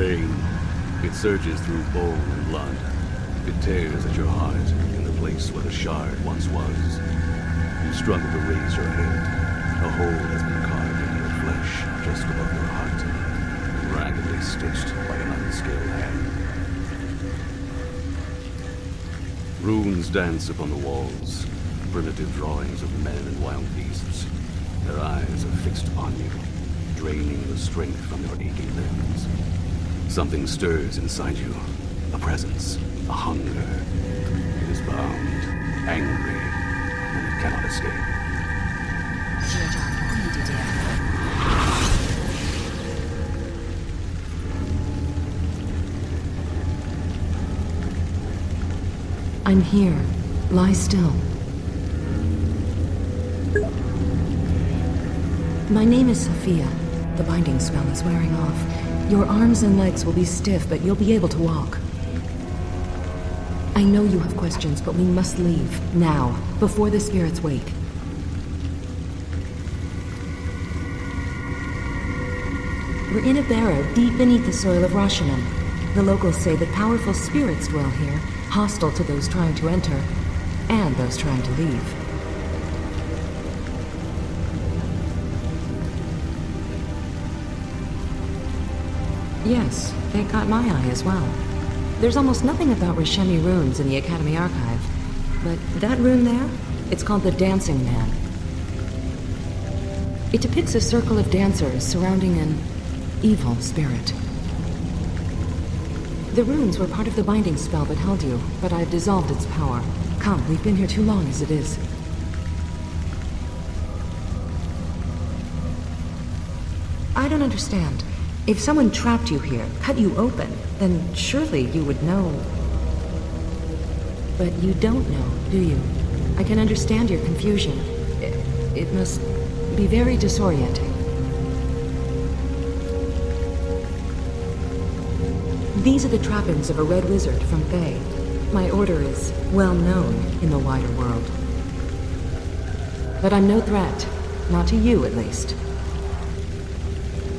Pain. It surges through bone and blood. It tears at your heart in the place where the shard once was. You struggle to raise your head. A hole has been carved in your flesh just above your heart, raggedly stitched by an unskilled hand. Runes dance upon the walls, primitive drawings of men and wild beasts. Their eyes are fixed upon you, draining the strength from your aching limbs. Something stirs inside you, a presence, a hunger. It is bound, angry, and it cannot escape. I'm here. Lie still. My name is Sophia. The binding spell is wearing off. Your arms and legs will be stiff, but you'll be able to walk. I know you have questions, but we must leave, now, before the spirits wake. We're in a barrow deep beneath the soil of Rashomon. The locals say that powerful spirits dwell here, hostile to those trying to enter, and those trying to leave. Yes, they caught my eye as well. There's almost nothing about Rashemi runes in the Academy archive, but that rune there, it's called the Dancing Man. It depicts a circle of dancers surrounding an evil spirit. The runes were part of the binding spell that held you, but I've dissolved its power. Come, we've been here too long as it is. I don't understand. If someone trapped you here, cut you open, then surely you would know. But you don't know, do you? I can understand your confusion. It must be very disorienting. These are the trappings of a red wizard from Fae. My order is well known in the wider world. But I'm no threat. Not to you, at least.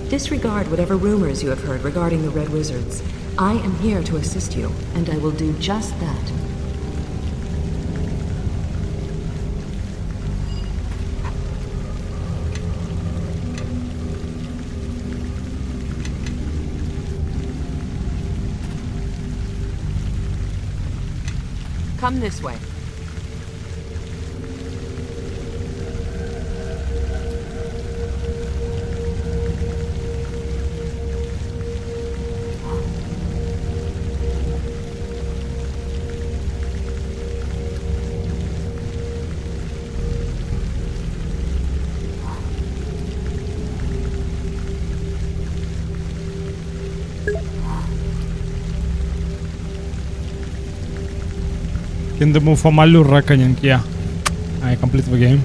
Disregard whatever rumors you have heard regarding the Red Wizards. I am here to assist you, and I will do just that. Come this way. In the move for Malur Reckoning, yeah. I complete the game.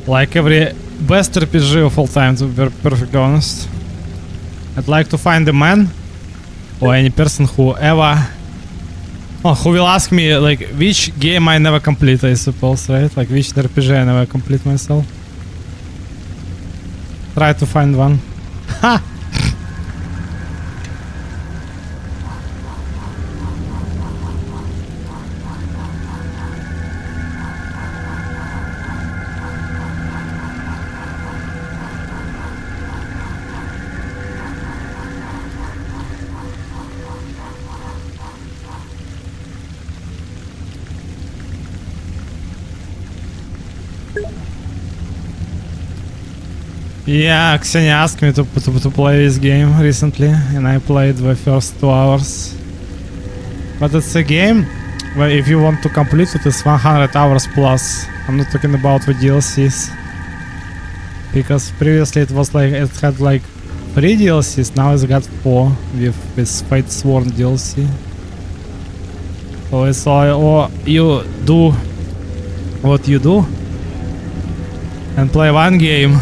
Like every best RPG of all time, to be perfectly honest. I'd like to find a man or any person who ever who will ask me like which game I never complete, I suppose, right? Like which RPG I never complete myself. Try to find one. Ha! Yeah, Ksenia asked me to play this game recently, and I played the first 2 hours. But it's a game where if you want to complete it, it's 100 hours plus. I'm not talking about the DLCs. Because previously it was like, it had like 3 DLCs, now it's got 4 with this Fate Sworn DLC. So it's all, or you do what you do and play one game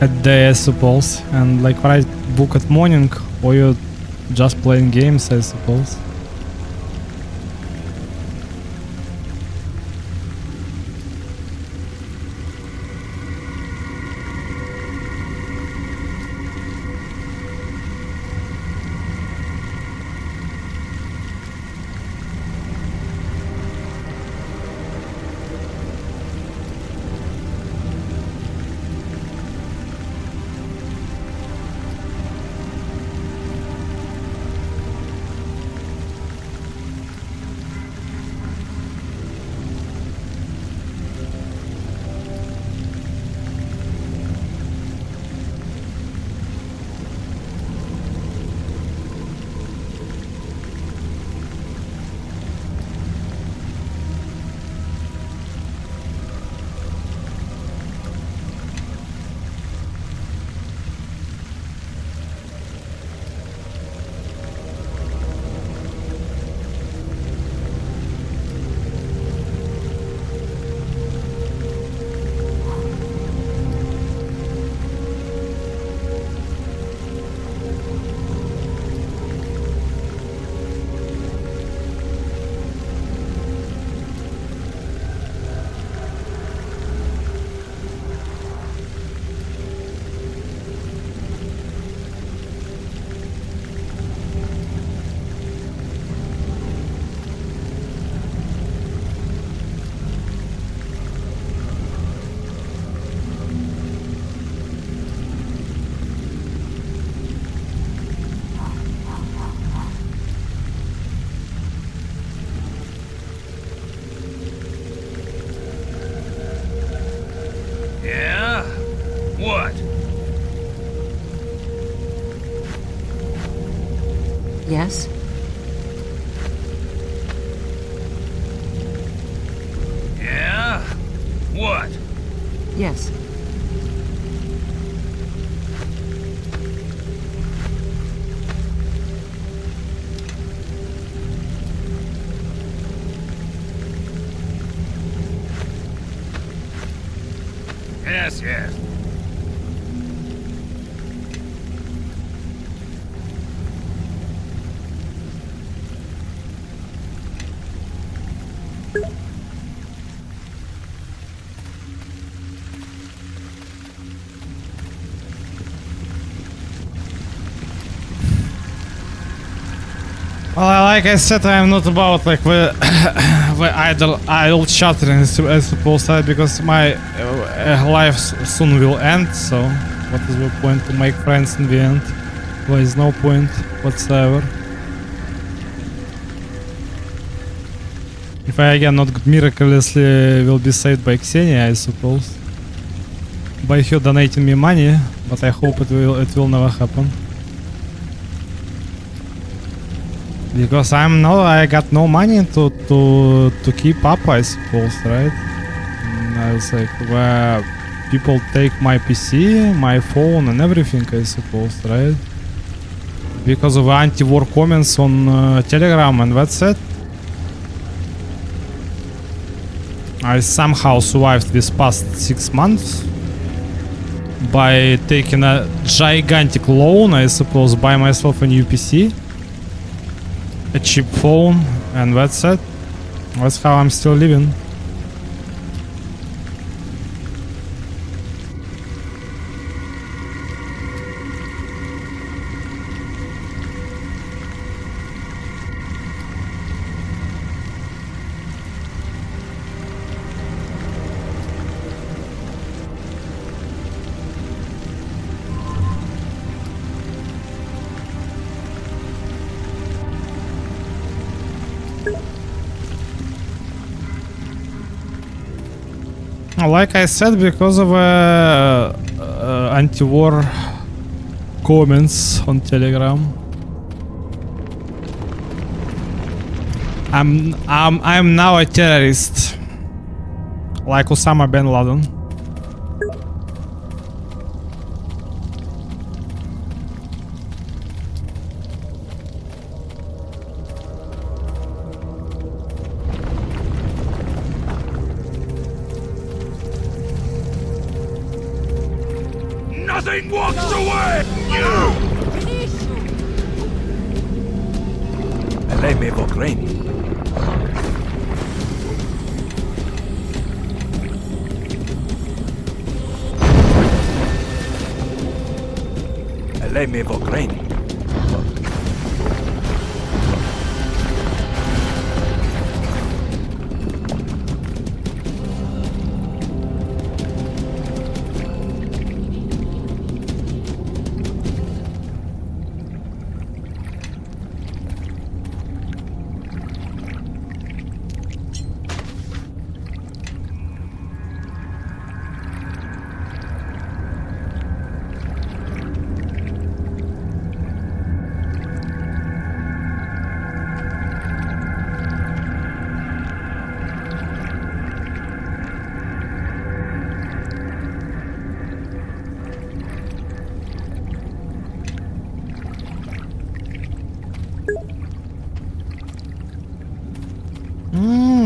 at day, I suppose, and like write book at morning, or you just playing games, I suppose. Yes. Yes, yes. Well, like I said, I'm not about like the idle chattering, I suppose, because my life soon will end. So, what is the point to make friends in the end? There is no point whatsoever. If I again not miraculously will be saved by Xenia, I suppose, by her donating me money, but I hope it will never happen. Because I got no money to keep up, I suppose, right? I was like, where people take my PC, my phone, and everything, I suppose, right? Because of anti-war comments on Telegram, and that's it. I somehow survived this past 6 months by taking a gigantic loan, I suppose, buy myself a new PC. A cheap phone, and that's it. That's how I'm still living. Like I said, because of anti-war comments on Telegram, I'm now a terrorist, like Osama bin Laden. Nothing walks away! You! Lei me vokraini. Lei me vokraini.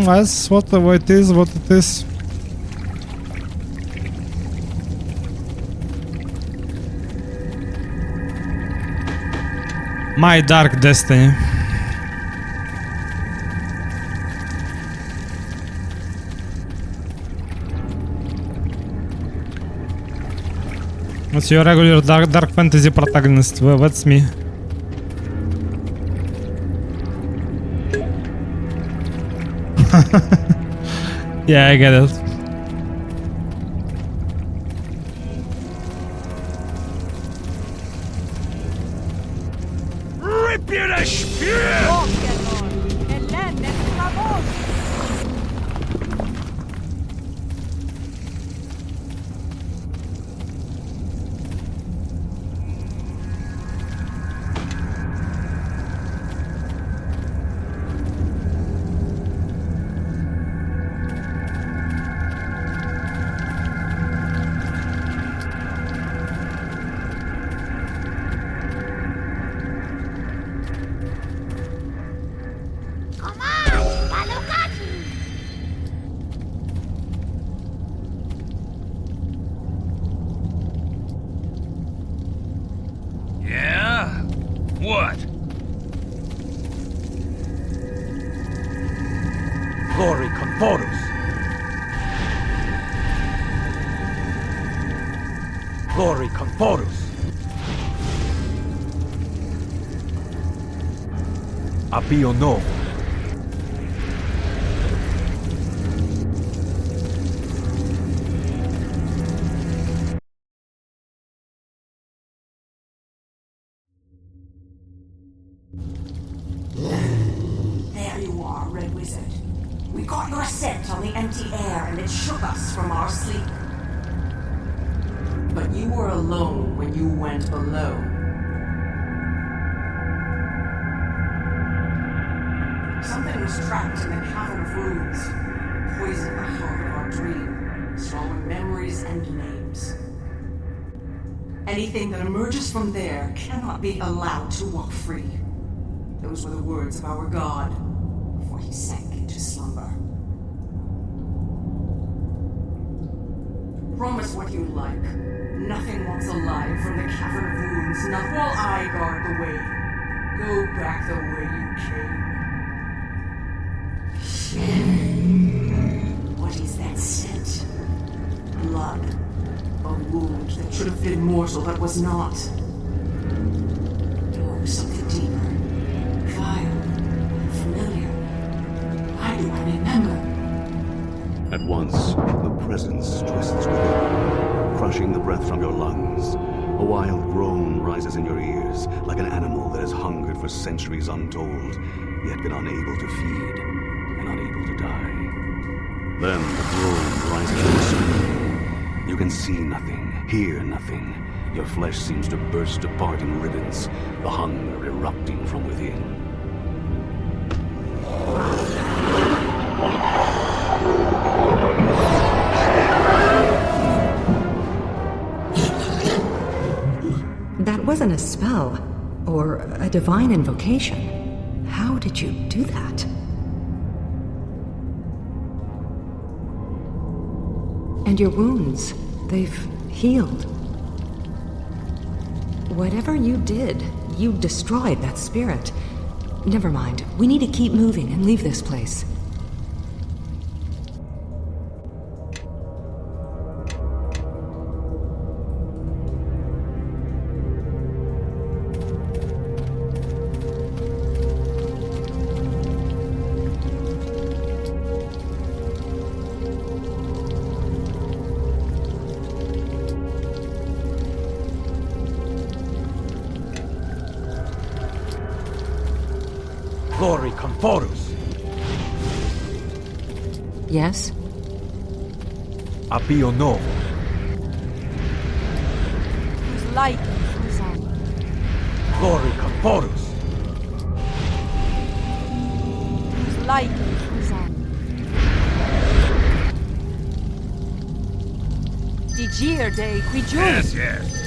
That's what it is. My dark destiny. What's your regular dark fantasy protagonist? Well, that's me. Yeah, I get it. Rip you to shit! Glory Confortus! Glory Confortus! Appio Novo! There you are, Red Wizard. We got your scent on the empty air and it shook us from our sleep. But you were alone when you went below. Something was trapped in the cavern of runes, poisoned the heart of our dream, swallowing memories and names. Anything that emerges from there cannot be allowed to walk free. Those were the words of our god before he sank into slumber. Promise what you like. Nothing walks alive from the cavern of runes, not while I guard the way. Go back the way you came. What is that scent? Blood. A wound that should have been mortal but was not. Oh, something deeper. Vile. Familiar. Why do I remember? At once, the presence twists within you, crushing the breath from your lungs. A wild groan rises in your ears, like an animal that has hungered for centuries untold, yet been unable to feed and unable to die. Then the groan rises in a scream. You can see nothing, hear nothing. Your flesh seems to burst apart in ribbons, the hunger erupting from within. That wasn't a spell, or a divine invocation. How did you do that? And your wounds, they've healed. Whatever you did, you destroyed that spirit. Never mind, we need to keep moving and leave this place. Glory Confortus! Yes? Appio Novo! Whose light is on? Glory Confortus! Whose light is on? Digir de Quijun! yes.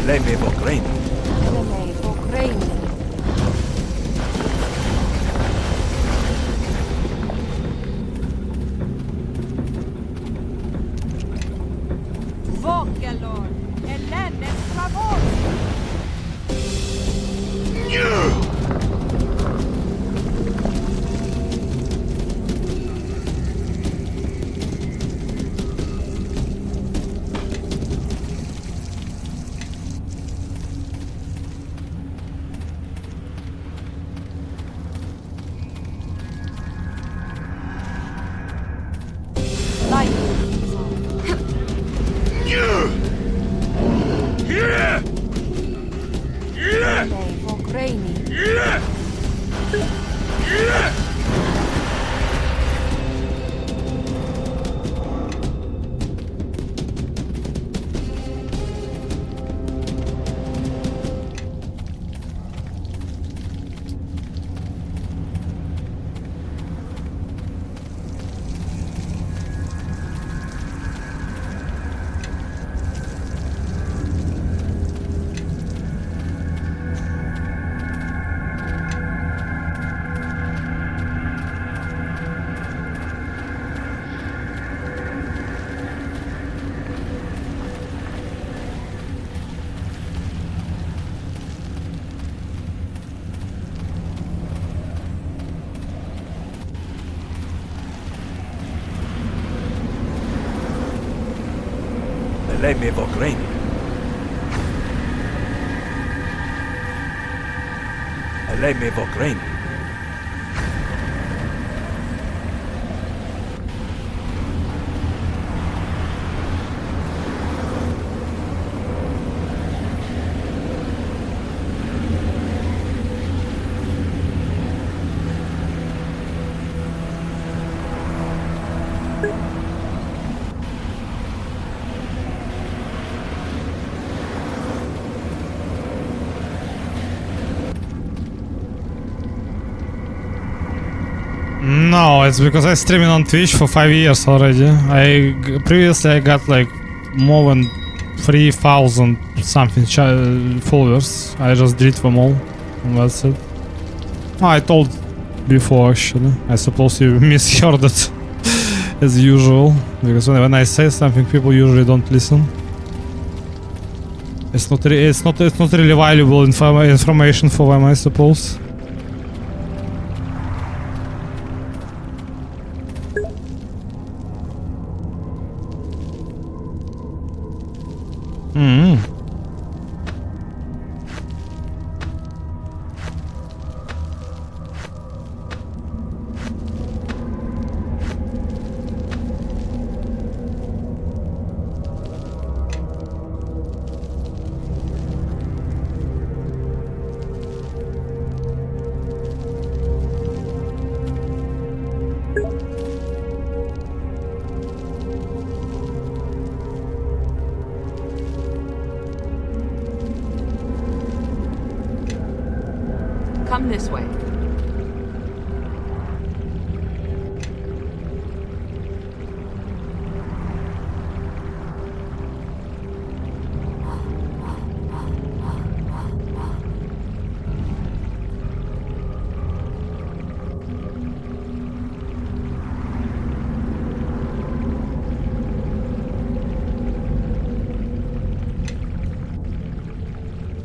Lemme Vogreni! Vogelor! Elene Stravosi! Light is on. Elene Vogreni! Eleme Vogreni. Eleme Vogreni. No, it's because I streaming on Twitch for 5 years already. Previously I got like more than 3,000 something followers. I just delete them all, and that's it. Oh, I told before actually. I suppose you misheard it as usual, because when I say something, people usually don't listen. It's not really valuable information for them, I suppose. Come this way.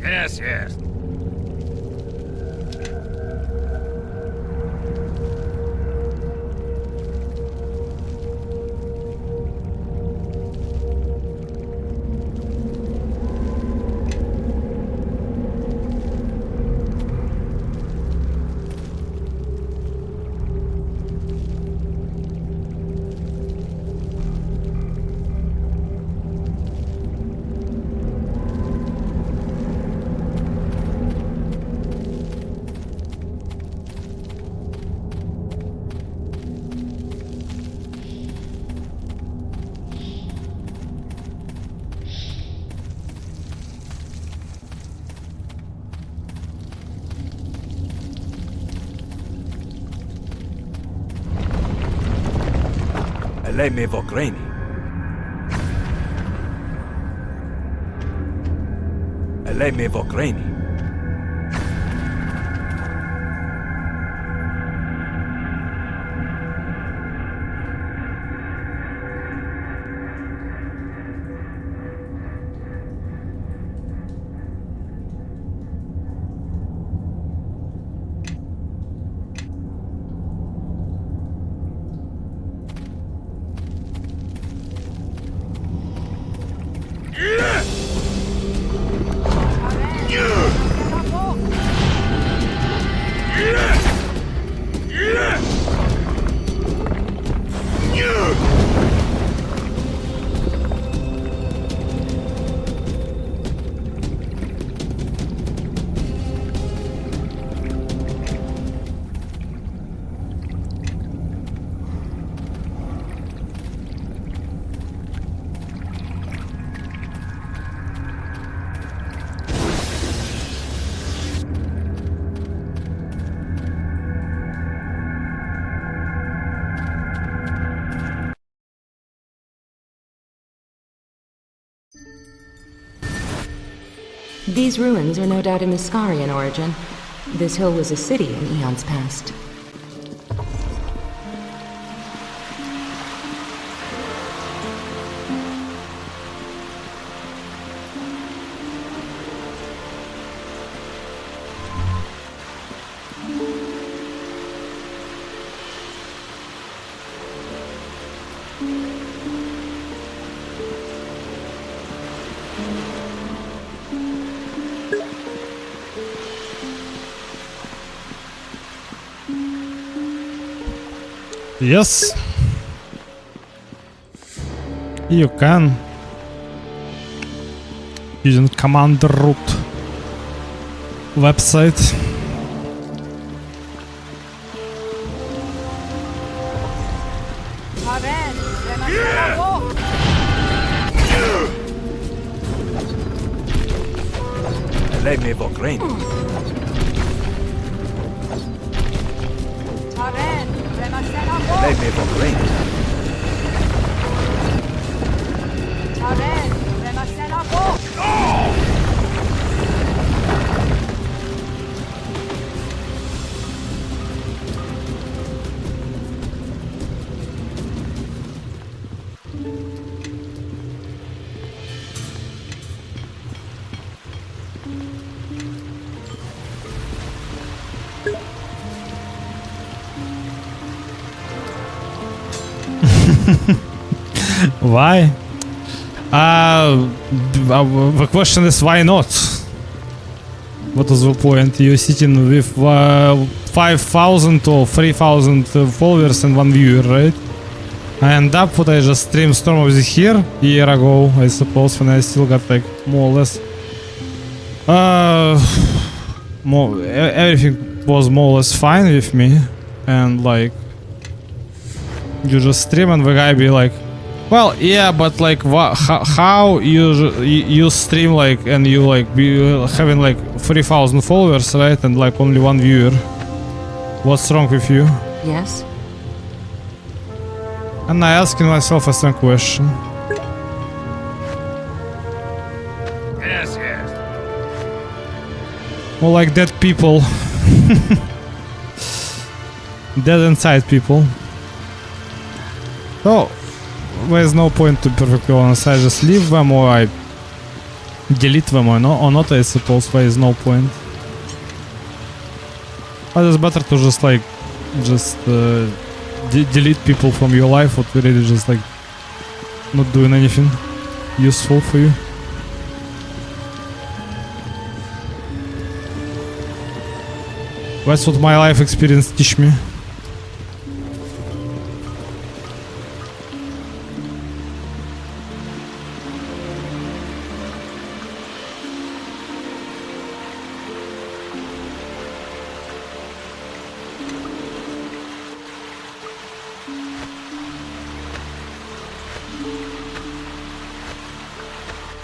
Yes, yes. Eleme Vogreni. Eleme Vogreni. These ruins are no doubt of Muscari in origin. This hill was a city in eons past. Yes. You can. Using command root website. Haren, Renaselavo. Eleme Vokraini. Haren, Renaselavo. Eleme Vokraini. Haren, Renaselavo. Why? The question is why not? What is the point? You're sitting with 5,000 or 3,000 followers and one viewer, right? I end up what I just streamed Storm of the Here a year ago, I suppose, when I still got like more or less. Everything was more or less fine with me, and like you just stream and the guy be like, well, yeah, but like how you stream like and you like be having like 3,000 followers, right, and like only one viewer? What's wrong with you? Yes? And I asking myself a same question. Yes, yes. Well, like dead people. Dead inside people. So, there's no point to be perfectly honest. I just leave them or I delete them or not, I suppose. There is no point. But it's better to just like, delete people from your life, what really just like not doing anything useful for you. That's what my life experience teach me.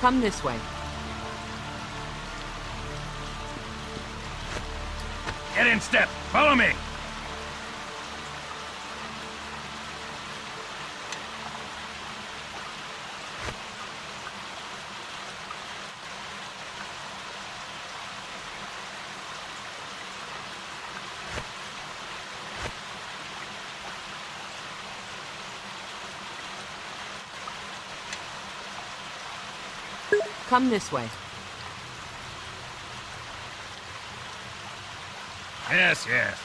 Come this way. Get in step. Follow me. Come this way. Yes, yes.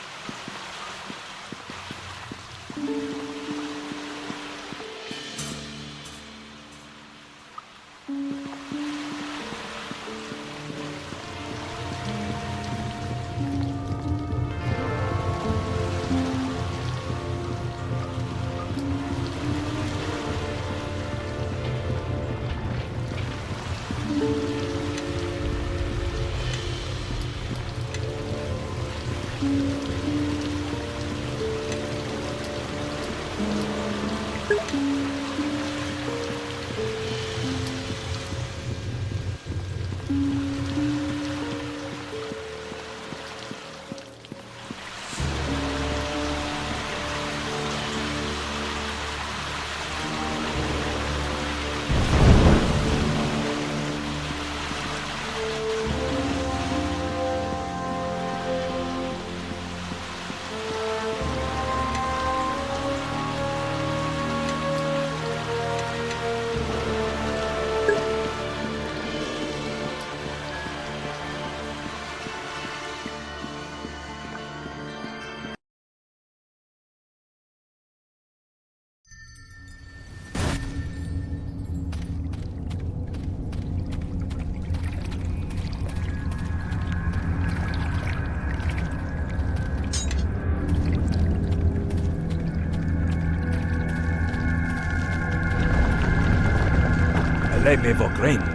Eleme Vogreni.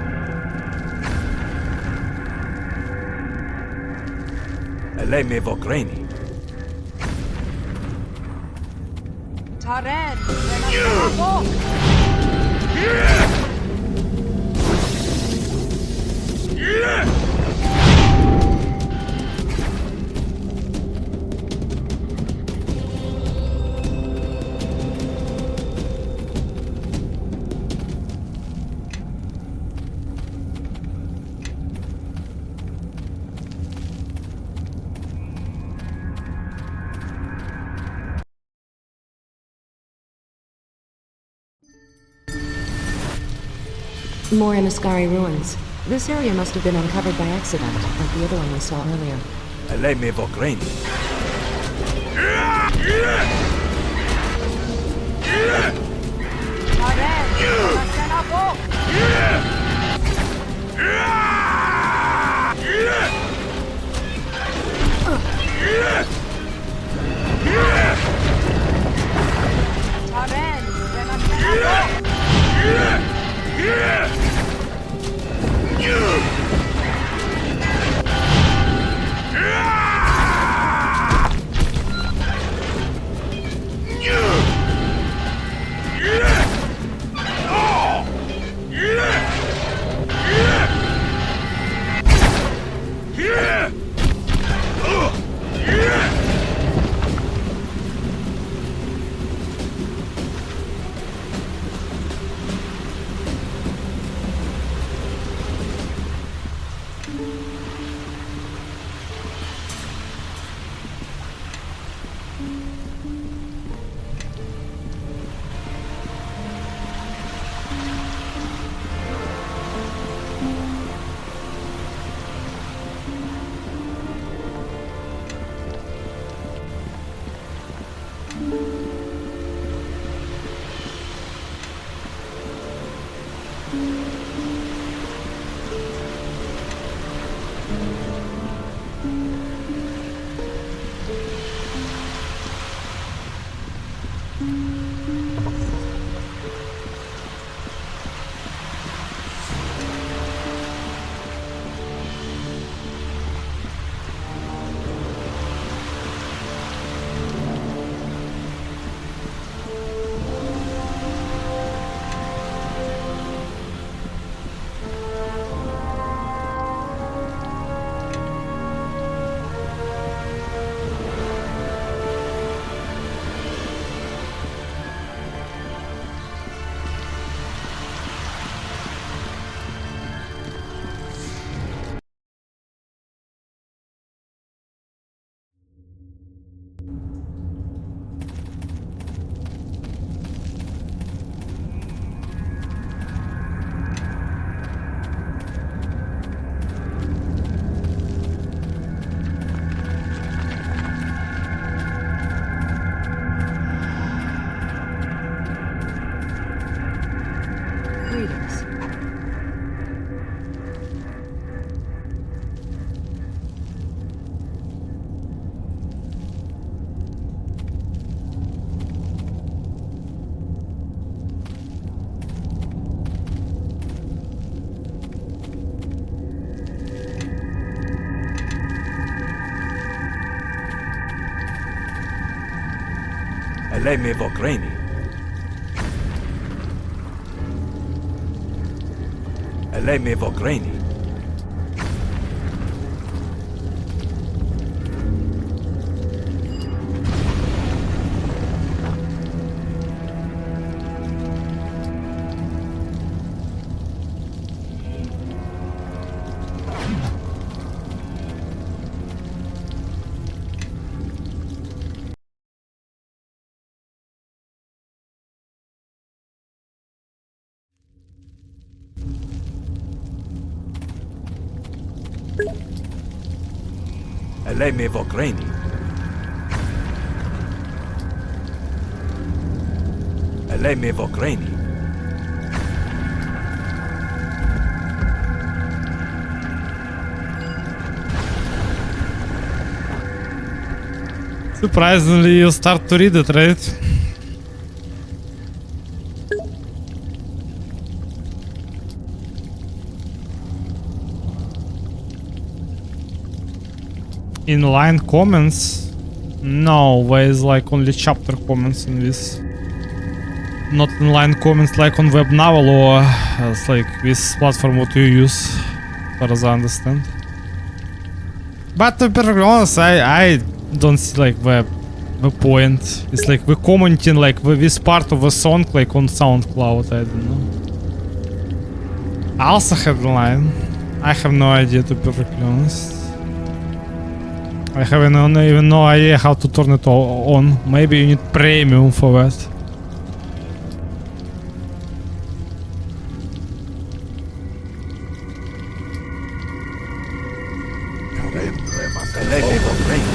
Eleme Vogreni. Taren, Renascenavo. More Imascari ruins. This area must have been uncovered by accident, like the other one we saw earlier. Eleme Vogreni. Taren, Renascenavo. Taren, Renascenavo. Greetings. Eleme Vogreni. Eleme Vogreni. Eleme Vogreni. Eleme Vogreni. Surprisingly, you start to read it, right? inline comments. No, there is like only chapter comments in this. Not inline comments like on web novel or it's like this platform what you use, as far as I understand. But to be perfectly honest, I don't see like the point. It's like we're commenting like this part of the song like on SoundCloud. I don't know. I also have the line. I have no idea, to be perfectly honest. I have even no idea how to turn it on. Maybe you need premium for that. Eleme Vogreni. Eleme Vogreni.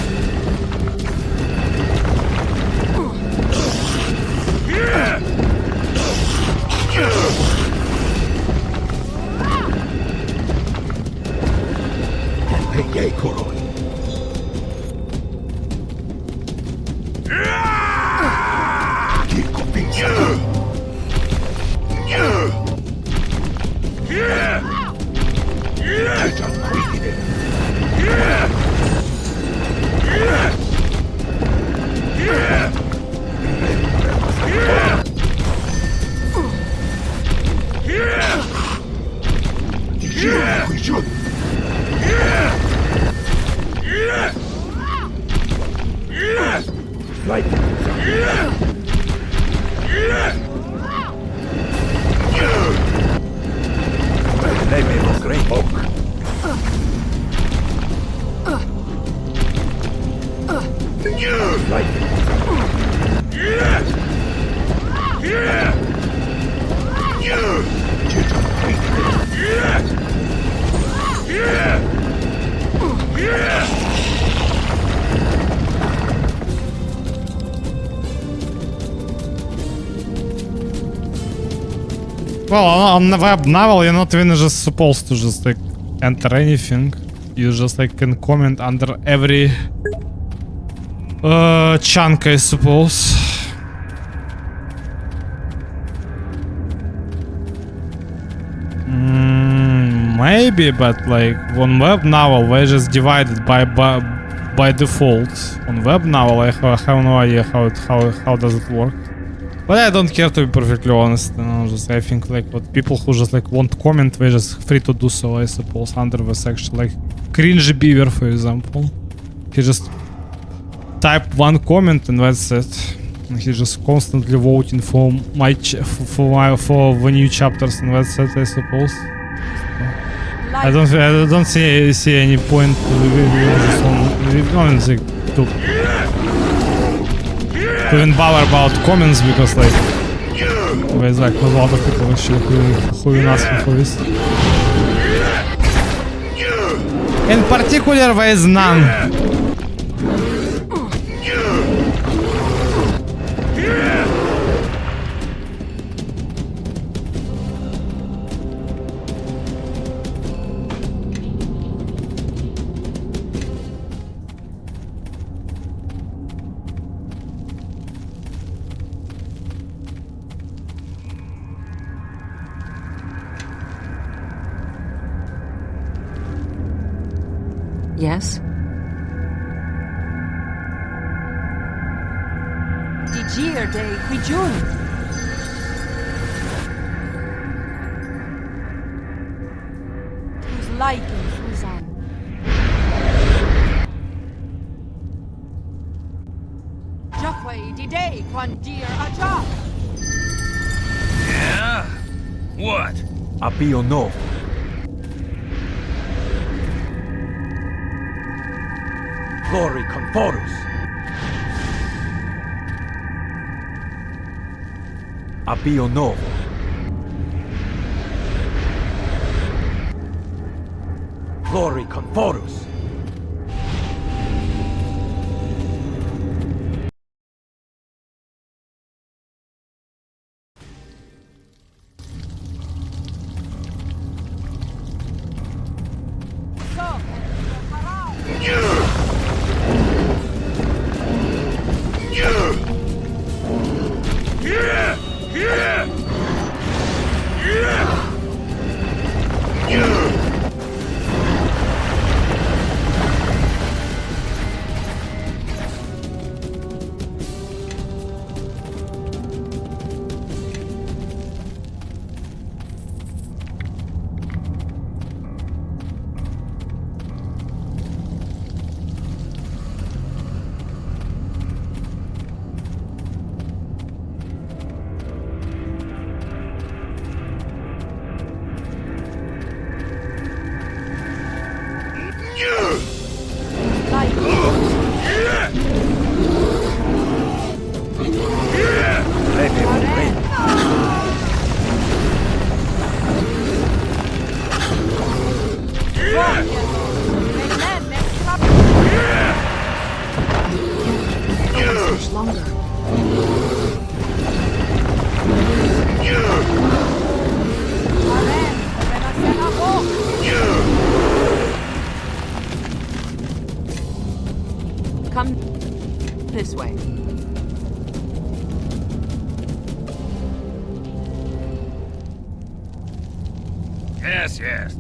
Well, on the web novel, you're not even just supposed to just like enter anything. You just like can comment under every chunk, I suppose. Maybe, but like on web novel, we're just divided by default. On web novel, I have no idea how does it work. But I don't care, to be perfectly honest. You know, just I think like what people who just like want comment, they're just free to do so, I suppose, under the section. Like Cringe Beaver, for example, he just type one comment and that's it. And he's just constantly voting for for the new chapters and that's it, I suppose. I don't see any point to even bother about comments because like there's like a lot of people actually who been asking for this. In particular, there is none. Yes? Digir de Quijun. Whose liking Fuzan. Jacque Dide Quandir Aja. Yeah? What? Apio no. Glory Conforus. Apio novo. Glory Conforus. Yes, yes.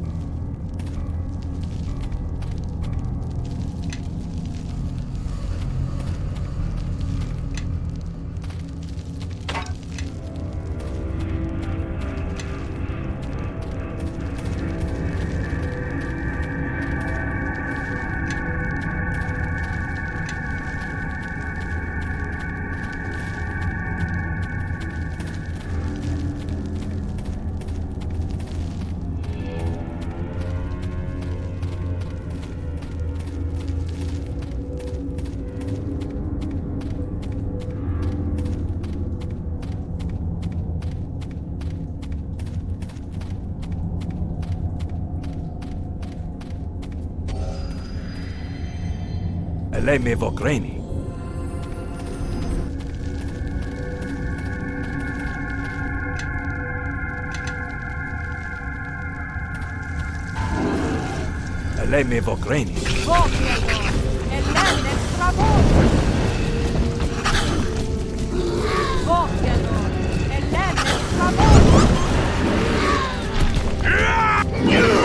Eleme Vogreni. Eleme Vogreni. Vogliano! E l'elle strabone! Vogliano! E l'elle strabone!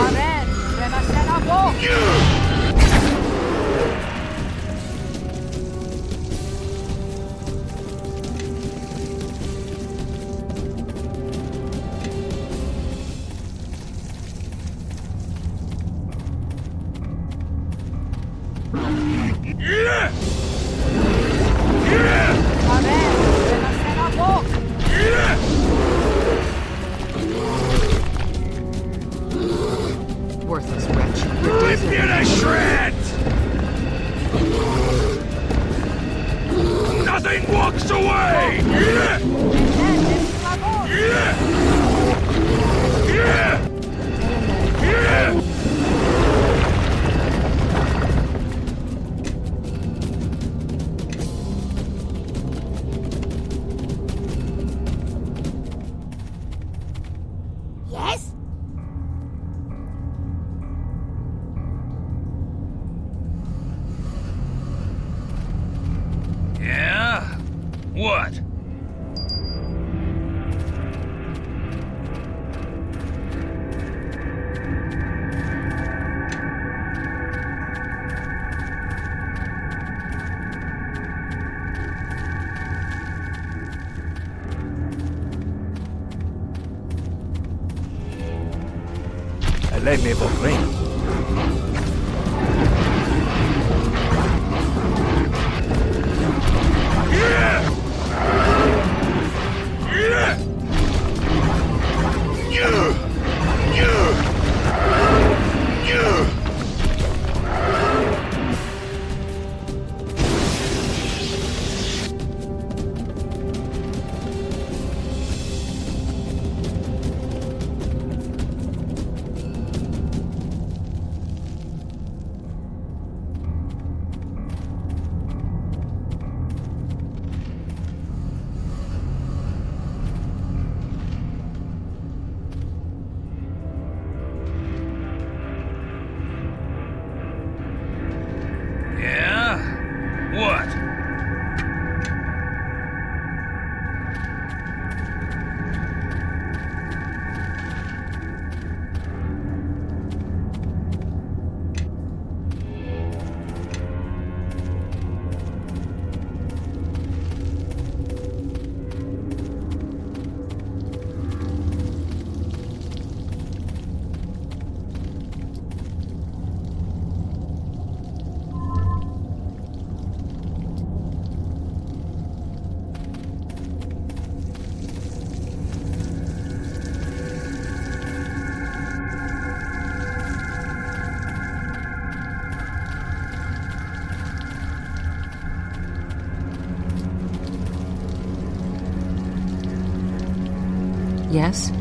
Amen! Della sera voce! Worthless wretch. Rip you to shreds! Nothing walks away! Yes? Yeah? What? Eleme Vogreni. Yeah? What? Yes?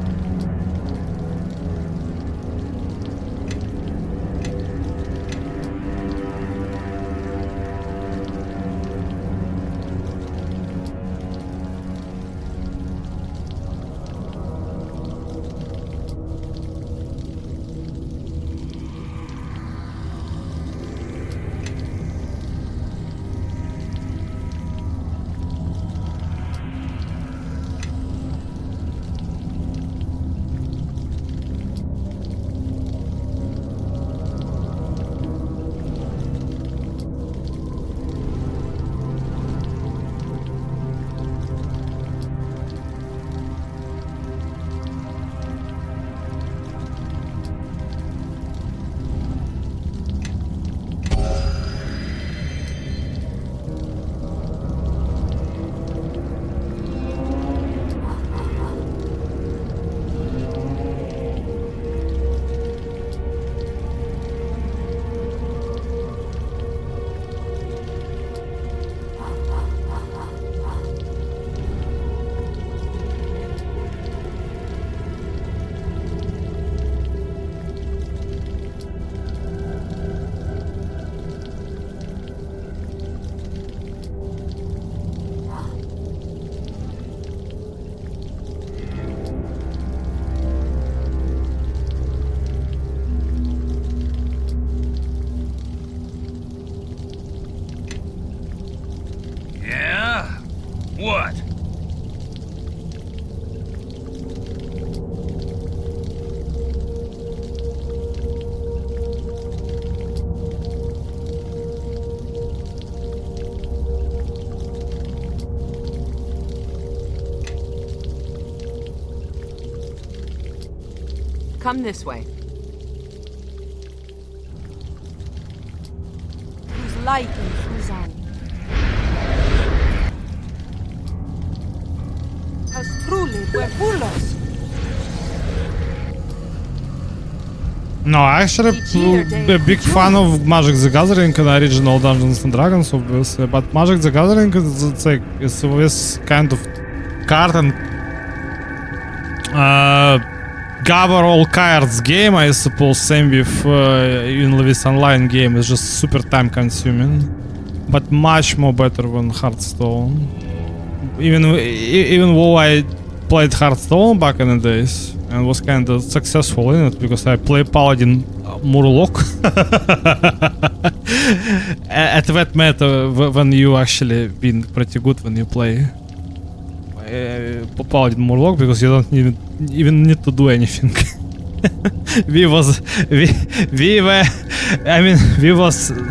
Come this way. Whose light in Fuzan has truly huevullos. No, actually, a big fan of Magic the Gathering and original Dungeons and Dragons, obviously. But Magic the Gathering is it's always kind of card and gather all cards game, I suppose. Same with even this online game. It's just super time consuming, but much more better than Hearthstone. Even though I played Hearthstone back in the days and was kind of successful in it because I play Paladin Murloc at that meta when you actually been pretty good when you play Paladin Murloc because you don't even need to do anything. we was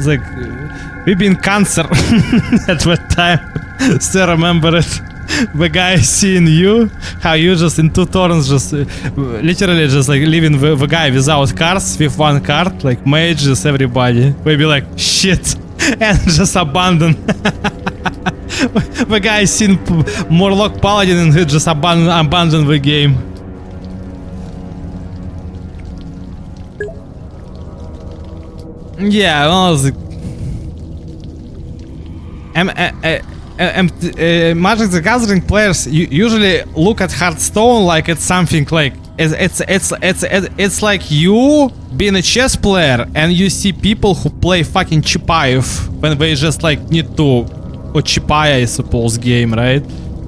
like we been cancer at that time. Still remember it. The guy seeing you, how you just in 2 turns just literally just like leaving the guy without cards with 1 card, like mage, just everybody. We be like shit and just abandon. The guy seen Murloc Paladin and he just abandon the game. Yeah, well, Magic the Gathering players usually look at Hearthstone like it's something like it's like you being a chess player and you see people who play fucking Chipayev when they just like need to, or Chipaya I suppose game, right?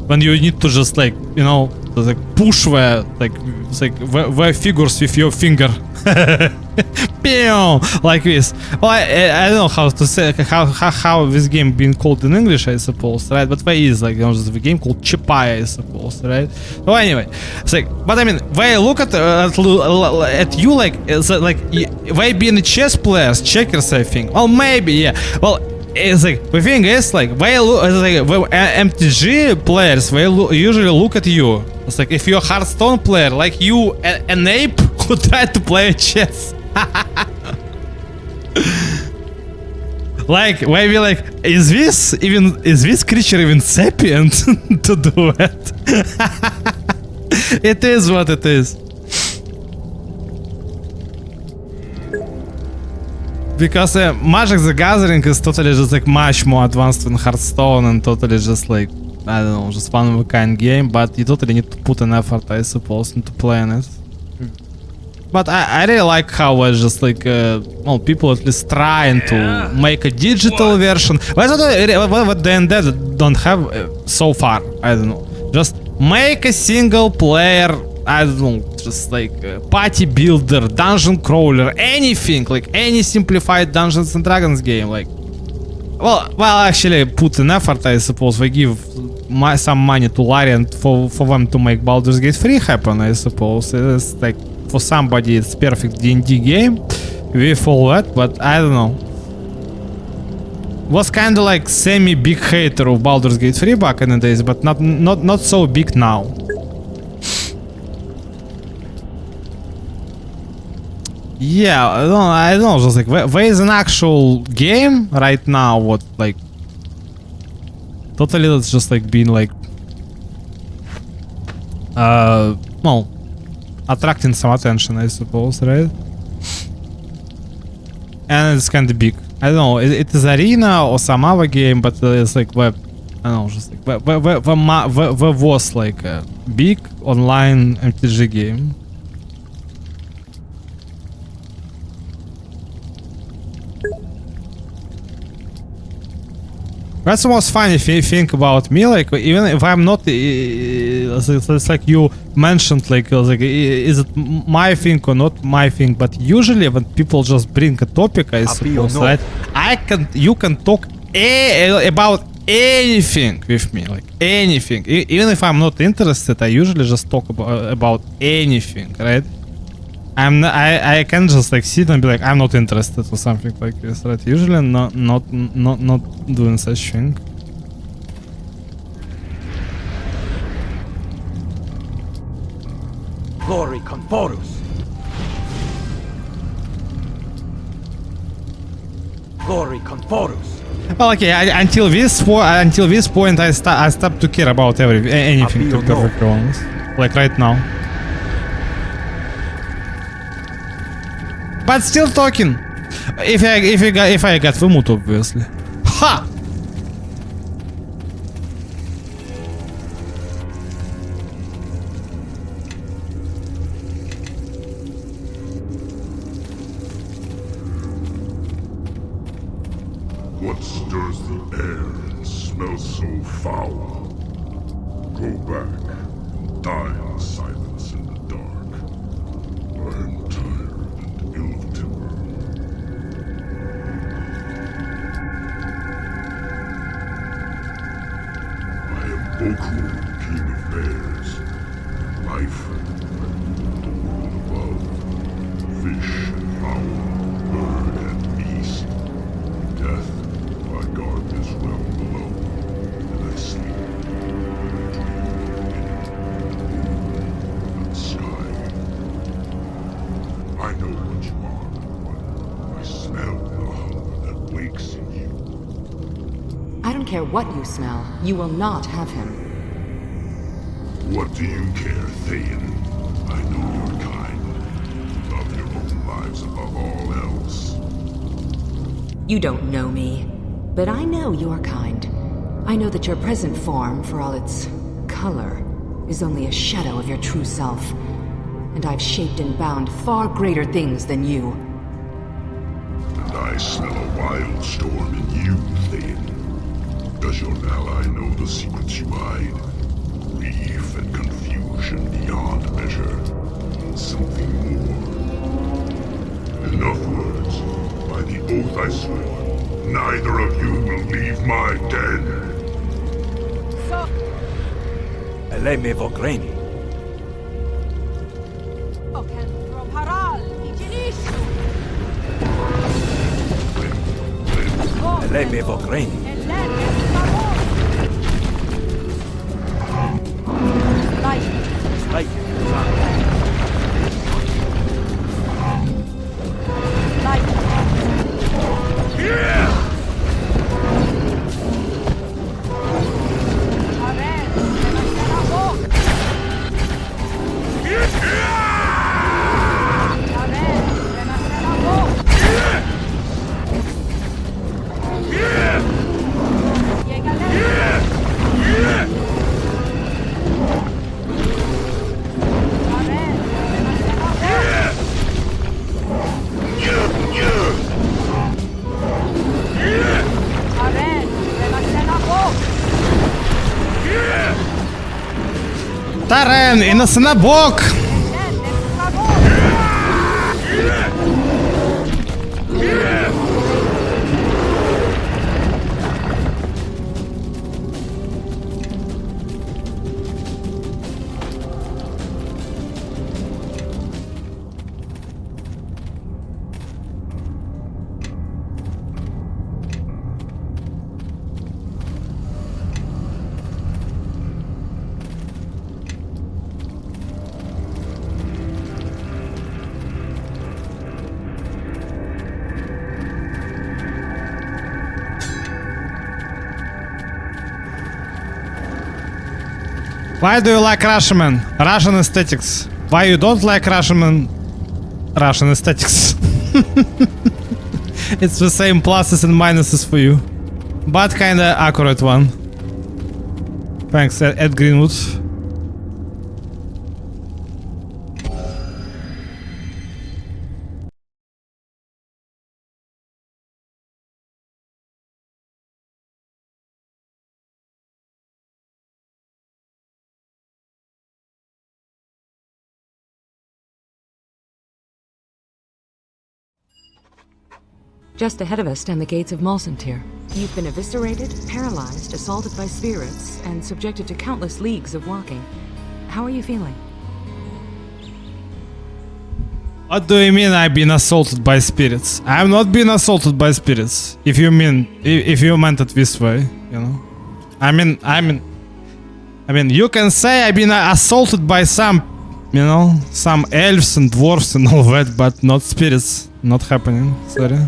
When you need to just like, you know, like push the the figures with your finger. Like this. Well, I don't know how to say how this game being called in English, I suppose, right? But there is like, you know, just a game called Chipaya, I suppose, right? Well, anyway, it's like, but I mean, they look at you like it's like they being chess players, checkers, I think. Well, maybe, yeah. Well, it's like the thing is like they look like MTG players. They usually look at you. It's like if you're a Hearthstone player, like you, an ape who tried to play chess. Like maybe like is this creature even sapient to do it? It is what it is. Because Magic the Gathering is totally just like much more advanced than Hearthstone and totally just like, I don't know, just one of a kind game, but you totally need to put an effort, I suppose, into playing it. But I really like how it's just like, well, people at least trying to make a digital version. What the Undead don't have so far, I don't know. Just make a single player, I don't know, just like party builder, dungeon crawler, anything, like any simplified Dungeons and Dragons game, like. Well, actually, put an effort, I suppose. They give some money to Larian for them to make Baldur's Gate 3 happen, I suppose. It's like, for somebody, it's perfect D&D game with all that, but I don't know. Was kind of like semi-big hater of Baldur's Gate 3 back in the days, but not so big now. Yeah, I don't know, just like there is an actual game right now what like totally that's just like being like well, attracting some attention, I suppose, right? And it's kind of big. I don't know, it is Arena or some other game, but it's like I don't know, just like there was like a big online MTG game. That's the most funny if you think about me, like even if I'm not, it's like you mentioned, like is it my thing or not my thing? But usually when people just bring a topic, I suppose, right? You can talk about anything with me, like anything. Even if I'm not interested, I usually just talk about anything, right? I can just like sit and be like, I'm not interested or something like this, right? Usually not doing such thing. Glory Conforus. Tori Conforus. Well, okay. Until this point, I stopped to care about anything. To be perfectly honest, like right now. But still talking. If I got Vimut, obviously. Ha! What stirs the air and smells so foul? Go back and die in silence in the dark. I am tired and ill of temper. I am Boku, king of bears. Life, the world above. Fish and fowl, bird and beast. Death, I guard this realm below, and I sleep, dream, moon, and sky. I know what you are, but I smell the hunger that wakes in you. I don't care what you smell. You will not have him. What do you care, Thayan? I know your kind. Love your own lives above all else. You don't know me, but I know your kind. I know that your present form, for all its color, is only a shadow of your true self. And I've shaped and bound far greater things than you. And I smell a wild storm in you, Thayan. Does your ally know the secrets you hide? Grief and confusion beyond measure. Something more. Enough words. By the oath I swore, neither of you will leave my den. So, Eleme Vogreni. Oken from Haral, Iginishu. Eleme Vogreni. And then Light. Light. Light. Amen. Taren, і на синабок! Why do you like Russian? Russian aesthetics. Why you don't like Russian aesthetics? It's the same pluses and minuses for you. But kinda accurate one. Thanks, Ed Greenwood. Just ahead of us stand the gates of Malsentir. You've been eviscerated, paralyzed, assaulted by spirits, and subjected to countless leagues of walking. How are you feeling? What do you mean I've been assaulted by spirits? I've not been assaulted by spirits. If you meant it this way, you know. I mean, you can say I've been assaulted by some, you know, some elves and dwarves and all that, but not spirits. Not happening. Sorry.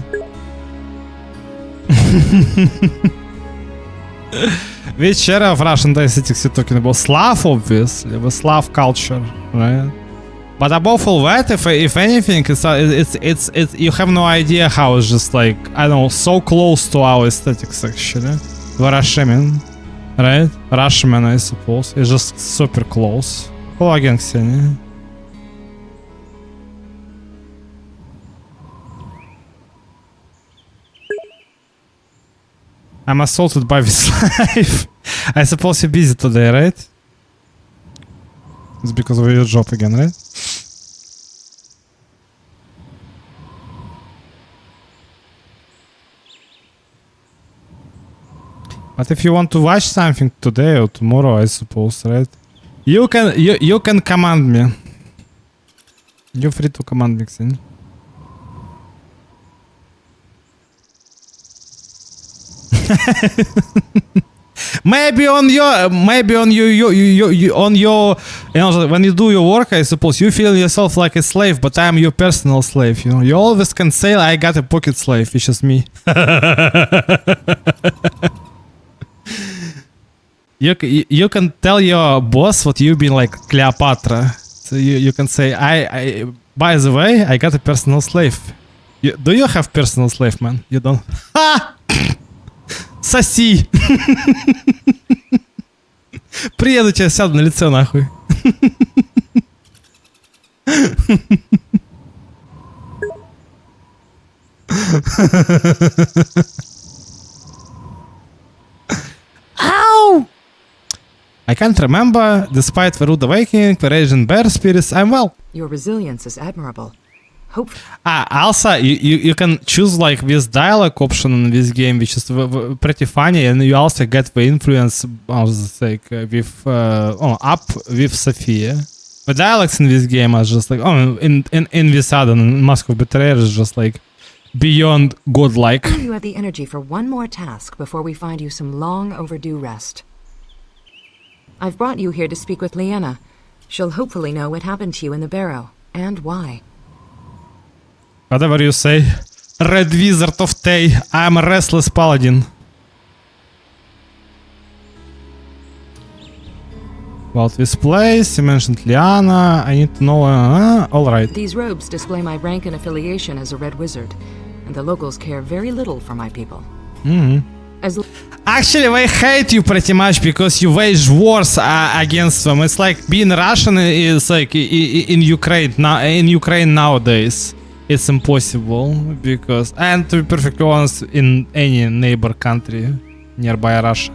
Which era of Russian aesthetics you talking about? Slav, obviously, the Slav culture, right? But above all that, if anything, it's you have no idea how it's just like, I don't know, so close to our aesthetics actually. The Russian, right? Russian, I suppose, is just super close. Hello again, Ksenia. I'm assaulted by this life. I suppose you're busy today, right? It's because of your job again, right? But if you want to watch something today or tomorrow, I suppose, right? You can command me. You're free to command me, Xin. Maybe on you know, when you do your work, I suppose you feel yourself like a slave, but I'm your personal slave. You know, you always can say I got a pocket slave, which is me. You can tell your boss what you've been like Cleopatra. So you can say I by the way, I got a personal slave. Do you have personal slave, man? You don't. Ha! Соси! Приеду тебя, сяду на лице, нахуй. Ow! I can't remember. Despite the rude awakening, the raging bear spirits, I'm well. Your resilience is admirable. Hope. Also, you can choose like this dialogue option in this game, which is pretty funny, and you also get the influence, like with up with Sophia. The dialogues in this game are just like in this other Mask of Betrayer is just like beyond godlike. You have the energy for one more task before we find you some long overdue rest. I've brought you here to speak with Liana. She'll hopefully know what happened to you in the barrow and why. Whatever you say. Red Wizard of Tay. I'm a restless paladin. About this place, you mentioned Liana. I need to know. Alright. These robes display my rank and affiliation as a Red Wizard, and the locals care very little for my people. Actually, they hate you pretty much because you wage wars against them. It's like being Russian is like in Ukraine now. In Ukraine nowadays. It's impossible because, and to be perfectly honest, in any neighbor country nearby Russia,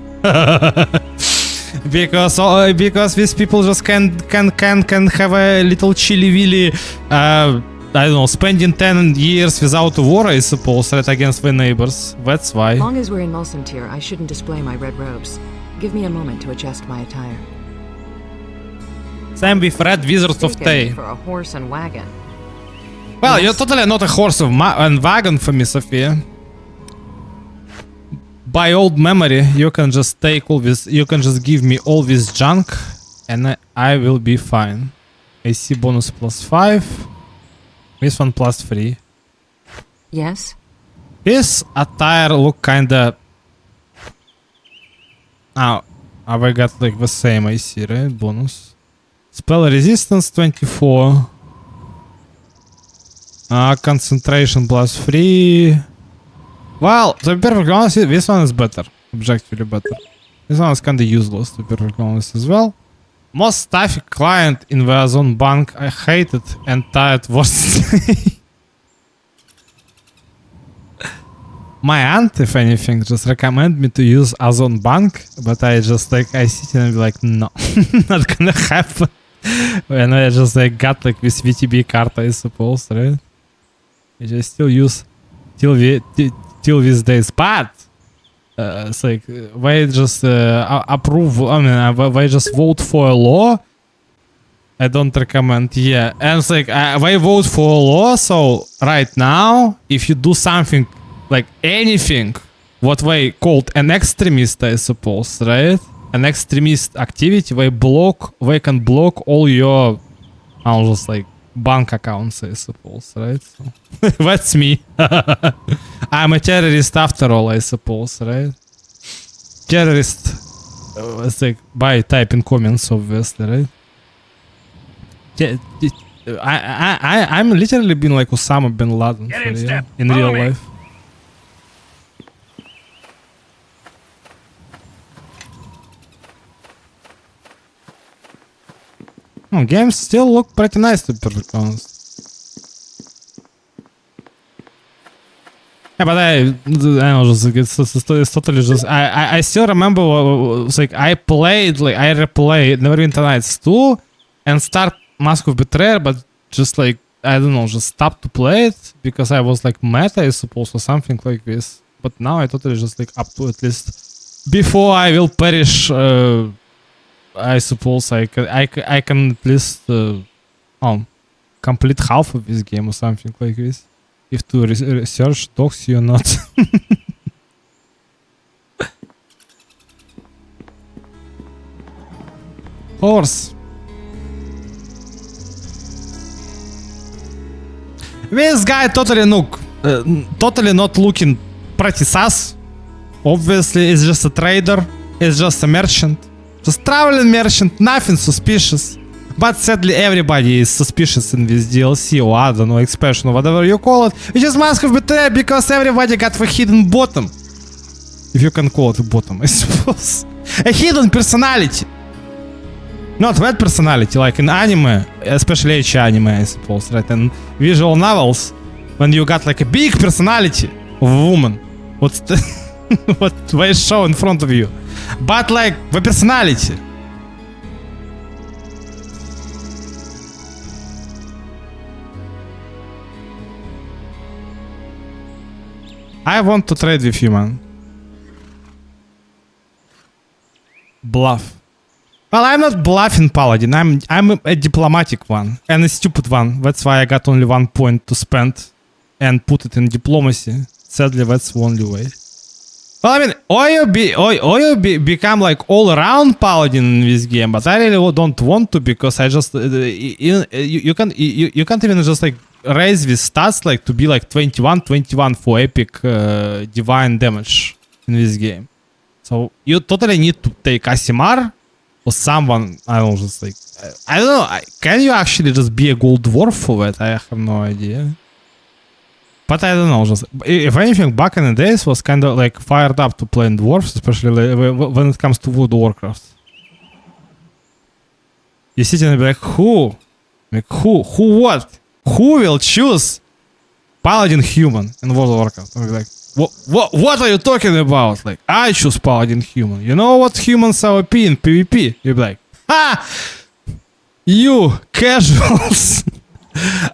because these people just can have a little chilly willy, I don't know, spending 10 years without a war, I suppose, right, against the neighbors. That's why. As long as we're in Mulsantir, I shouldn't display my red robes. Give me a moment to adjust my attire. Same with Red Wizards of Tay. For a horse and wagon. Well, you're totally not a horse and wagon for me, Sophia. By old memory, you can just take all this. You can just give me all this junk, and I will be fine. AC bonus +5. This one +3. Yes. This attire look kinda. Oh, I got like the same AC, right? Bonus. Spell resistance 24. Concentration +3. Well, to be perfectly honest, this one is better. Objectively better. This one is kinda useless, to be perfectly honest as well. Most stuffy client in the Ozone Bank. I hate it and tired worst. My aunt, if anything, just recommend me to use Ozone Bank, but I just like, I sit and be like, no, not gonna happen. And I just like got like this VTB card, I suppose, right? I just still use till these days, but it's like they just approve. I mean, they just vote for a law. I don't recommend. Yeah, and it's like they vote for a law. So right now, if you do something like anything, what they called an extremist, I suppose, right? An extremist activity, they can block all your, I was just like, bank accounts, I suppose, right? So that's me. I'm a terrorist after all, I suppose, right? Terrorist. It's like by typing comments, obviously, right? I'm literally been like Osama bin Laden Get for in real, step. in Follow real me. life. Oh, games still look pretty nice, to be perfectly honest. Yeah, but I know, just like it's totally just. I still remember it's like I replayed Neverwinter Nights 2 and start Mask of Betrayal, but just like I don't know, just stopped to play it because I was like meta, I suppose, or something like this. But now I totally just like up to at least before I will perish. I suppose I can at least complete half of this game or something like this. If to research dogs you or not. Horse. This guy totally totally not looking pretty sus. Obviously, it's just a trader. It's just a merchant. Just traveling merchant, nothing suspicious. But sadly, everybody is suspicious in this DLC, or I don't know, expansion, or whatever you call it. Which is Mask of Betrayal because everybody got the hidden bottom. If you can call it a bottom, I suppose. A hidden personality. Not that personality, like in anime, especially H anime, I suppose, right? And visual novels, when you got like a big personality of a woman, what they show in front of you. But like the personality. I want to trade with you, man. Bluff. Well, I'm not bluffing paladin. I'm a diplomatic one and a stupid one. That's why I got only 1 point to spend and put it in diplomacy. Sadly, that's the only way. Well, I mean, or you become like all-around paladin in this game, but I really don't want to because I just you can't even just like raise these stats like to be like 21 for epic divine damage in this game. So you totally need to take Asimar or someone. I don't know, just like I don't know. Can you actually just be a gold dwarf for that? I have no idea. But I don't know, just if anything, back in the days was kind of like fired up to playing dwarves, especially when it comes to World of Warcraft. You sit and be like, who? Like who what? Who will choose Paladin human in World of Warcraft? I'm like, what are you talking about? Like, I choose Paladin human. You know what humans are OP in PvP? You'd be like, ha! You casuals!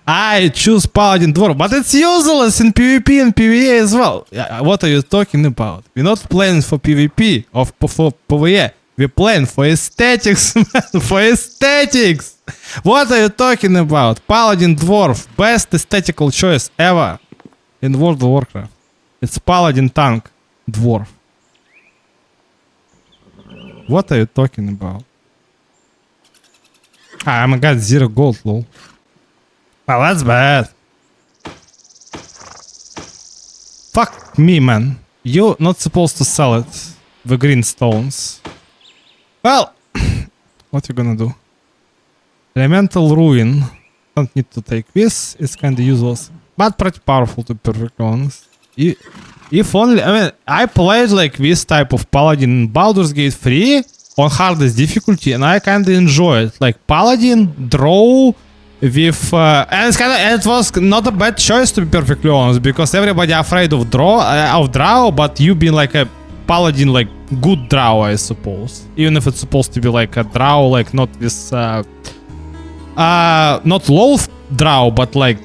I choose Paladin Dwarf, but it's useless in PvP and PvE as well. What are you talking about? We're not playing for PvP or for PvE. We're playing for aesthetics, man. For aesthetics! What are you talking about? Paladin Dwarf, best aesthetical choice ever in World of Warcraft. It's Paladin Tank Dwarf. What are you talking about? I got 0 gold, lol. Well, that's bad. Fuck me, man. You're not supposed to sell it. The green stones. Well, what you gonna do? Elemental Ruin. Don't need to take this. It's kinda useless. But pretty powerful, to be perfectly honest. If only... I mean, I played like this type of Paladin in Baldur's Gate 3 on hardest difficulty, and I kinda enjoy it. Like, Paladin, draw... with and it was not a bad choice, to be perfectly honest, because everybody afraid of drow, but you being like a paladin, like good drow, I suppose, even if it's supposed to be like a drow, like not this not low drow, but like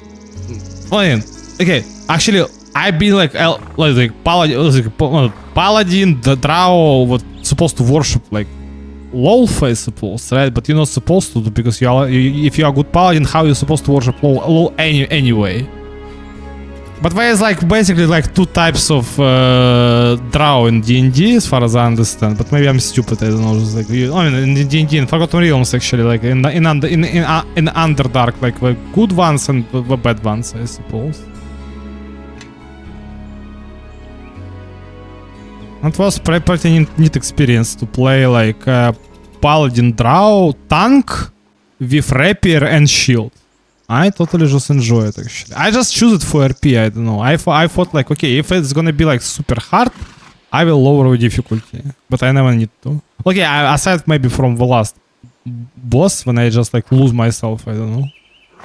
okay, actually I've been like paladin, the drow was supposed to worship like Lolf, I suppose, right? But you're not supposed to, because if you are a good paladin, how are you supposed to worship Lol anyway? But there's like basically like 2 types of drow in D&D, as far as I understand. But maybe I'm stupid. I don't know. Just like I mean, in D&D, in Forgotten Realms, actually, like in Underdark, like the good ones and the bad ones, I suppose. It was pretty neat experience to play like Paladin Drow tank with rapier and shield. I totally just enjoy it actually. I just choose it for RP, I don't know. I thought like, okay, if it's gonna be like super hard, I will lower the difficulty. But I never need to. Okay, aside maybe from the last boss, when I just like lose myself, I don't know.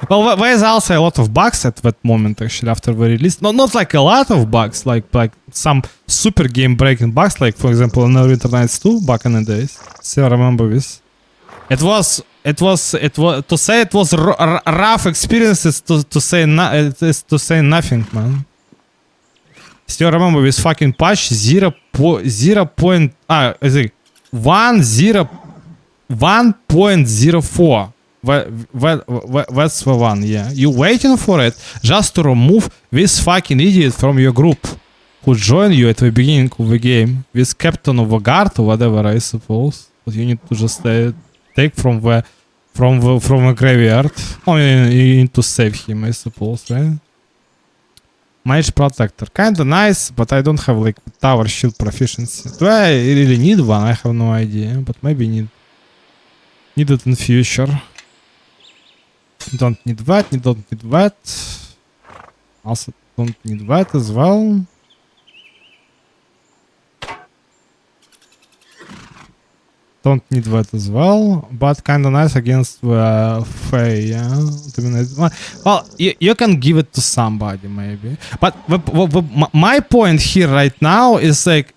Well, there's also a lot of bugs at that moment actually after the release. Not like a lot of bugs, like some super game breaking bugs, like for example in Neverwinter Nights 2 back in the days. Still remember this. It was to say it was rough experiences to say nothing, man. Still remember this fucking patch 1.04. That's the one, yeah. You waiting for it just to remove this fucking idiot from your group who joined you at the beginning of the game. This captain of the guard or whatever, I suppose. But you need to just take from the graveyard. Oh, you need to save him, I suppose, right? Mage protector, kinda nice, but I don't have like tower shield proficiency. Do I really need one? I have no idea, but maybe need it in future. Don't need that, don't need that. Also don't need that as well. Don't need that as well, but kinda nice against Fae, yeah. Well, you can give it to somebody maybe. But my point here right now is like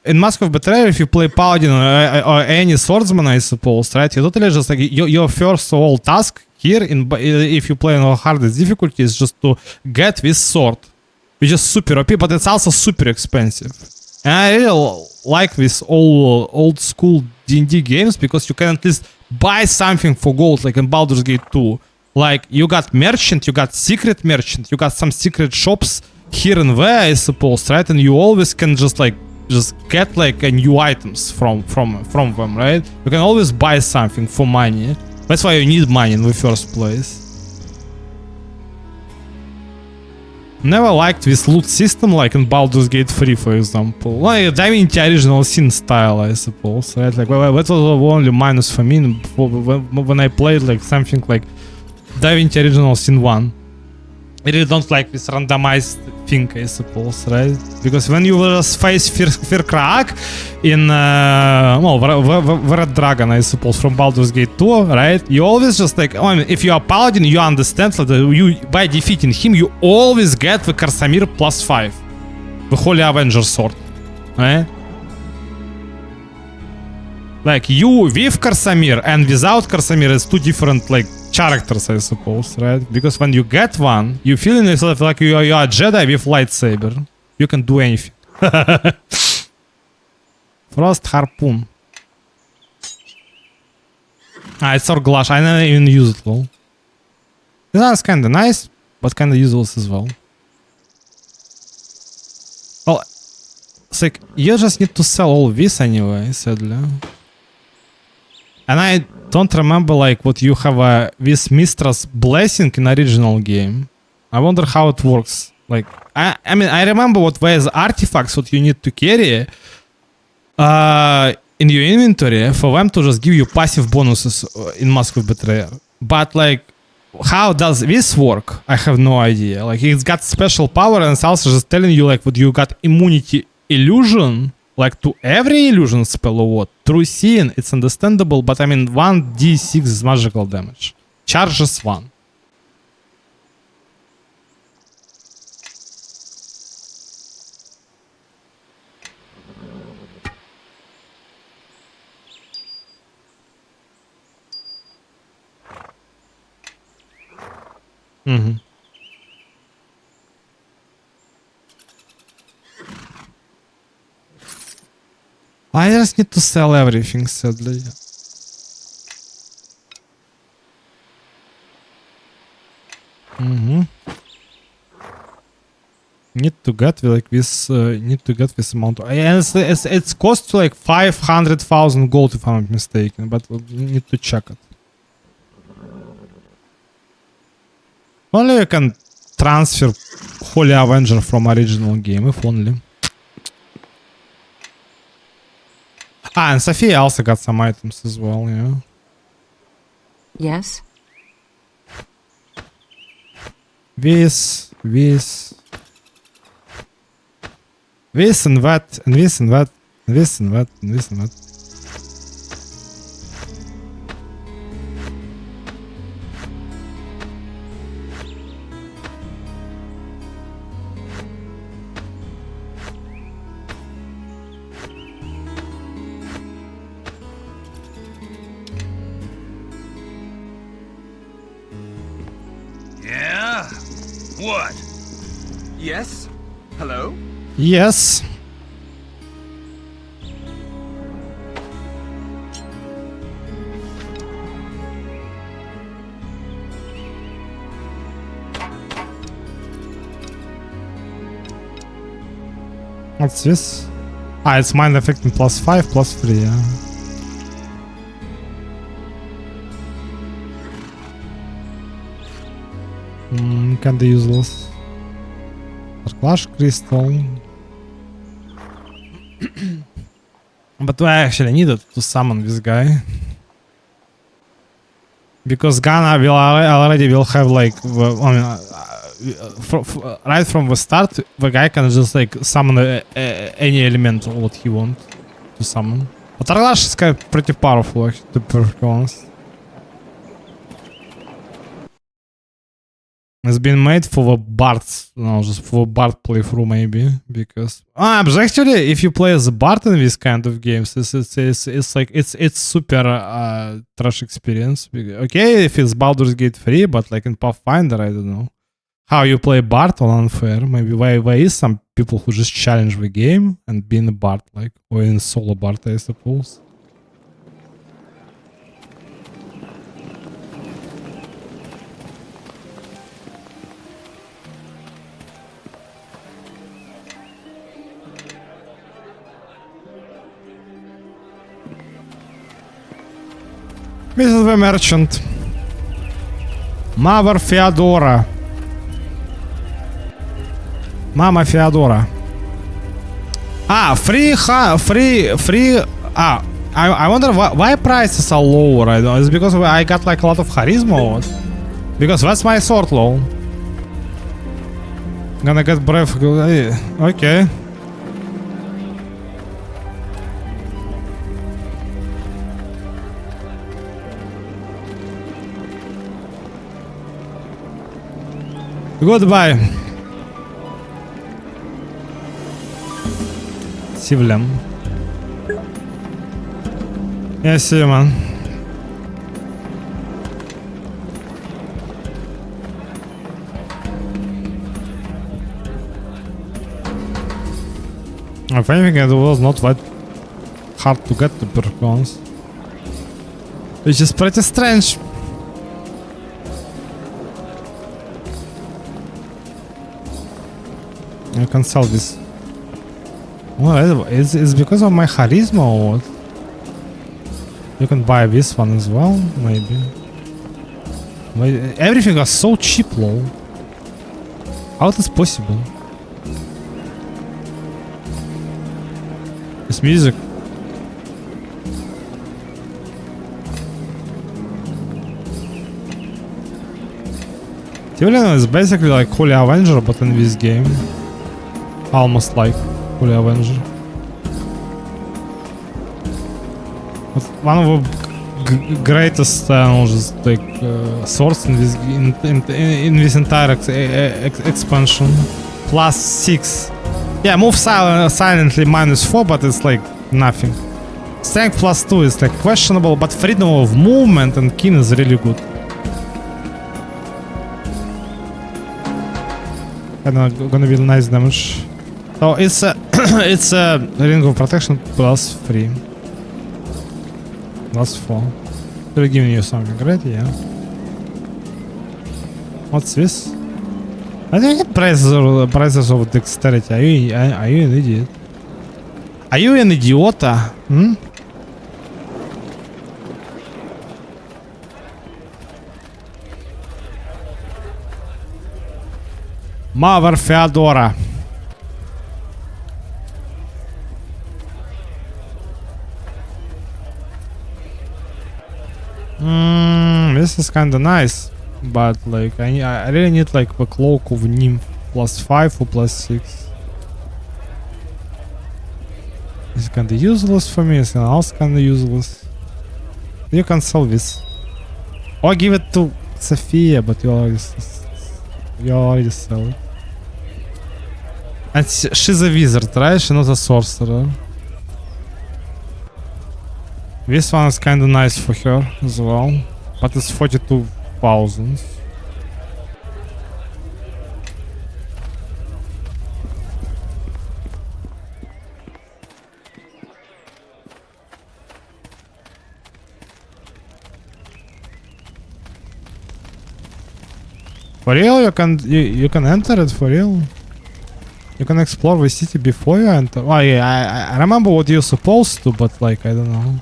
in Mask of Betrayal, if you play Paladin or any swordsman, I suppose, right? You totally just like your first of all task here if you play on hardest difficulty is just to get this sword, which is super OP, but it's also super expensive. And I really like this old school D&D games because you can at least buy something for gold, like in Baldur's Gate 2. Like, you got merchant, you got secret merchant, you got some secret shops here and there, I suppose, right? And you always can just get like new items from them, right? You can always buy something for money. That's why you need money in the first place. Never liked this loot system like in Baldur's Gate 3, for example. Like Divinity Original Sin style, I suppose, right? Like, well, that was only minus for me when I played like something like Divinity Original Sin 1. I really don't like this randomized thing, I suppose, right? Because when you just face Firkrak in the Red Dragon, I suppose, from Baldur's Gate 2, right? You always just like, I mean, if you are Paladin, you understand that you by defeating him, you always get the Karsamir +5, the Holy Avenger sword, right? Like you with Karsamir and without Karsamir is two different like characters, I suppose, right? Because when you get one, you feel in yourself like you are a Jedi with lightsaber. You can do anything. Frost Harpoon. It's Orglash. I never even use it, lol. This one's kinda nice, but kinda useless as well. Well, it's like, you just need to sell all this anyway, sadly. And I don't remember like what you have this Mistress Blessing in original game. I wonder how it works. Like, I mean, I remember what there's artifacts what you need to carry in your inventory for them to just give you passive bonuses in Mask of Betrayal. But like, how does this work? I have no idea. Like, it's got special power and it's also just telling you like what you got immunity illusion. Like to every illusion spell or what? Through seeing, it's understandable, but I mean 1d6 is magical damage. Charges 1. Mm-hmm. I just need to sell everything, sadly. Mm-hmm. Need to get like this. Need to get this amount. And it's cost like 500,000 gold if I'm not mistaken, but we need to check it. Only you can transfer Holy Avenger from original game, if only. Ah, and Sophia also got some items as well, yeah. Yes? This and that, and this and that, and this and that, and this and that. Yeah? What? Yes? Hello? Yes. What's this? Ah, it's mind affecting +5, +3, yeah. Kinda useless. Clash crystal. But I actually needed to summon this guy. Because Ghana will already will have like, right from the start, the guy can just like summon any element what he wants to summon. But Arlash is kind of pretty powerful, actually, to be perfectly honest. It's been made for the Bard, no, just for the Bard playthrough maybe, because but actually, if you play as a Bard in this kind of games, it's like it's super trash experience. Okay, if it's Baldur's Gate 3, but like in Pathfinder, I don't know how you play Bard on Unfair. Maybe there is some people who just challenge the game and being a Bard, like, or in solo Bard, I suppose. This is the merchant. Mother Feodora. Mama Feodora. Ah, free. Ah, I wonder why prices are low right now. Is it because I got like a lot of charisma or what? Because that's my sword low. Gonna get breath. Okay. Goodbye. Civilian. Yeah, see you, man. If anything, it was not that hard to get the performance. Which is pretty strange. I can sell this. Well, it's because of my charisma or what? You can buy this one as well, maybe. Everything was so cheap, lol. How is this possible? This music. Tyrion is basically like Holy Avenger, but in this game. Almost like Holy Avenger. But one of the greatest just like swords in this entire expansion. +6. Yeah, move silently -4, but it's like nothing. Strength +2 is like questionable, but freedom of movement and keen is really good. And gonna be nice damage. So it's it's a ring of protection +3. +4. They're giving you something, right? Yeah. What's this? I think it prices of dexterity. Are you an idiot? Are you an idiota? Hmm? Mother Feodora. this is kinda nice, but like I really need like the cloak of nymph +5 or +6. It's kinda useless for me, it's else kinda useless. You can sell this. Or give it to Sophia, but you already sell it. And she's a wizard, right? She's not a sorcerer. This one is kinda nice for her as well, but it's 42,000. For real, you can enter it for real. You can explore the city before you enter. Oh yeah, I remember what you're supposed to, but like I don't know.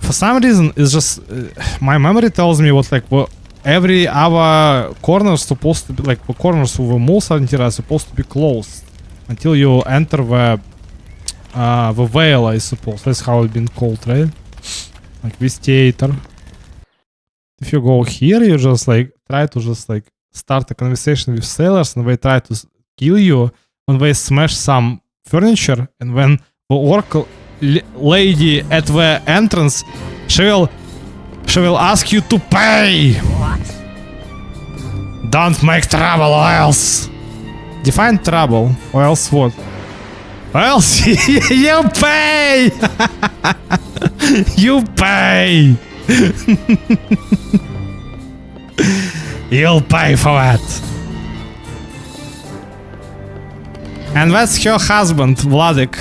For some reason, it's just my memory tells me what like every other corner is supposed to be like the corners of the mall center are supposed to be closed until you enter the veil, I suppose. That's how it's been called, right? Like this theater. If you go here, you just like try to just like start a conversation with sailors, and they try to kill you when they smash some furniture, and when the orc lady at the entrance, she will ask you to pay. What? Don't make trouble or else. Define trouble or else what? Or else you pay. You pay. You'll pay for that. And that's her husband, Vladik.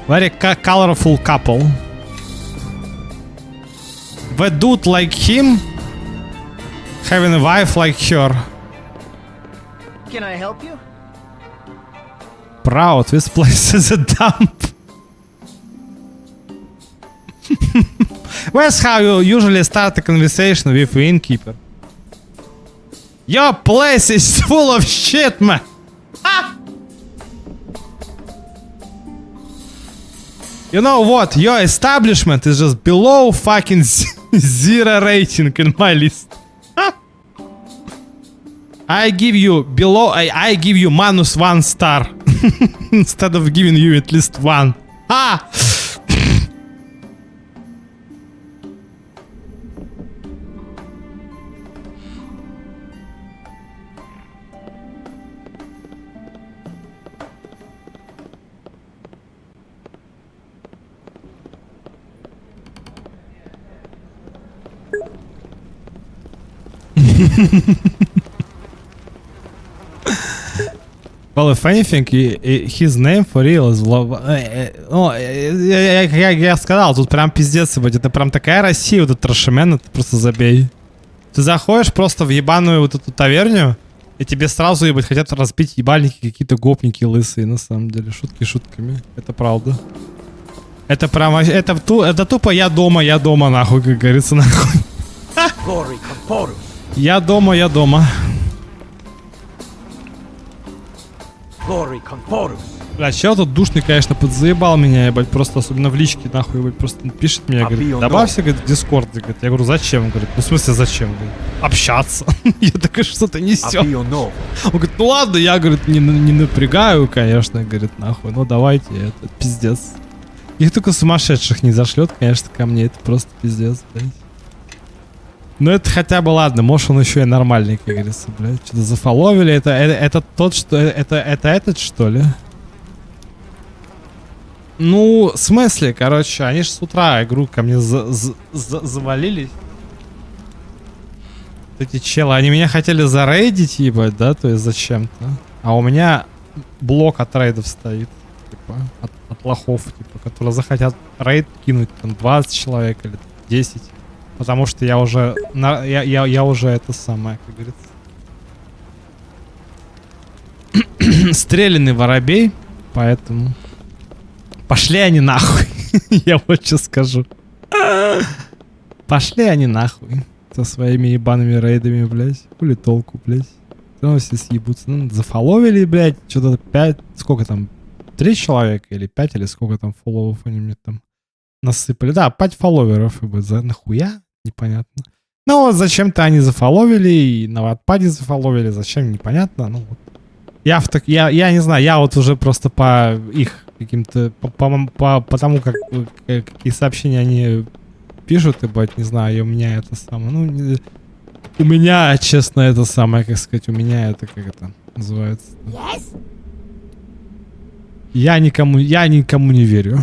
Very colorful couple. The dude like him having a wife like her. Can I help you? Proud, this place is a dump. That's how you usually start a conversation with the innkeeper. Your place is full of shit, man. Ah! You know what? Your establishment is just below fucking 0 rating in my list. I give you below. I give you -1 star instead of giving you at least 1. Ah! Well, if anything, his name for real is я сказал, тут прям пиздец, это прям такая Россия, вот этот трэшемен, это просто забей. Ты заходишь просто в ебаную вот эту таверню, и тебе сразу, ебать, хотят разбить ебальники какие-то гопники лысые, на самом деле. Шутки шутками, это правда. Это прям, это тупо я дома, нахуй, как говорится, нахуй. Я дома. Бля, чел тут душный, конечно, подзаебал меня, ебать, просто особенно в личке, нахуй, ебать, просто пишет мне, говорит, добавься, говорит, в Дискорд, говорит, я говорю, зачем, говорит, ну в смысле зачем, говорит, общаться, я такой, что ты несешь, он говорит, ну ладно, я, говорит, не напрягаю, конечно, говорит, нахуй, ну давайте, это пиздец, их только сумасшедших не зашлет, конечно, ко мне, это просто пиздец, блядь. Ну это хотя бы ладно, может он еще и нормальный, как говорится, блядь. Что-то зафоловили, это тот, что... Это этот, что ли? Ну, в смысле, короче, они же с утра игру ко мне завалились. Эти челы, они меня хотели зарейдить, ебать, да, то есть зачем-то. А у меня блок от рейдов стоит, типа, от лохов, типа, которые захотят рейд кинуть, там, 20 человек или 10. Потому что я уже, я уже это самое, как говорится, стрелянный воробей, поэтому пошли они нахуй, я вот что скажу. Пошли они нахуй со своими ебаными рейдами, блядь, хули толку, блядь. Ну, все съебутся, ну, зафоловили, блядь, что-то 5, сколько там, 3 человека или 5, или сколько там фолловов они мне там насыпали. Да, 5 фолловеров и будет. За нахуя? Непонятно. Ну вот зачем-то они зафоловили, и на Wattpad зафоловили, зачем, непонятно. Ну вот. Я не знаю, я вот уже просто по их каким-то, по тому, какие сообщения они пишут, ебать, не знаю, и у меня это самое, ну, у меня, честно, это самое, как сказать, у меня это, как это называется? Я никому не верю.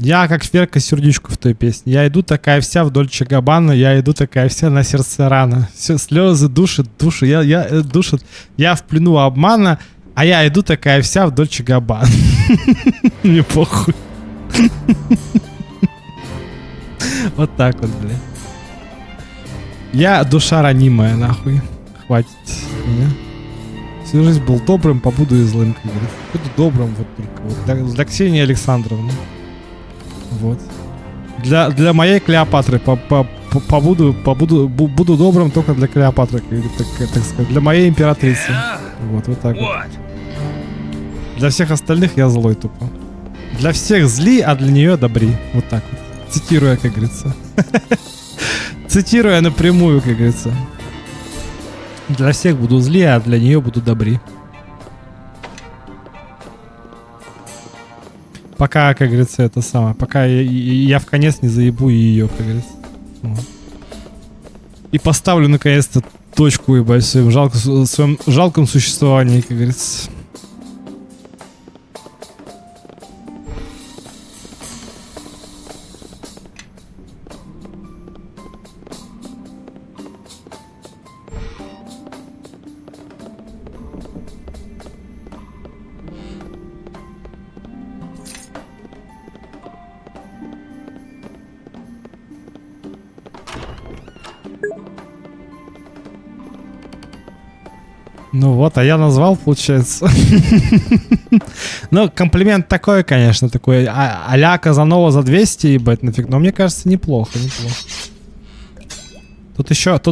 Я как Верка Сердючка в той песне. Я иду такая вся вдоль Чагабана, я иду такая вся на сердце рана. Все, слезы душат, душат. Я в плену обмана, а я иду такая вся вдоль Чагабана. Мне похуй. Вот так вот, блин. Я душа ранимая, нахуй. Хватит меня. Всю жизнь был добрым, побуду и злым, как говорится. Буду добрым вот только. Вот для Ксении Александровны. Вот. Для моей Клеопатры буду добрым только для Клеопатры, так сказать. Для моей императрицы. Вот так вот. Для всех остальных я злой тупо. Для всех зли, а для нее добри. Вот так вот. Цитируя, как говорится. Цитируя напрямую, как говорится. Для всех буду зли, а для нее буду добри. Пока, как говорится, это самое. Пока я в конец не заебу ее, как говорится. Вот. И поставлю наконец-то точку, ебать, в своем жалком существовании, как говорится. Ну вот, а я назвал, получается. Ну, комплимент такой, конечно, такой а-ля Казанова за 200, ебать, нафиг. Но мне кажется, неплохо. Тут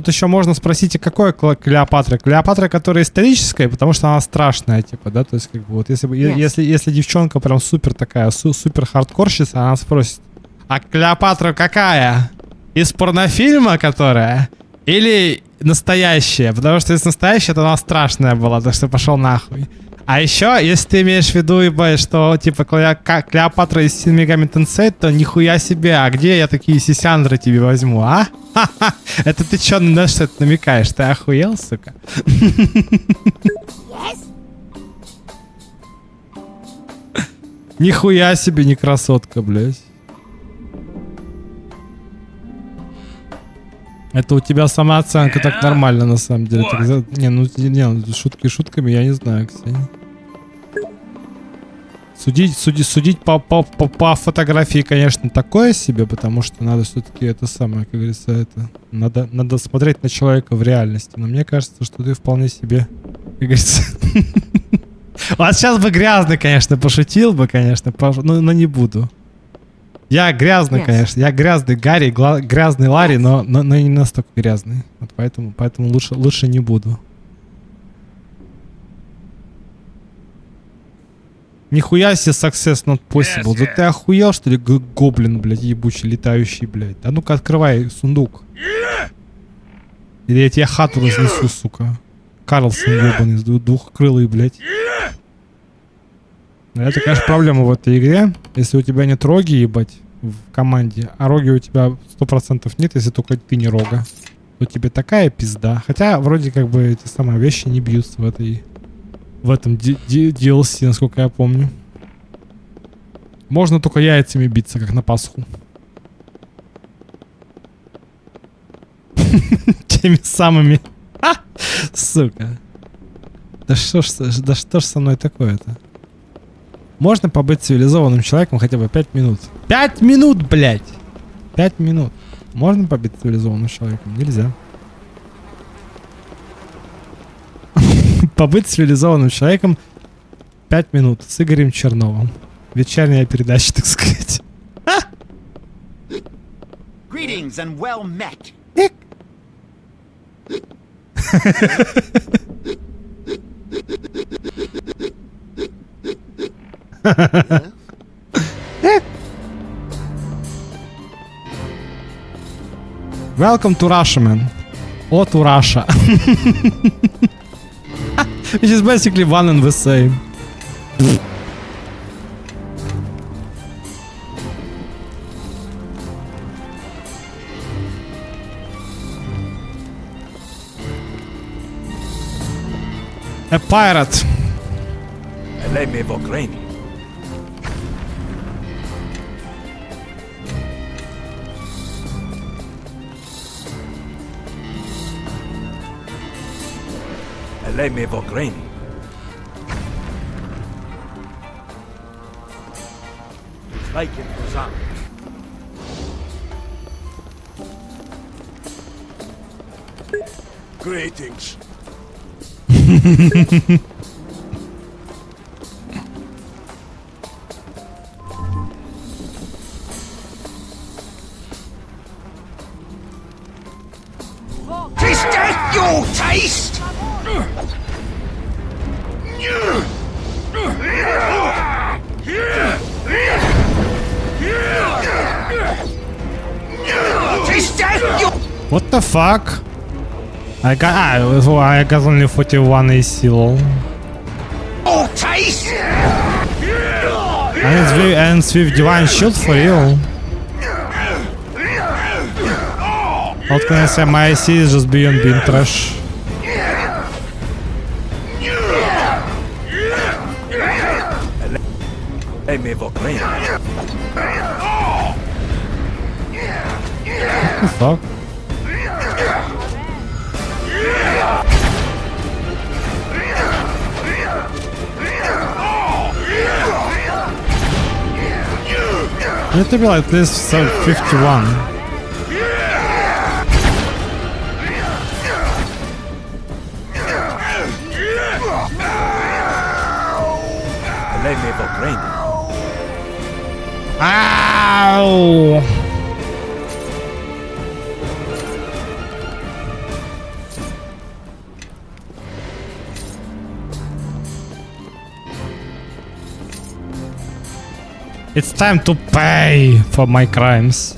еще можно спросить, а какой Клеопатра? Клеопатра, которая историческая, потому что она страшная, типа, да? То есть, как бы, вот, если девчонка прям супер такая, супер хардкорщица, она спросит, а Клеопатра какая? Из порнофильма, которая? Или настоящая? Потому что если настоящая, то она страшная была, так что пошел нахуй. А еще, если ты имеешь в виду, ебать, что типа Клеопатра из Shin Megami Tensei, то нихуя себе, а где я такие сисяндры тебе возьму, а? Ха-ха! Это ты чё, на что это намекаешь? Ты охуел, сука? Нихуя себе не красотка, блядь. Это у тебя самооценка так нормально, на самом деле. Так, не, шутки шутками, я не знаю, Ксения. Судить по фотографии, конечно, такое себе, потому что надо все-таки это самое, как говорится, это надо смотреть на человека в реальности. Но мне кажется, что ты вполне себе, как говорится. Вот сейчас бы грязный, конечно, пошутил бы, конечно, но не буду. Я грязный, конечно. Я грязный Гарри, грязный Ларри, но не настолько грязный. Вот поэтому лучше не буду. Нихуя себе success not possible. Да ты охуел, что ли, гоблин, блядь, ебучий, летающий, блядь. А ну-ка открывай сундук. Или я тебе хату разнесу, сука. Карлсон ебаный, двухкрылый, блядь. Это, конечно, проблема в этой игре. Если у тебя нет роги, ебать, в команде, а роги у тебя 100% нет, если только ты не рога, то тебе такая пизда. Хотя, вроде как бы, эти самые вещи не бьются в этом DLC, насколько я помню. Можно только яйцами биться, как на Пасху. Теми самыми. Сука. Да что ж со мной такое-то? Можно побыть цивилизованным человеком хотя бы 5 минут. 5 минут, блядь! 5 минут. Можно побыть цивилизованным человеком? Нельзя. Побыть цивилизованным человеком 5 минут с Игорем Черновым. Вечерняя передача, так сказать. Greetings and well met. Welcome to Russia, man. Or to Russia. Which is basically one and the same. A pirate. Eleme Vogreni. Eleme Vogreni. Like it goes on. Greetings. Is that your taste? Is that your What the fuck? I got only 41 AC lol. taste? And it's with Divine Shield for real. What can I say? My AC is just beyond being trash. Eleme Vogreni. What the fuck? I need to be like this 51. Eleme Vogreni. Ow! It's time to pay for my crimes.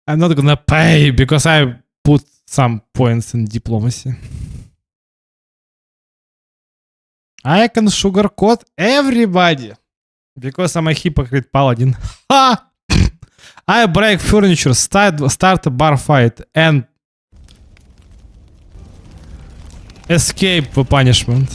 I'm not gonna pay because I put some points in diplomacy. I can sugarcoat everybody because I'm a hypocrite paladin. Ha! I break furniture, start a bar fight, and escape the punishment.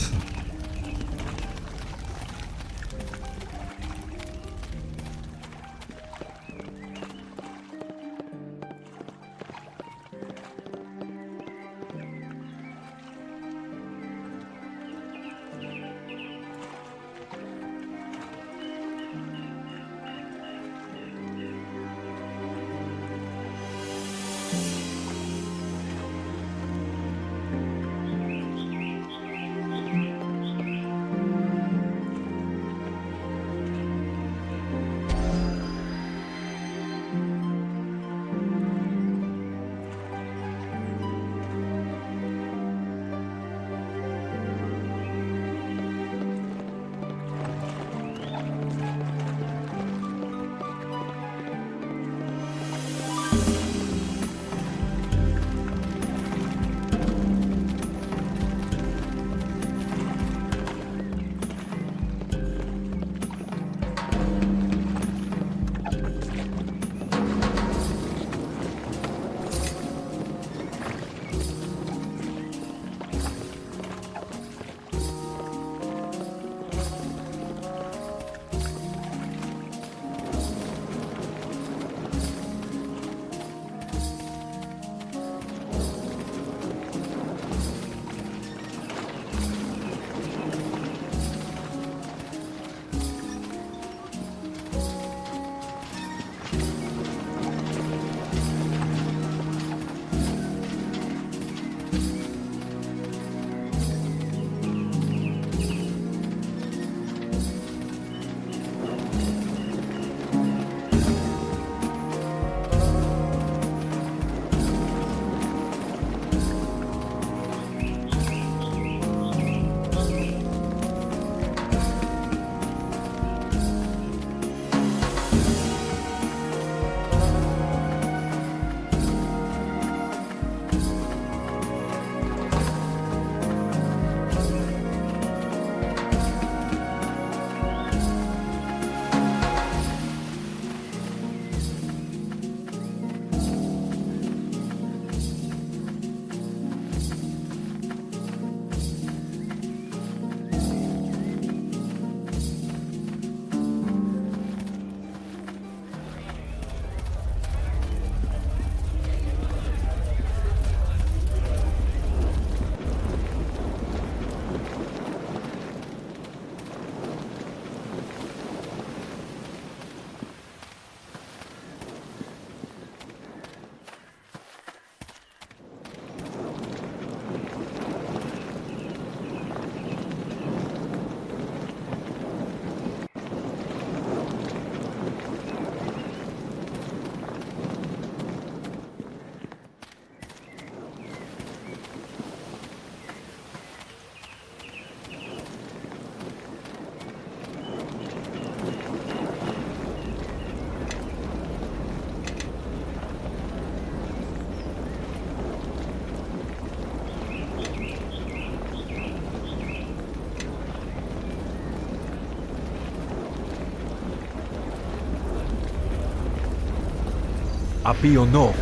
Apio no.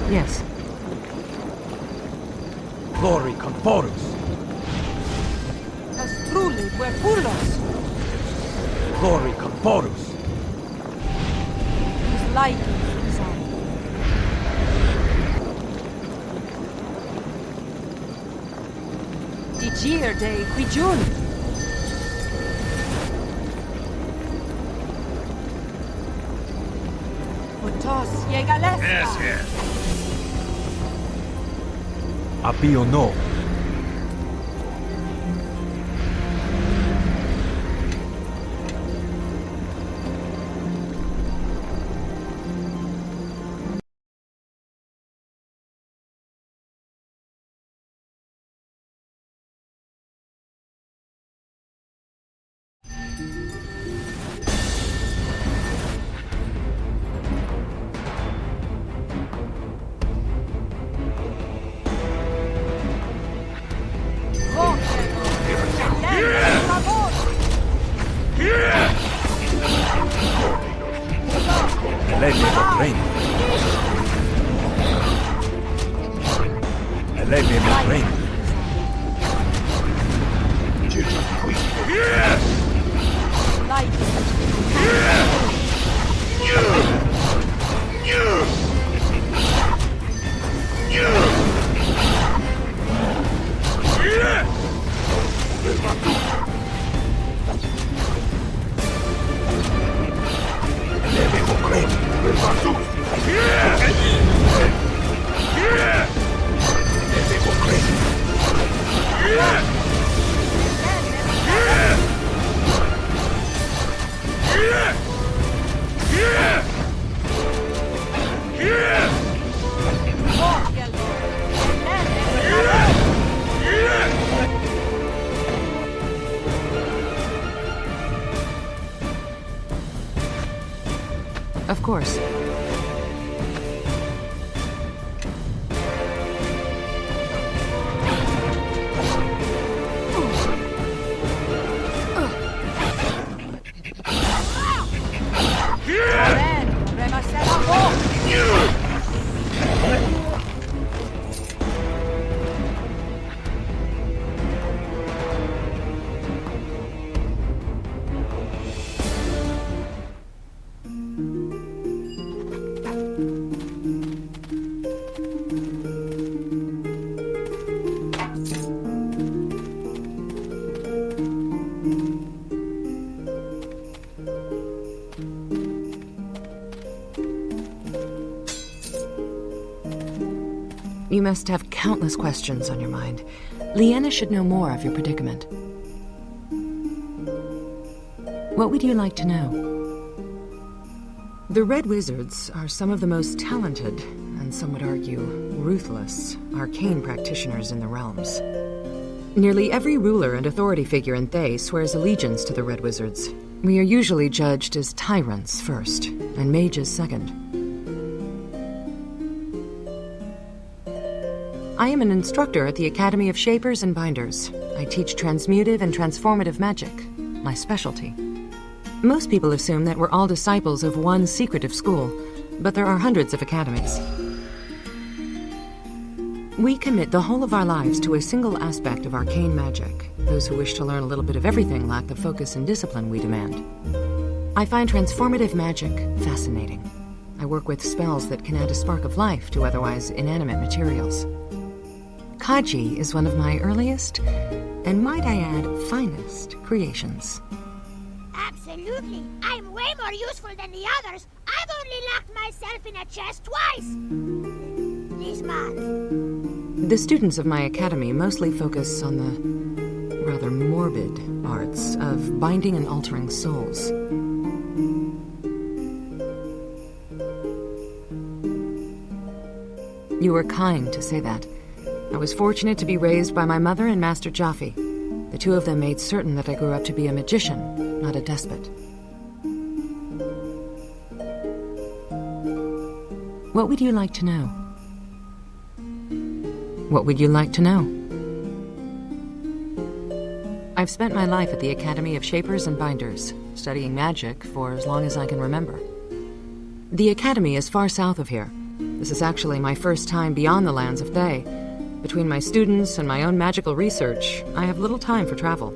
Yes. Glory conforus. As truly puerpulos. Glory conforus. Is like Frisam. Digir de Quijun. Fotos Yegalesca. Apio no. Eleme Mograine. Eleme Mograine. Light. Eleme Mograine. Eleme Mograine. Of course. You must have countless questions on your mind. Leanna should know more of your predicament. What would you like to know? The Red Wizards are some of the most talented, and some would argue, ruthless, arcane practitioners in the realms. Nearly every ruler and authority figure in Thay swears allegiance to the Red Wizards. We are usually judged as tyrants first, and mages second. I am an instructor at the Academy of Shapers and Binders. I teach transmutive and transformative magic, my specialty. Most people assume that we're all disciples of one secretive school, but there are hundreds of academies. We commit the whole of our lives to a single aspect of arcane magic. Those who wish to learn a little bit of everything lack the focus and discipline we demand. I find transformative magic fascinating. I work with spells that can add a spark of life to otherwise inanimate materials. Kaji is one of my earliest, and might I add, finest creations. Absolutely. I'm way more useful than the others. I've only locked myself in a chest twice. This month. The students of my academy mostly focus on the rather morbid arts of binding and altering souls. You were kind to say that. I was fortunate to be raised by my mother and Master Jaffe. The two of them made certain that I grew up to be a magician, not a despot. What would you like to know? What would you like to know? I've spent my life at the Academy of Shapers and Binders, studying magic for as long as I can remember. The Academy is far south of here. This is actually my first time beyond the lands of Thay. Between my students and my own magical research, I have little time for travel.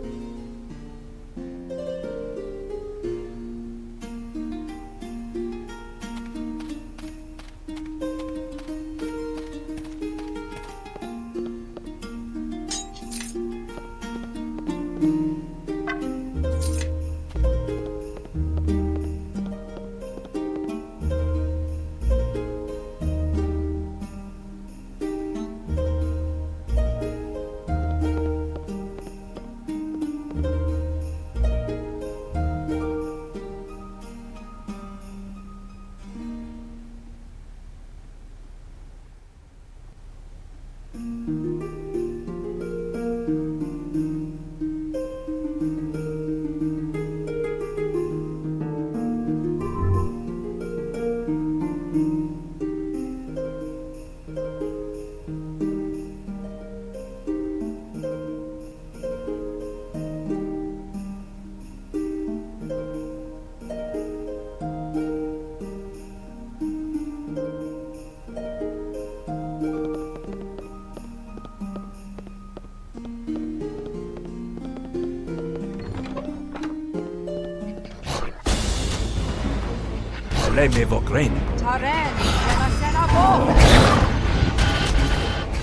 Eleme vogren. Taren, remasena bo!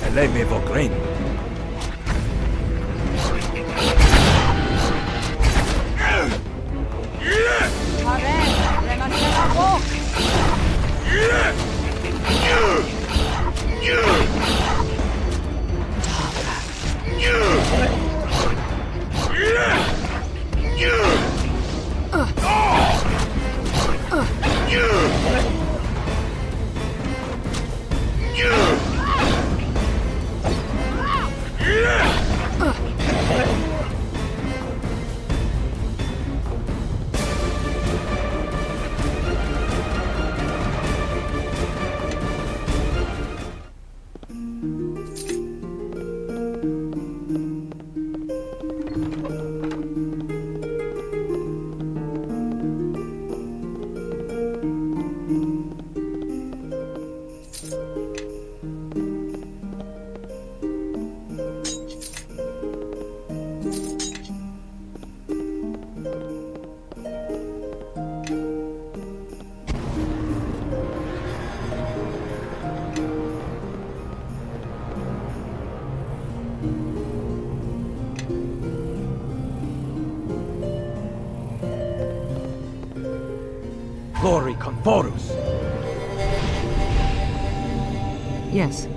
Eleme vogren. Taren, remasena bo! Glory conforus. Yes.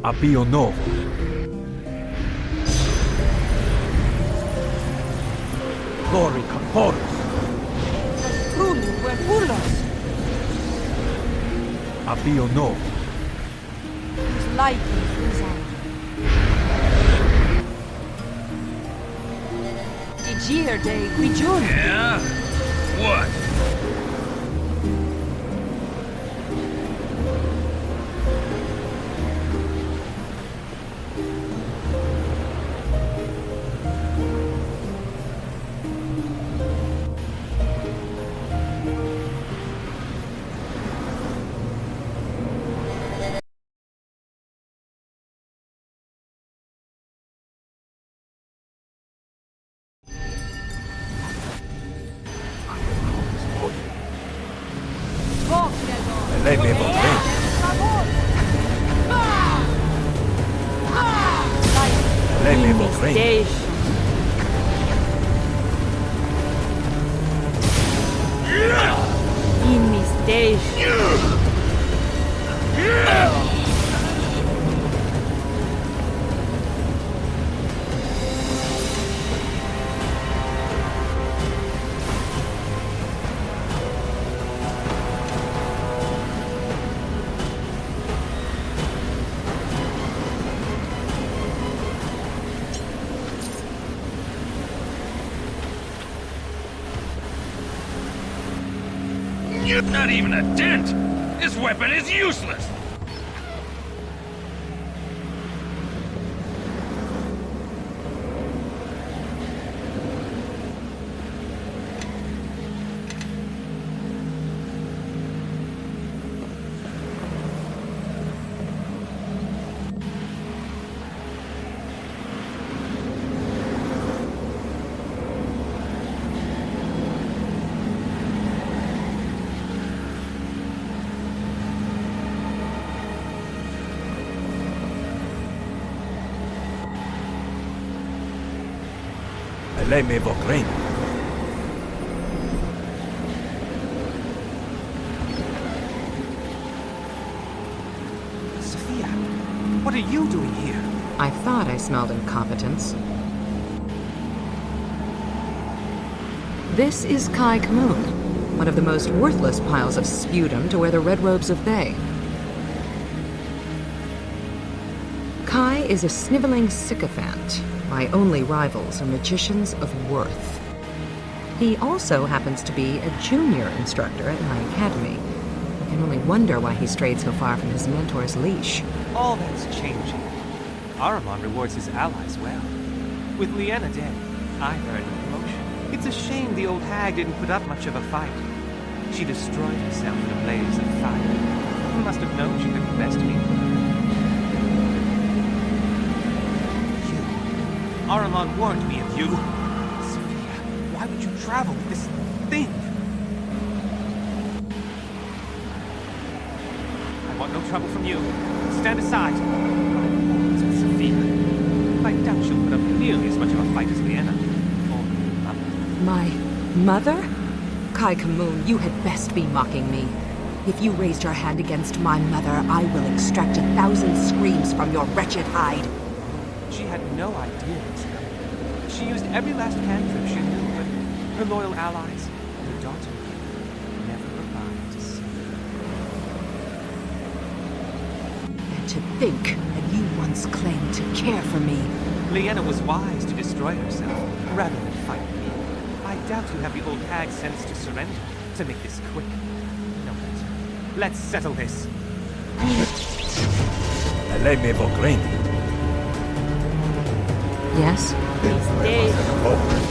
Abio novo. Glory conforus. Trulli, verpulos! Abio novo. Whose light is on. Digir de Quijun! Yeah? What? Eleme vogren. Eleme vogren. In mi station. Not even a dent! This weapon is useless! Eleme Vogren. Sophia, what are you doing here? I thought I smelled incompetence. This is Kai Kamoon, one of the most worthless piles of sputum to wear the red robes of Thay. Kai is a sniveling sycophant. My only rivals are magicians of worth. He also happens to be a junior instructor at my academy. I can only wonder why he strayed so far from his mentor's leash. All that's changing. Ahriman rewards his allies well. With Liena dead, I earned a promotion. It's a shame the old hag didn't put up much of a fight. She destroyed herself in a blaze of fire. Who must have known she couldn't best me? You. Ahriman warned me of you. Sophia, why would you travel with this thing? I want no trouble from you. Stand aside. Sophia. I doubt she'll put up nearly as much of a fight as Liena. My mother? Kai Kamoon, you had best be mocking me. If you raised your hand against my mother, I will extract 1,000 screams from your wretched hide. She had no idea it was coming. She used every last cantrip she knew, but her loyal allies, her daughter, never arrived to see her. And to think that you once claimed to care for me. Liena was wise to destroy herself, rather than fight me. I doubt you have the old hag's sense to surrender, to make this quick. No, let's settle this. Eleme Vogren. Yes? Eleme Vogren.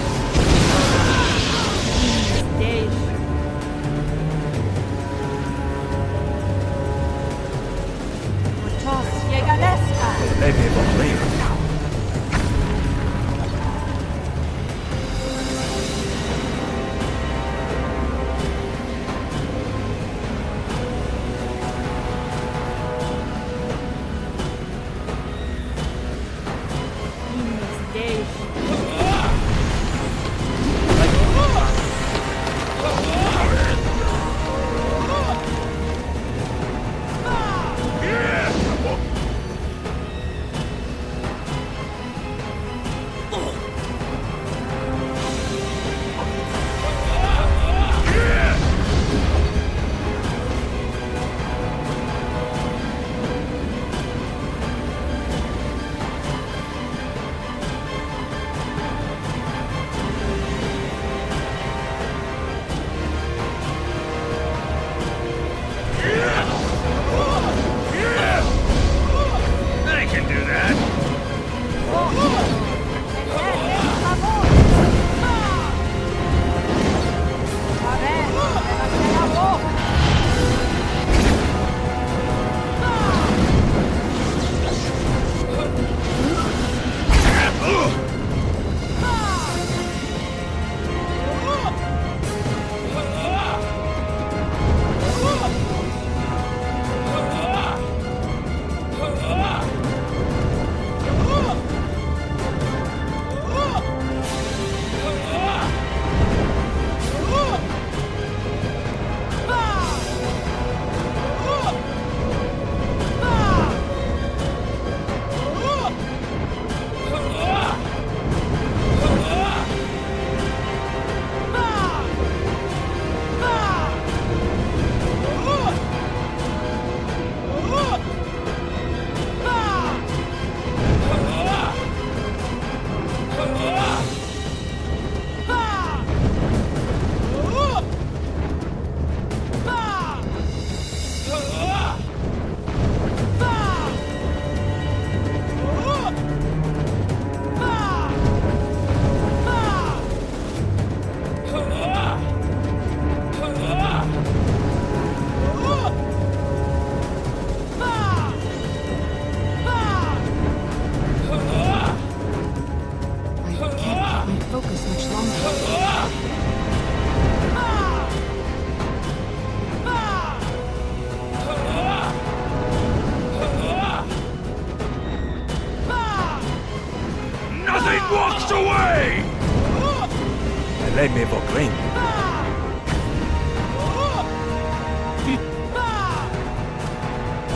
Lebe Vogren.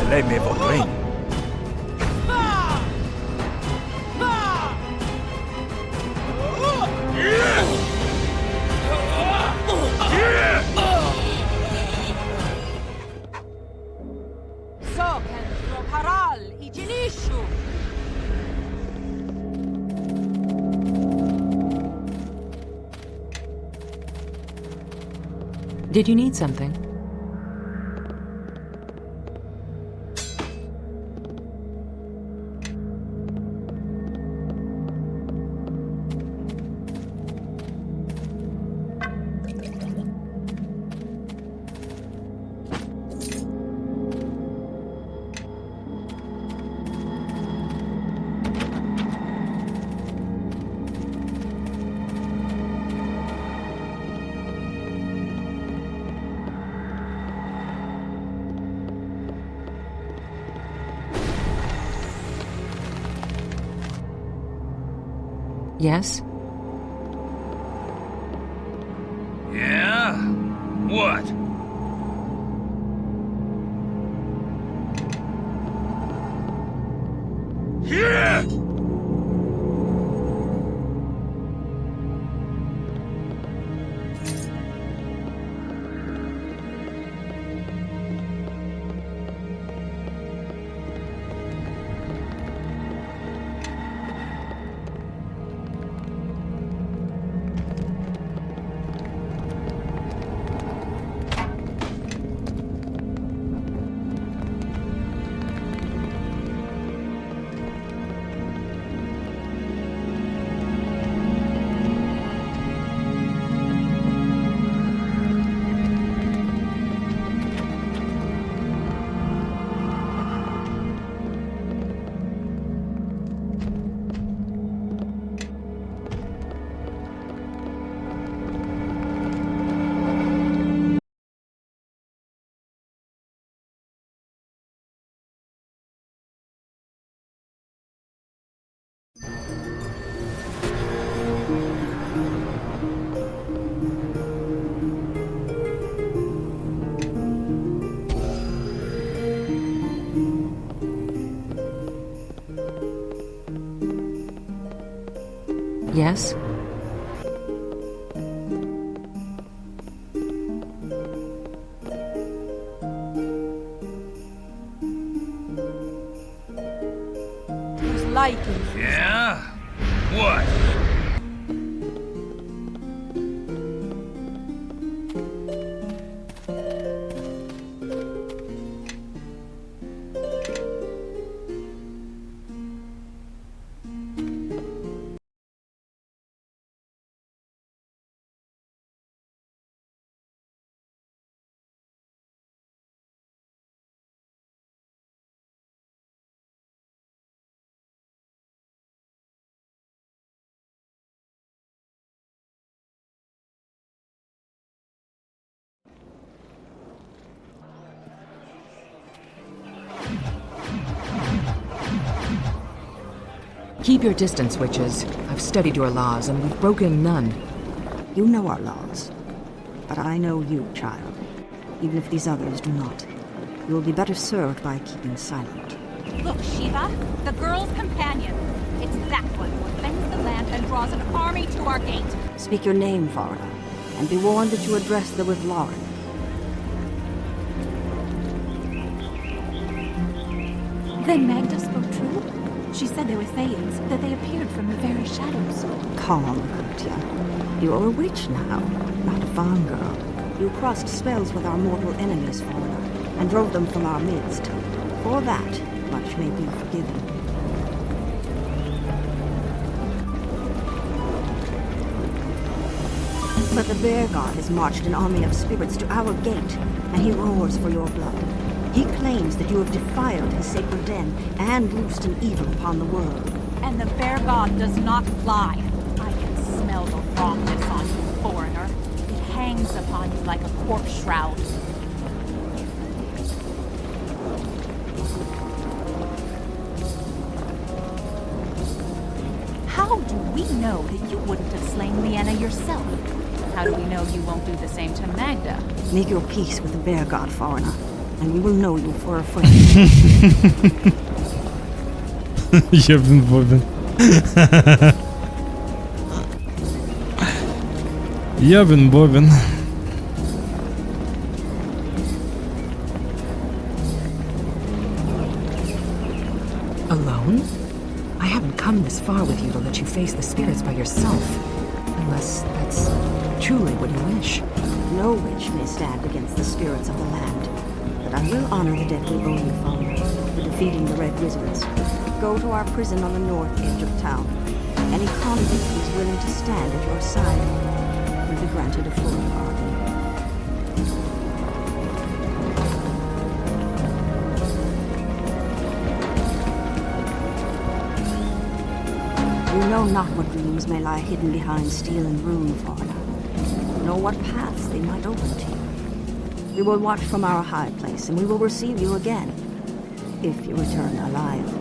Lebe Vogren. Soken from Haral, Ijilishu. Did you need something? Yes? Yeah? What? Yeah! Yes? Who's liking? Yeah? What? Keep your distance, witches. I've studied your laws, and we've broken none. You know our laws. But I know you, child. Even if these others do not. You will be better served by keeping silent. Look, Shiva, the girl's companion. It's that one who offends the land and draws an army to our gate. Speak your name, foreigner, and be warned that you address them with Lauren. Then Magda spoke true? She said they were Thanes, that they appeared from the very shadows. Calm, Kurtia. You are a witch now, not a farm girl. You crossed spells with our mortal enemies, foreigner, and drove them from our midst. For that, much may be forgiven. But the bear god has marched an army of spirits to our gate, and he roars for your blood. He claims that you have defiled his sacred den and loosed an evil upon the world. And the bear god does not lie. I can smell the wrongness on you, foreigner. It hangs upon you like a corpse shroud. How do we know that you wouldn't have slain Leanna yourself? how do we know you won't do the same to Magda? Make your peace with the bear god, foreigner, and we will know you for a friend. Jebin Bobin. Jebin Bobin. Alone? I haven't come this far with you to let you face the spirits by yourself. Unless that's truly what you wish. No witch may stand against the spirits of the land. But I will honor the debt we owe you, foreigner, for defeating the Red Wizards. Go to our prison on the north edge of town. Any convict who is willing to stand at your side will be granted a full pardon. You know not what dreams may lie hidden behind steel and rune, foreigner, nor what paths they might open to you. We will watch from our high place, and we will receive you again, if you return alive.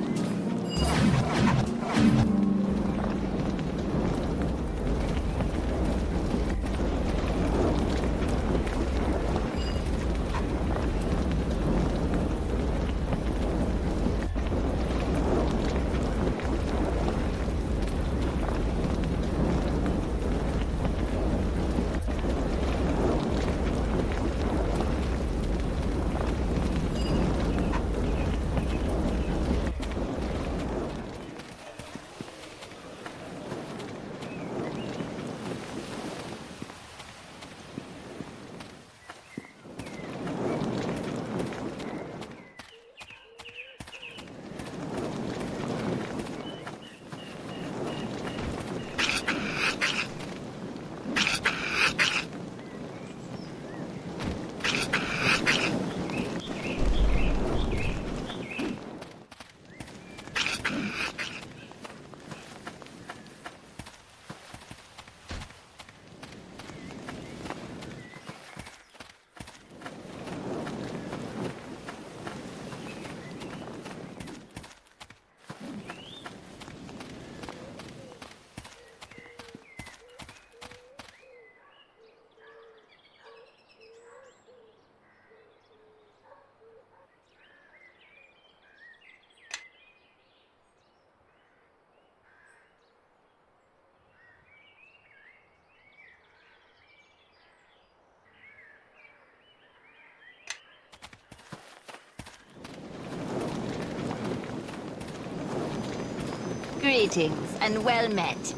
Greetings and well met.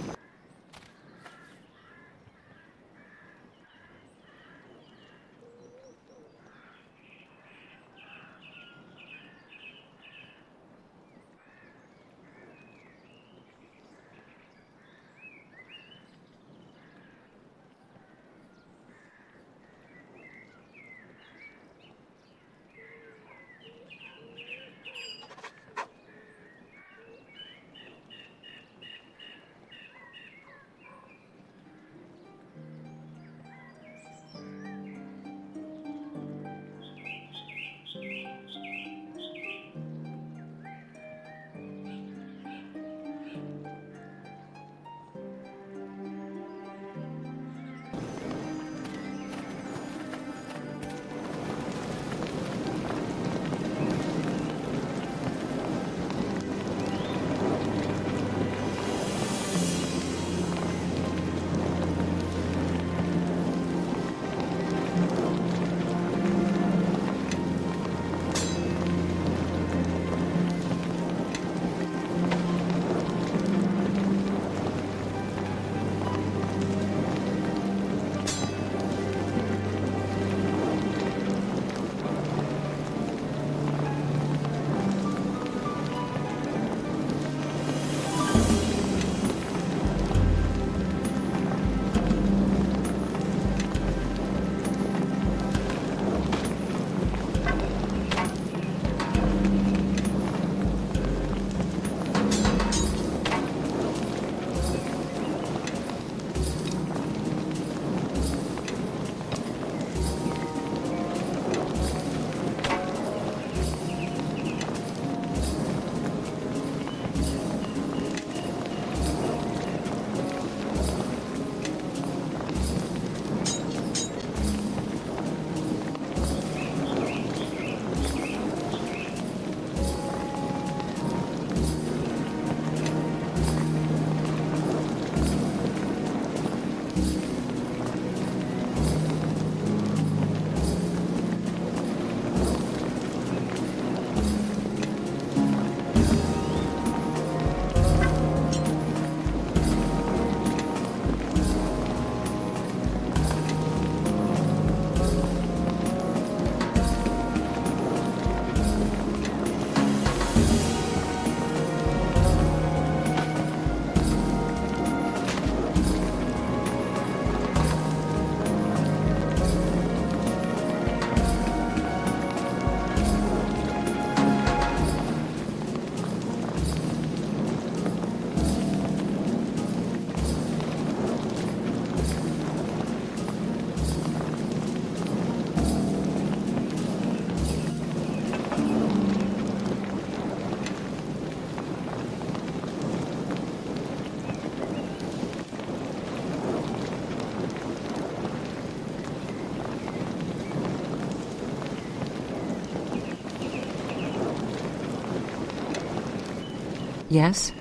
Yes?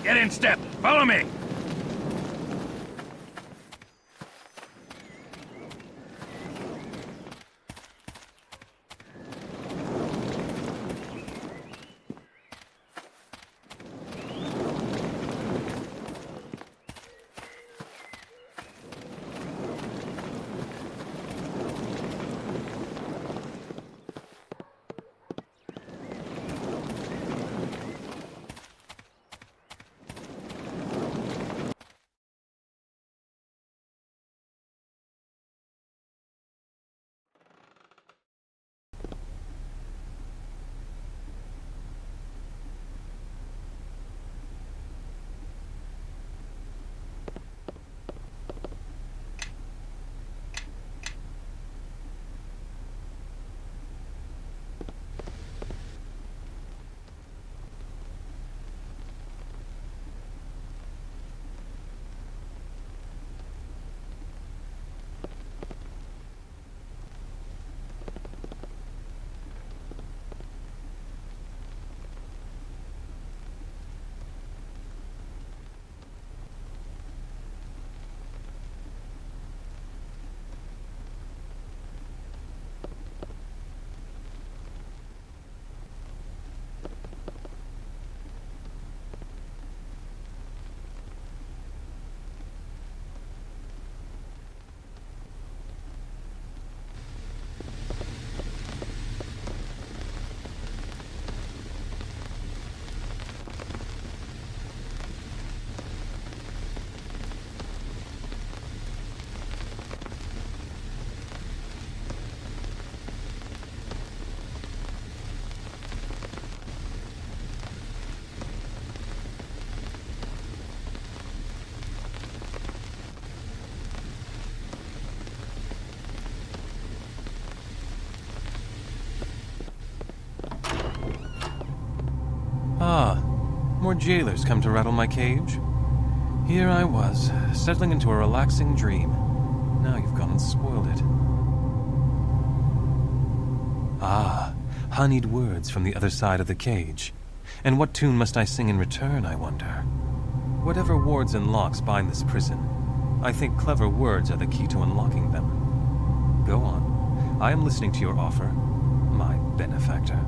Get in step. Follow me. Ah, more jailers come to rattle my cage. Here I was, settling into a relaxing dream. Now you've gone and spoiled it. Ah, honeyed words from the other side of the cage. And what tune must I sing in return, I wonder? Whatever wards and locks bind this prison, I think clever words are the key to unlocking them. Go on. I am listening to your offer, my benefactor.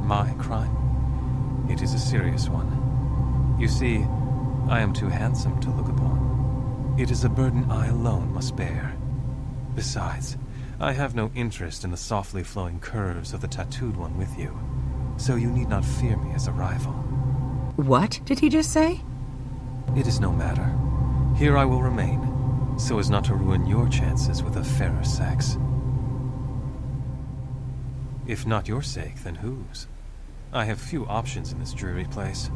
My crime? It is a serious one. You see, I am too handsome to look upon. It is a burden I alone must bear. Besides, I have no interest in the softly flowing curves of the tattooed one with you, so you need not fear me as a rival. What did he just say? It is no matter. Here I will remain, so as not to ruin your chances with a fairer sex. If not your sake, then whose? I have few options in this dreary place.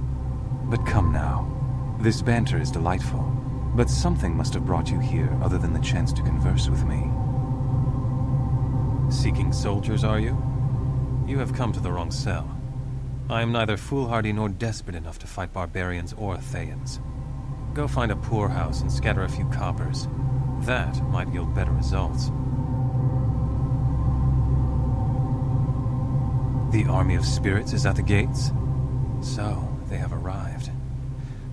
But come now. This banter is delightful, but something must have brought you here other than the chance to converse with me. Seeking soldiers, are you? You have come to the wrong cell. I am neither foolhardy nor desperate enough to fight barbarians or Thayans. Go find a poorhouse and scatter a few coppers. That might yield better results. The army of spirits is at the gates? So, they have arrived.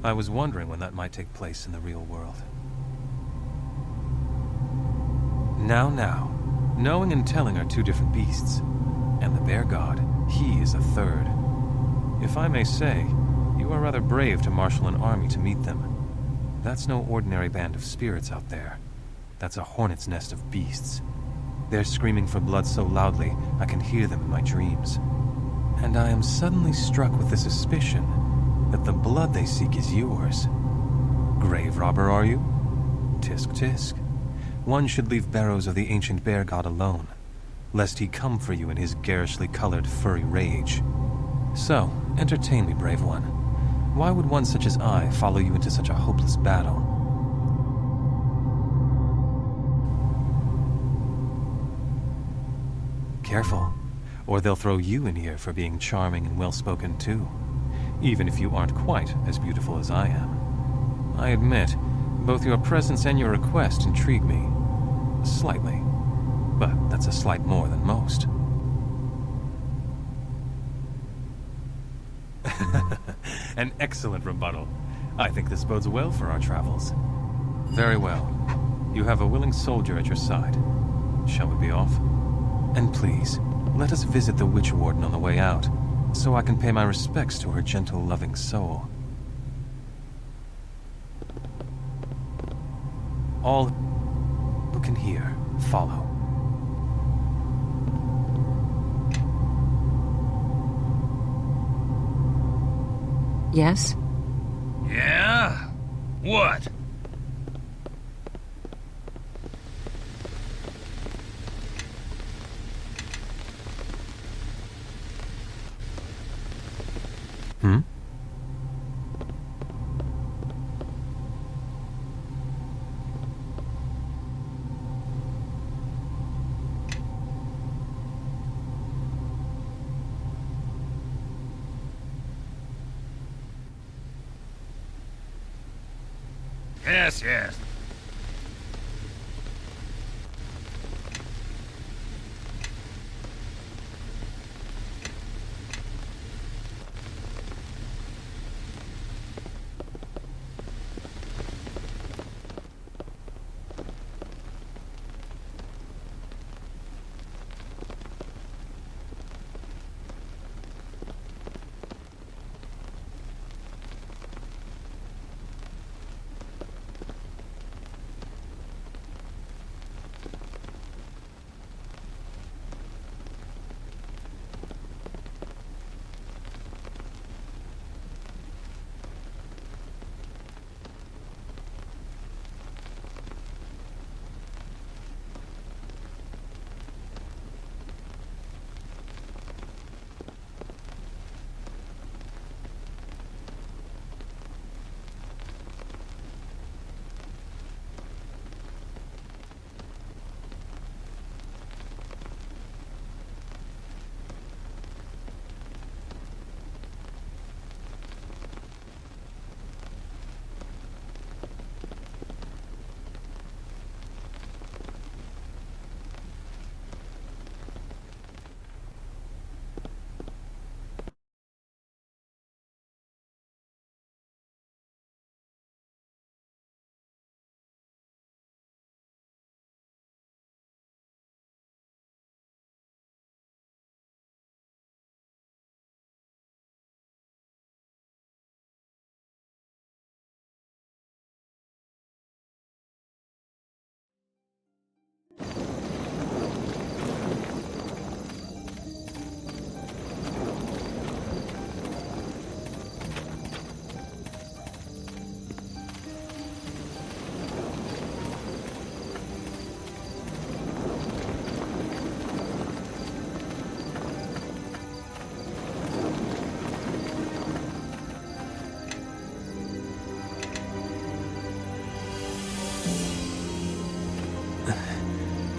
I was wondering when that might take place in the real world. Now. Knowing and telling are two different beasts. And the bear god, he is a third. If I may say, you are rather brave to marshal an army to meet them. That's no ordinary band of spirits out there. That's a hornet's nest of beasts. They're screaming for blood so loudly, I can hear them in my dreams. And I am suddenly struck with the suspicion that the blood they seek is yours. Grave robber, are you? Tisk tisk. One should leave Barrows of the ancient bear god alone, lest he come for you in his garishly colored furry rage. So, entertain me, brave one. Why would one such as I follow you into such a hopeless battle? careful, or they'll throw you in here for being charming and well-spoken too, even if you aren't quite as beautiful as I am. I admit, both your presence and your request intrigue me. Slightly. But that's a slight more than most. An excellent rebuttal. I think this bodes well for our travels. Very well. You have a willing soldier at your side. Shall we be off? And please, let us visit the Witch Warden on the way out, so I can pay my respects to her gentle, loving soul. All who can hear, follow. Yes? Yeah? What? Hmm? Yes, yes.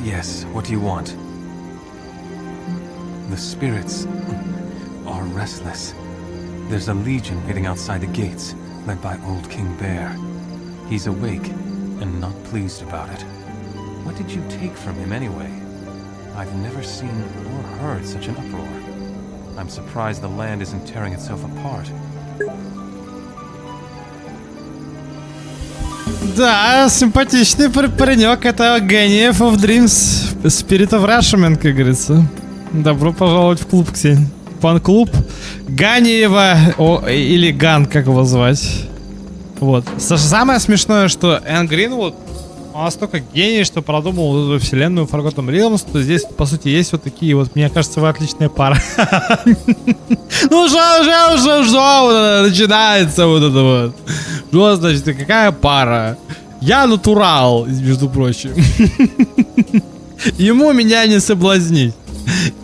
Yes, what do you want? The spirits are restless. There's a legion waiting outside the gates, led by old King Bear. He's awake and not pleased about it. What did you take from him anyway? I've never seen or heard such an uproar. I'm surprised the land isn't tearing itself apart. Да, симпатичный паренек, это Genief of Dreams, Spirit of Rashomon, как говорится. Добро пожаловать в клуб, Ксень. Фан-клуб Ганиева, или Ган, как его звать. Вот. Самое смешное, что Энн Гринвуд, он настолько гений, что продумал эту вселенную Forgotten Realms, что здесь, по сути, есть вот такие вот, мне кажется, вы отличная пара. Ну что, начинается вот это вот. Что значит, какая пара? Я натурал, между прочим. Ему меня не соблазнить,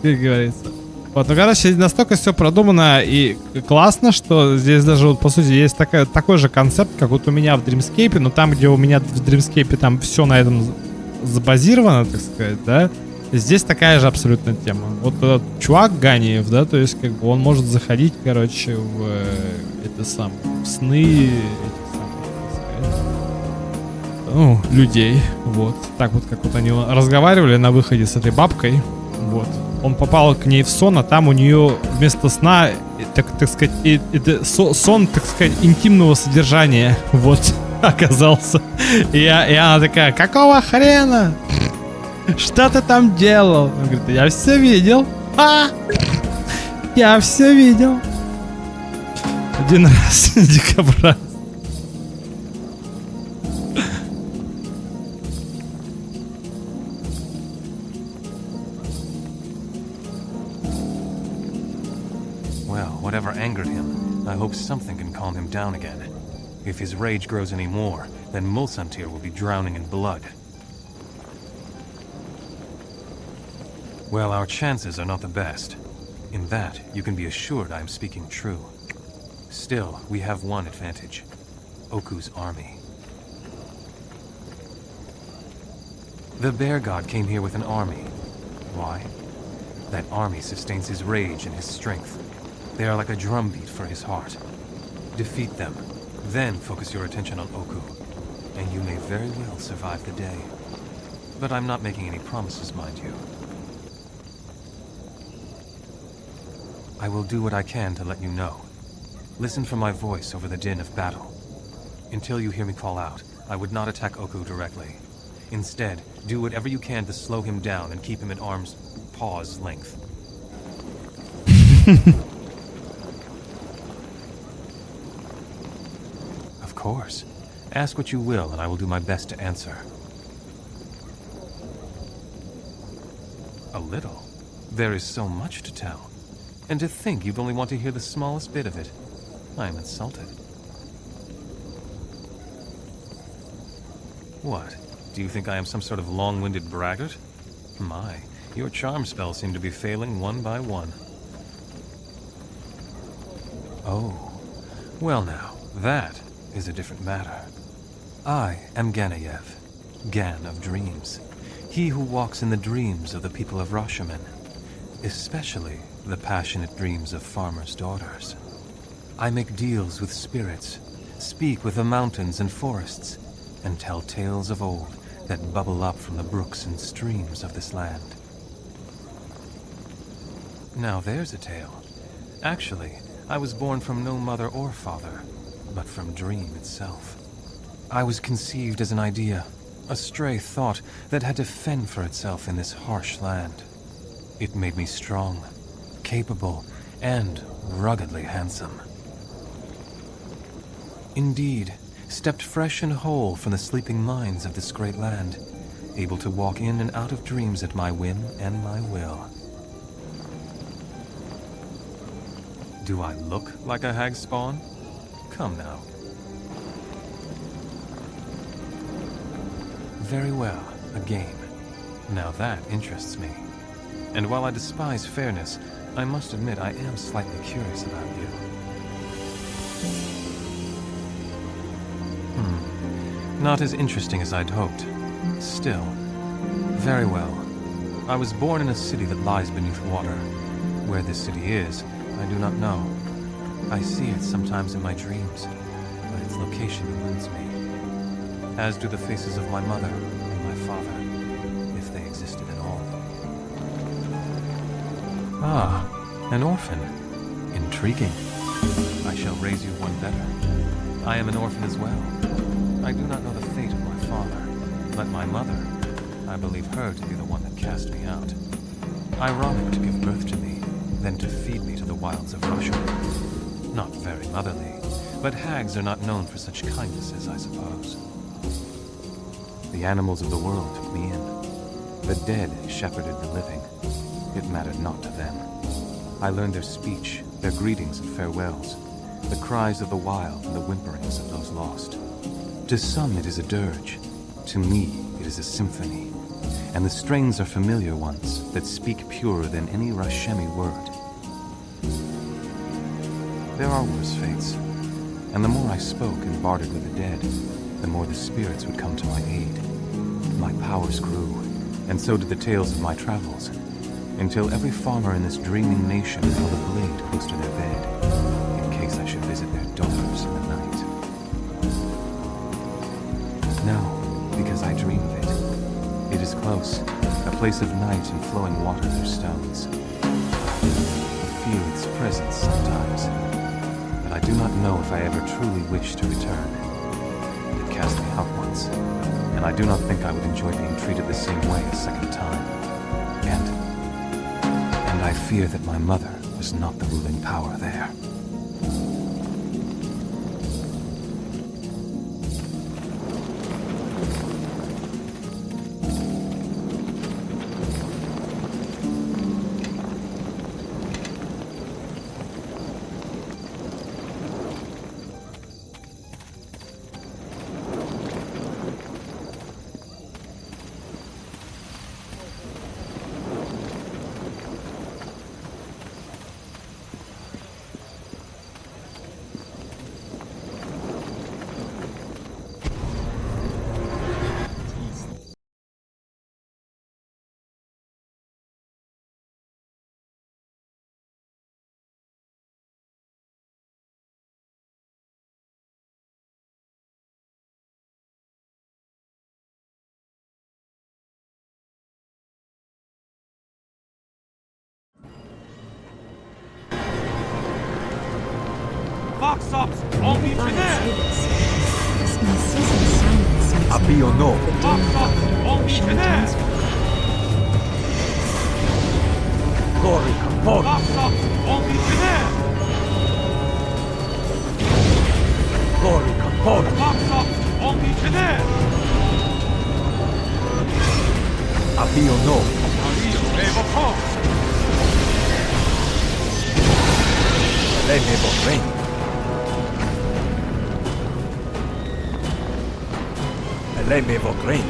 как говорится. Вот, ну, короче, настолько все продумано и классно, что здесь даже, вот, по сути, есть такой же концепт, как вот у меня в Dreamscape, но там, где у меня в Dreamscape там все на этом забазировано, так сказать, да, Здесь такая же абсолютно тема. Вот этот чувак Ганиев, да, то есть как бы он может заходить, короче, в это сам, в сны этих самых, так сказать, ну, людей, вот. Так вот, как вот они разговаривали на выходе с этой бабкой, вот. Он попал к ней в сон, а там у нее вместо сна, так сказать, сон, так сказать, интимного содержания, вот, оказался. И она такая, какого хрена? Что ты там делал? Он говорит, я все видел. Я все видел. Один раз дикобраз. Well, whatever angered him, I hope something can calm him down again. If his rage grows any more, then Mulsantir will be drowning in blood. Well, our chances are not the best. In that, you can be assured I am speaking true. Still, we have one advantage. Oku's army. The bear god came here with an army. Why? That army sustains his rage and his strength. They are like a drumbeat for his heart. Defeat them, then focus your attention on Oku, and you may very well survive the day. But I'm not making any promises, mind you. I will do what I can to let you know. Listen for my voice over the din of battle. Until you hear me call out, I would not attack Oku directly. Instead, do whatever you can to slow him down and keep him at arm's paw's length. Of course. Ask what you will, and I will do my best to answer. A little? There is so much to tell. And to think you'd only want to hear the smallest bit of it. I am insulted. What? Do you think I am some sort of long-winded braggart? My, your charm spells seem to be failing one by one. Oh. Well now, that is a different matter. I am Ganayev, Gan of Dreams. He who walks in the dreams of the people of Rashomon. Especially the passionate dreams of farmers' daughters. I make deals with spirits, speak with the mountains and forests, and tell tales of old that bubble up from the brooks and streams of this land. Now there's a tale. Actually, I was born from no mother or father, but from dream itself. I was conceived as an idea, a stray thought that had to fend for itself in this harsh land. It made me strong, capable, and ruggedly handsome. Indeed, stepped fresh and whole from the sleeping minds of this great land, able to walk in and out of dreams at my whim and my will. Do I look like a hag spawn? Come now. Very well, a game. Now that interests me. And while I despise fairness, I must admit I am slightly curious about you. Not as interesting as I'd hoped. Still, very well. I was born in a city that lies beneath water. Where this city is, I do not know. I see it sometimes in my dreams, but its location eludes me. As do the faces of my mother and my father, if they existed at all. Ah, an orphan. Intriguing. I shall raise you one better. I am an orphan as well. I do not know the fate of my father, but my mother, I believe her to be the one that cast me out. Ironic to give birth to me, then to feed me to the wilds of Russia. Not very motherly, but hags are not known for such kindnesses, I suppose. The animals of the world took me in. The dead shepherded the living. It mattered not to them. I learned their speech, their greetings and farewells, the cries of the wild and the whimperings of those lost. To some it is a dirge. To me it is a symphony. And the strains are familiar ones that speak purer than any Rashemi word. There are worse fates. And the more I spoke and bartered with the dead, the more the spirits would come to my aid. My powers grew, and so did the tales of my travels, until every farmer in this dreaming nation held a blade close to their bed, in case I should visit their daughters in the night. No, because I dream of it. It is close, a place of night and flowing water through stones. I feel its presence sometimes, but I do not know if I ever truly wish to return. It cast me out once, and I do not think I would enjoy being treated the same way a second time. And I fear that my mother was not the ruling power there. Fox ops, only Jeanette! Abi or no? Fox ops, only Jeanette! Glory, Capone! Fox ops, only Jeanette! Glory, Capone! Fox ops, only Jeanette! Abi or no? Let me proclaim. Let me proclaim.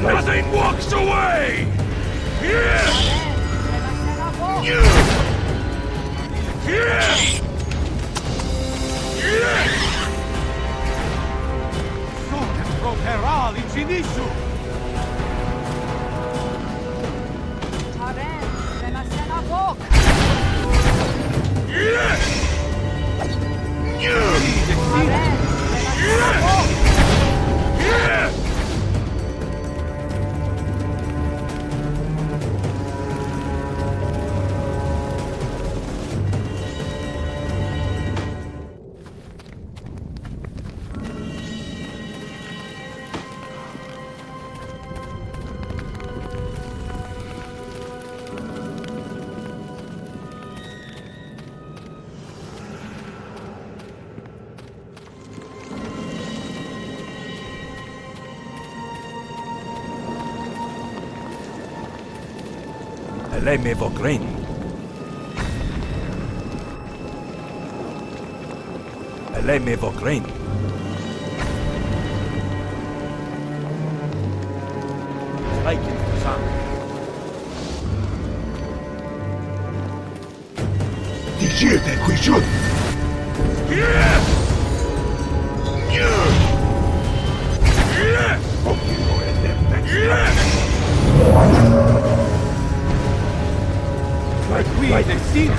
Nothing walks away! Proteral infinissu! Let me proclaim. Let me proclaim. Like it, son. Dicete qui giù! Qui decide!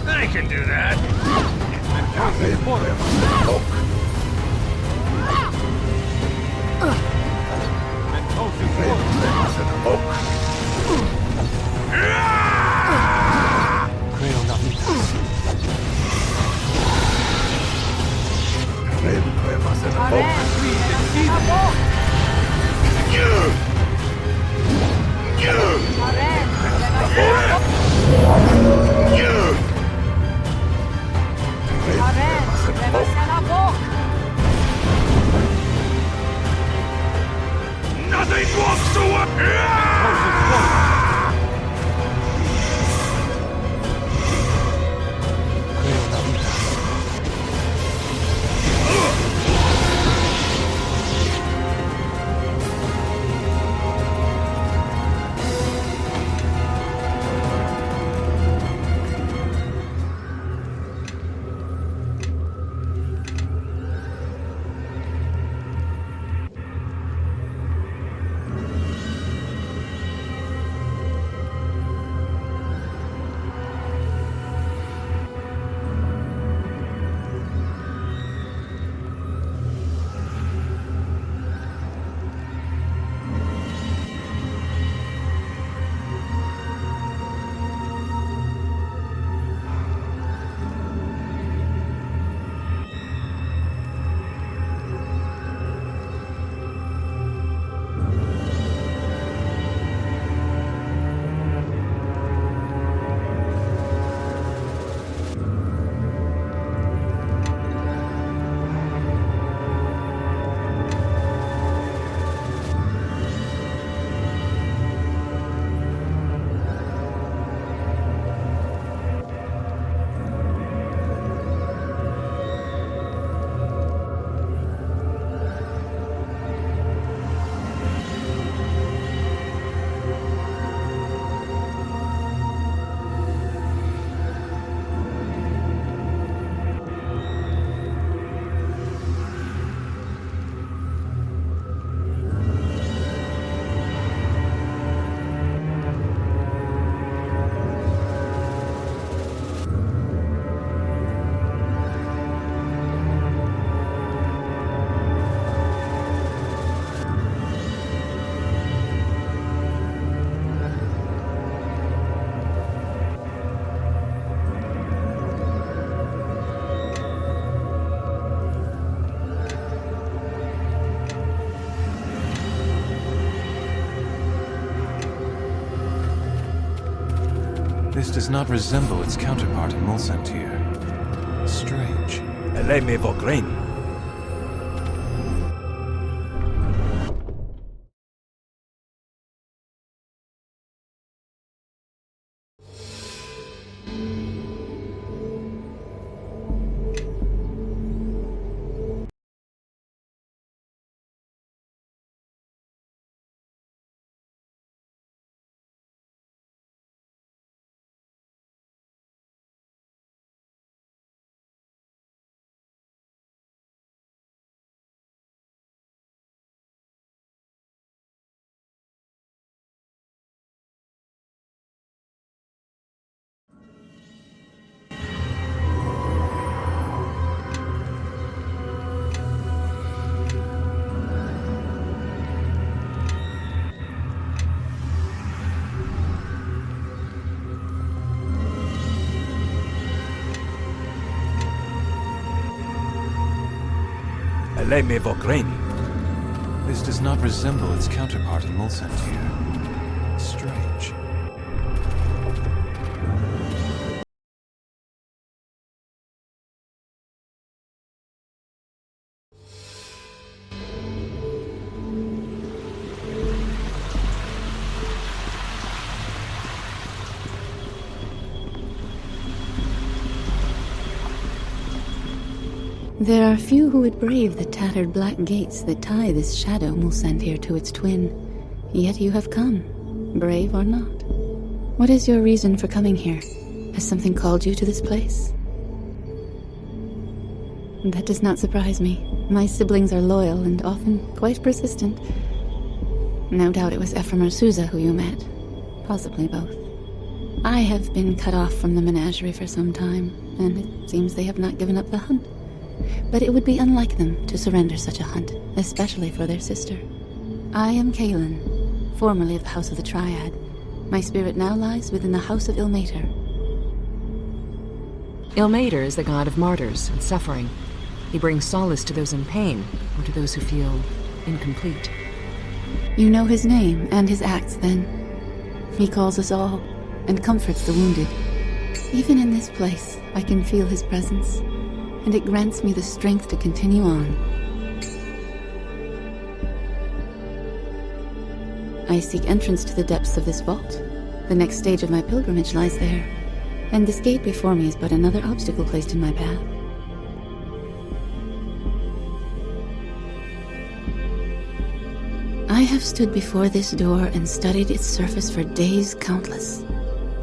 I can do that! does not resemble its counterpart in Mulsantir. Strange. Eleme Vogren. Eleme Vogren. This does not resemble its counterpart in Mulsantir. Strange. There are few who would brave the tattered black gates that tie this shadow Mulsantir to its twin. Yet you have come, brave or not. What is your reason for coming here? Has something called you to this place? That does not surprise me. My siblings are loyal and often quite persistent. No doubt it was Ephraim or Souza who you met. Possibly both. I have been cut off from the menagerie for some time, and it seems they have not given up the hunt. But it would be unlike them to surrender such a hunt, especially for their sister. I am Kaelin, formerly of the House of the Triad. My spirit now lies within the House of Ilmater. Ilmater is the god of martyrs and suffering. He brings solace to those in pain, or to those who feel incomplete. You know his name and his acts, then. He calls us all, and comforts the wounded. Even in this place, I can feel his presence, and it grants me the strength to continue on. I seek entrance to the depths of this vault. The next stage of my pilgrimage lies there, and this gate before me is but another obstacle placed in my path. I have stood before this door and studied its surface for days countless,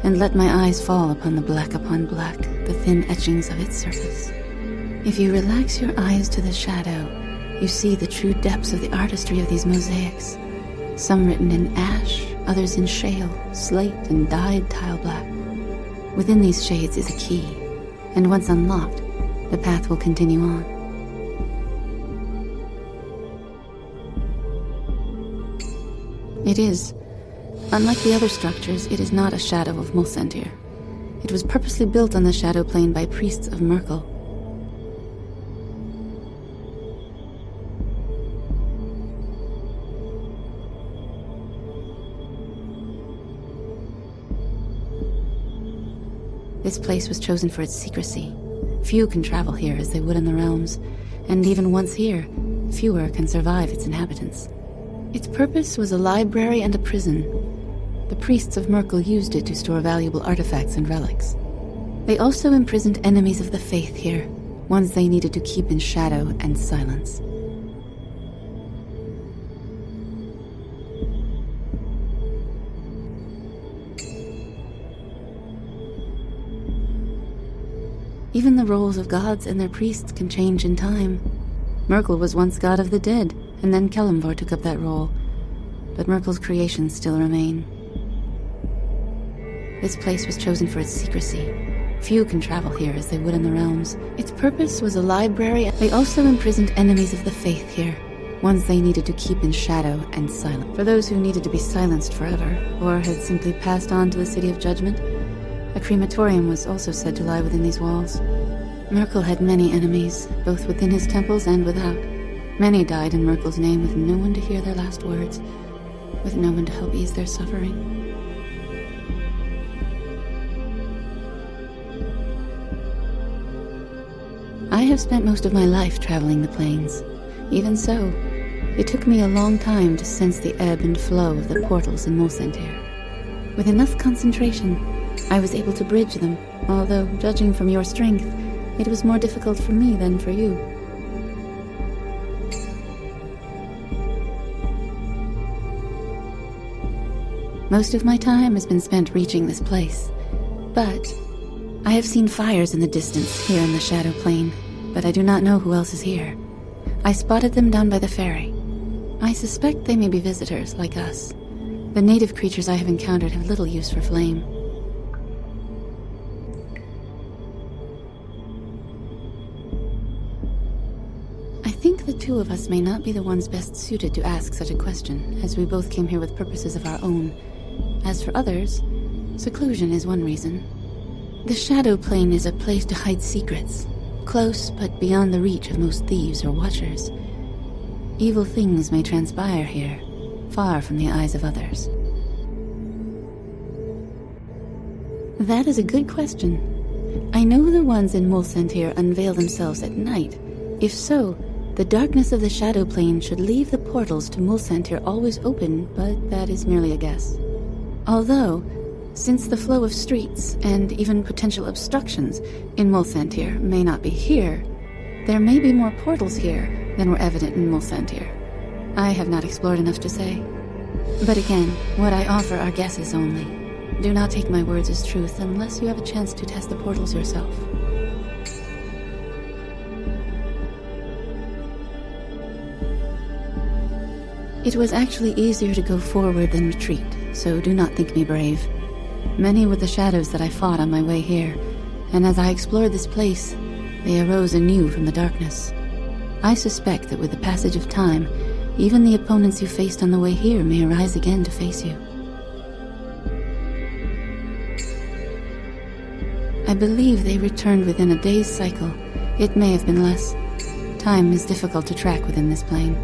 and let my eyes fall upon the black, the thin etchings of its surface. If you relax your eyes to the shadow, you see the true depths of the artistry of these mosaics. Some written in ash, others in shale, slate, and dyed tile black. Within these shades is a key, and once unlocked, the path will continue on. It is. Unlike the other structures, it is not a shadow of Mulsantir. It was purposely built on the shadow plane by priests of Merkel. This place was chosen for its secrecy. Few can travel here as they would in the realms, and even once here, fewer can survive its inhabitants. Its purpose was a library and a prison. The priests of Merkel used it to store valuable artifacts and relics. They also imprisoned enemies of the faith here, ones they needed to keep in shadow and silence. Even the roles of gods and their priests can change in time. Merkel was once god of the dead, and then Kelemvor took up that role. But Merkel's creations still remain. This place was chosen for its secrecy. Few can travel here as they would in the realms. Its purpose was a library. They also imprisoned enemies of the faith here, ones they needed to keep in shadow and silent. For those who needed to be silenced forever, or had simply passed on to the City of Judgment, a crematorium was also said to lie within these walls. Merkel had many enemies, both within his temples and without. Many died in Merkel's name with no one to hear their last words, with no one to help ease their suffering. have spent most of my life traveling the plains. Even so, it took me a long time to sense the ebb and flow of the portals in Mulcentir. With enough concentration, I was able to bridge them, although, judging from your strength, it was more difficult for me than for you. Most of my time has been spent reaching this place, but I have seen fires in the distance here in the Shadow Plain, but I do not know who else is here. I spotted them down by the ferry. I suspect they may be visitors like us. The native creatures I have encountered have little use for flame. I think the two of us may not be the ones best suited to ask such a question, as we both came here with purposes of our own. As for others, seclusion is one reason. The Shadow Plain is a place to hide secrets, close but beyond the reach of most thieves or watchers. Evil things may transpire here, far from the eyes of others. That is a good question. I know the ones in Mulcentir unveil themselves at night. If so, the darkness of the Shadow Plain should leave the portals to Mulcentir always open, but that is merely a guess. Although, since the flow of streets and even potential obstructions in Mulcentir may not be here, there may be more portals here than were evident in Mulcentir. I have not explored enough to say. But again, what I offer are guesses only. Do not take my words as truth unless you have a chance to test the portals yourself. It was actually easier to go forward than retreat, so do not think me brave. Many were the shadows that I fought on my way here, and as I explored this place, they arose anew from the darkness. I suspect that with the passage of time, even the opponents you faced on the way here may arise again to face you. I believe they returned within a day's cycle. It may have been less. Time is difficult to track within this plane.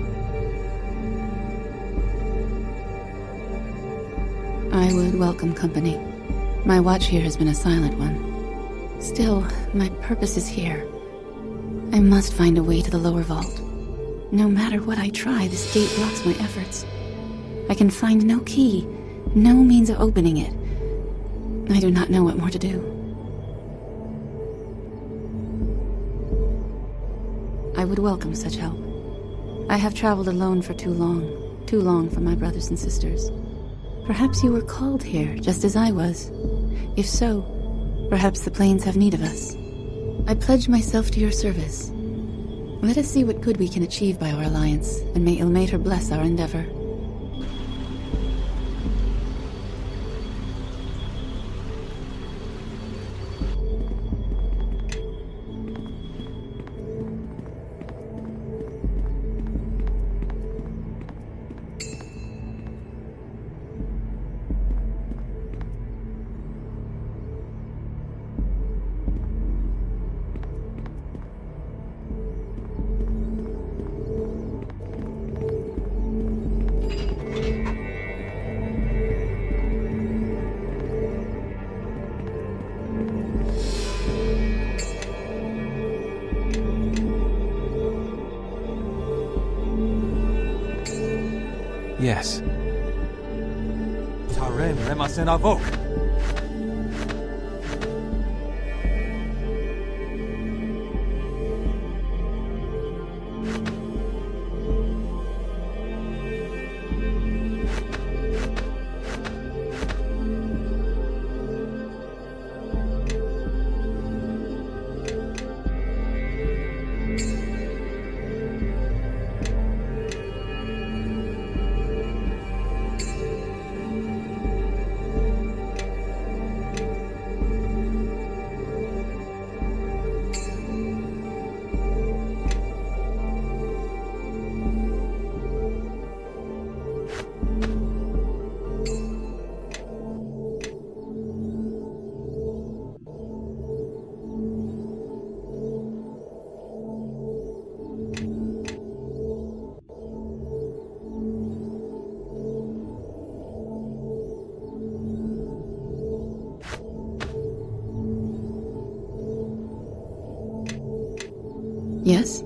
I would welcome company. My watch here has been a silent one. Still, my purpose is here. I must find a way to the lower vault. No matter what I try, this gate blocks my efforts. I can find no key, no means of opening it. I do not know what more to do. I would welcome such help. I have traveled alone for too long for my brothers and sisters. Perhaps you were called here, just as I was. If so, perhaps the plains have need of us. I pledge myself to your service. Let us see what good we can achieve by our alliance, and may Ilmater bless our endeavor. Yes. Tarem lemasen avok. Yes?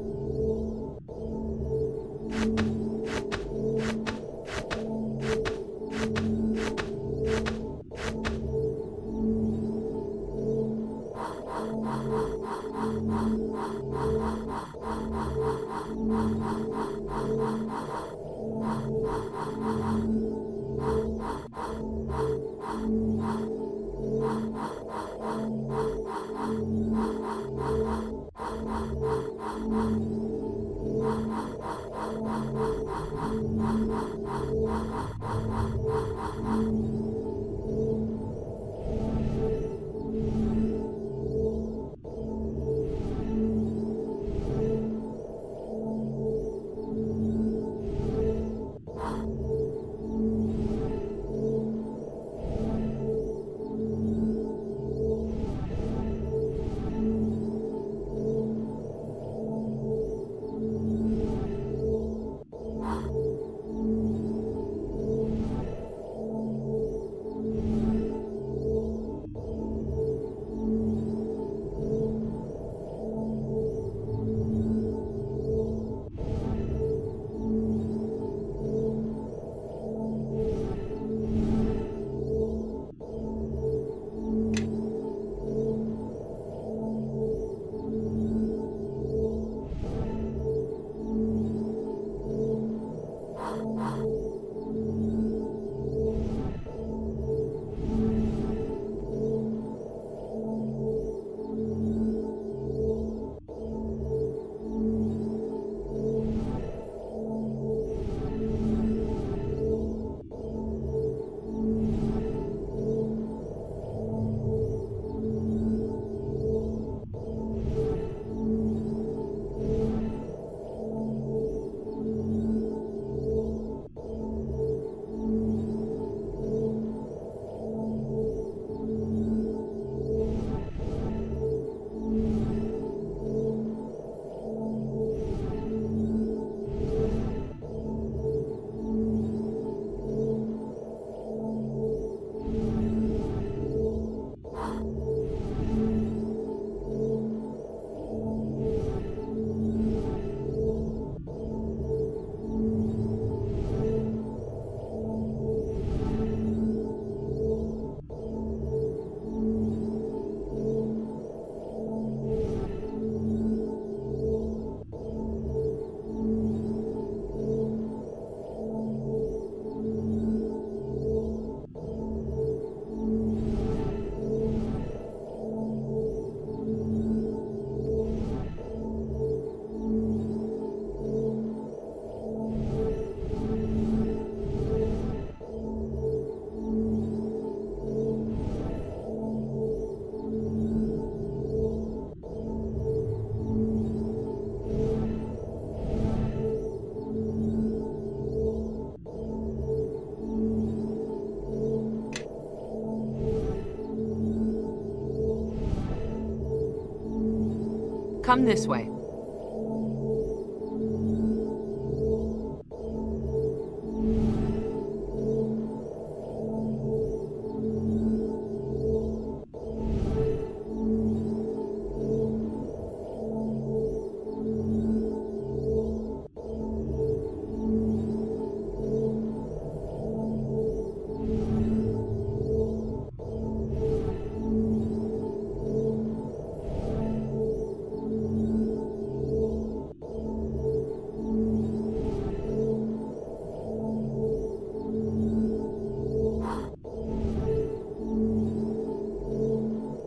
Come this way.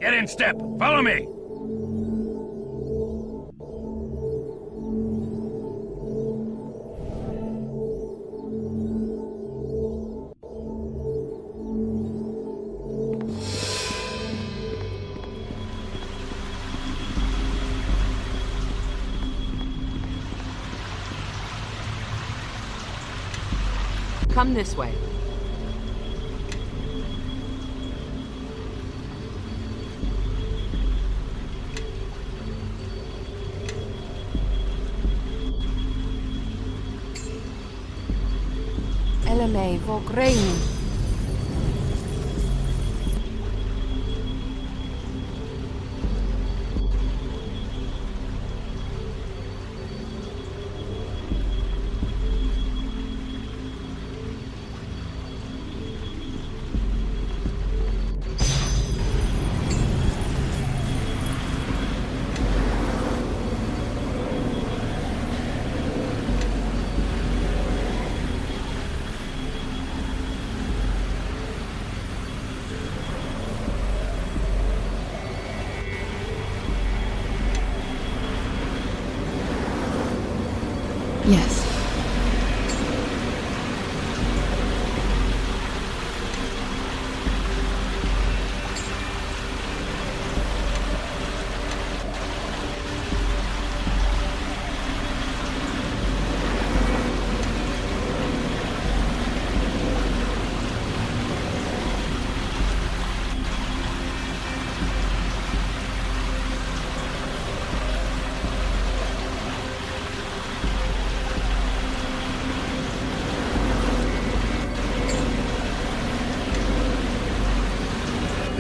Get in step! Follow me! Come this way. Eleme Vogrein.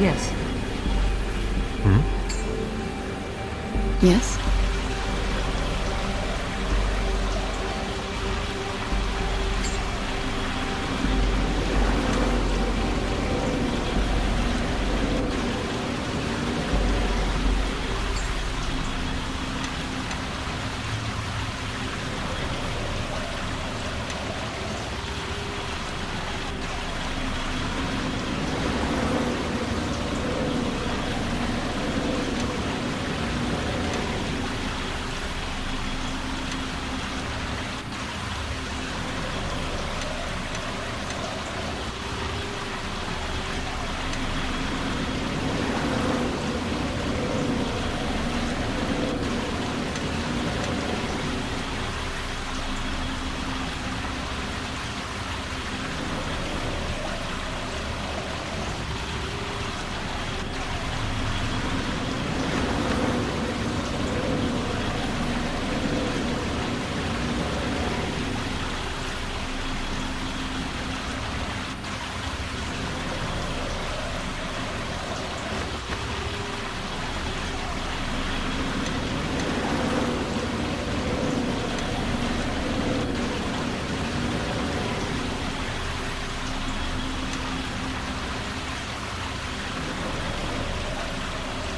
Yes. Yes?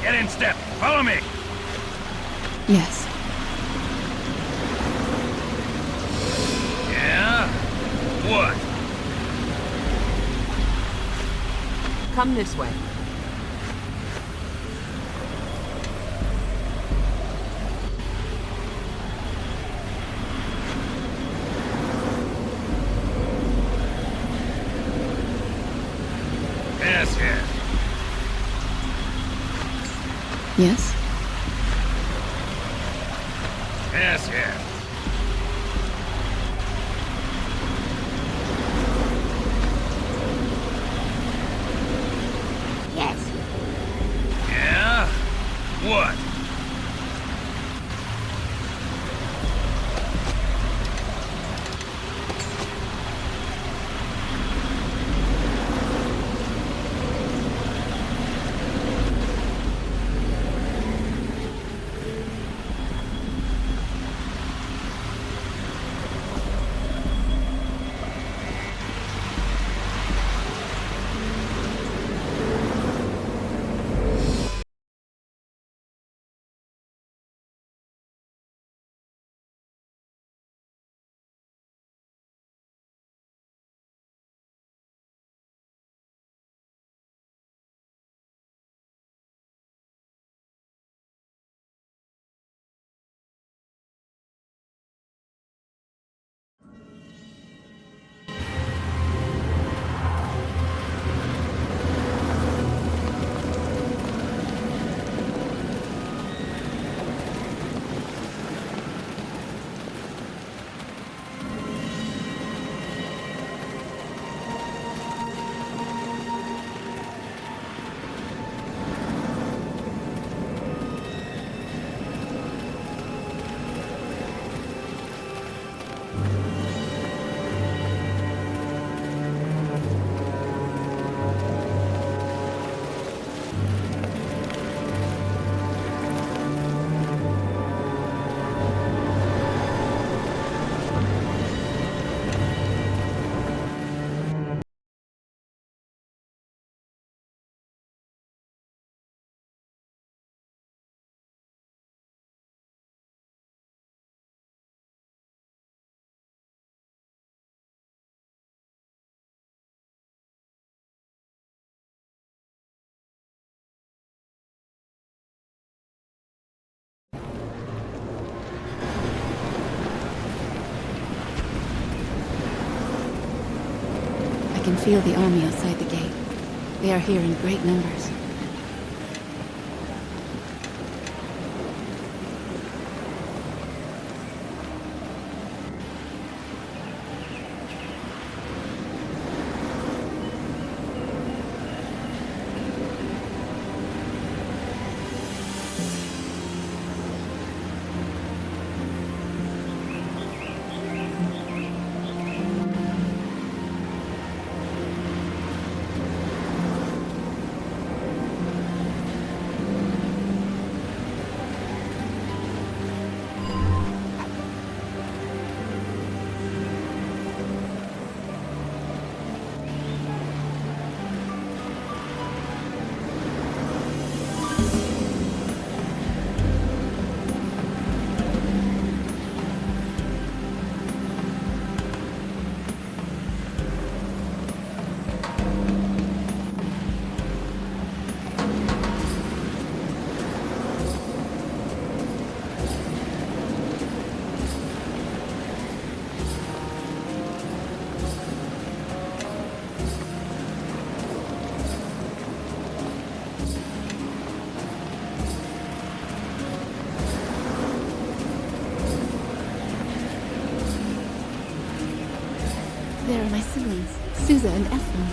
Get in step. Follow me. Yes. Yeah? What? Come this way. Yes, yes. Yes? Yes, yes. Yes. Yeah? What? I can feel the army outside the gate. They are here in great numbers. There are my siblings, Sousa and Ephraim.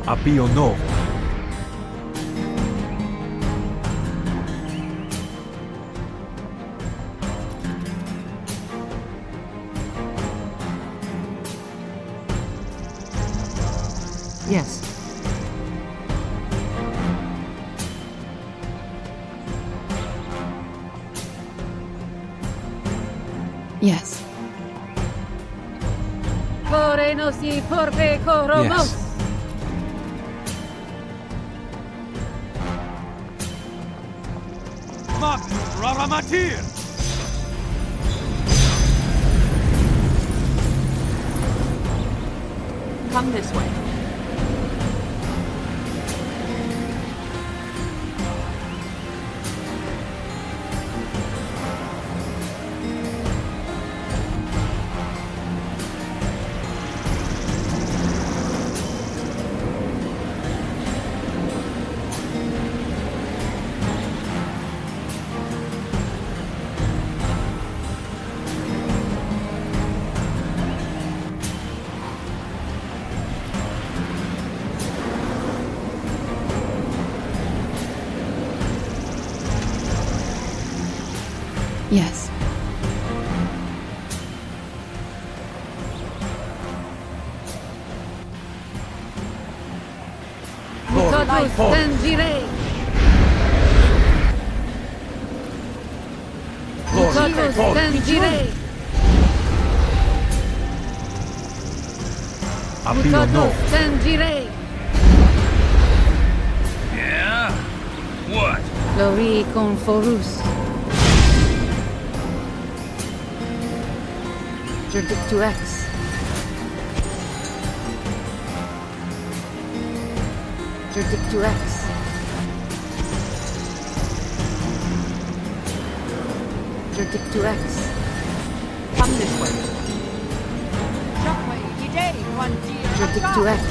Appio novo. Yes. Yes. Yes. Magnum Raramatir! Come this way. Yes. Appio novo. Yeah? What? Lori con Forus. Verdict to X. Verdict to X. Verdict to X. Come this way. Verdict to X.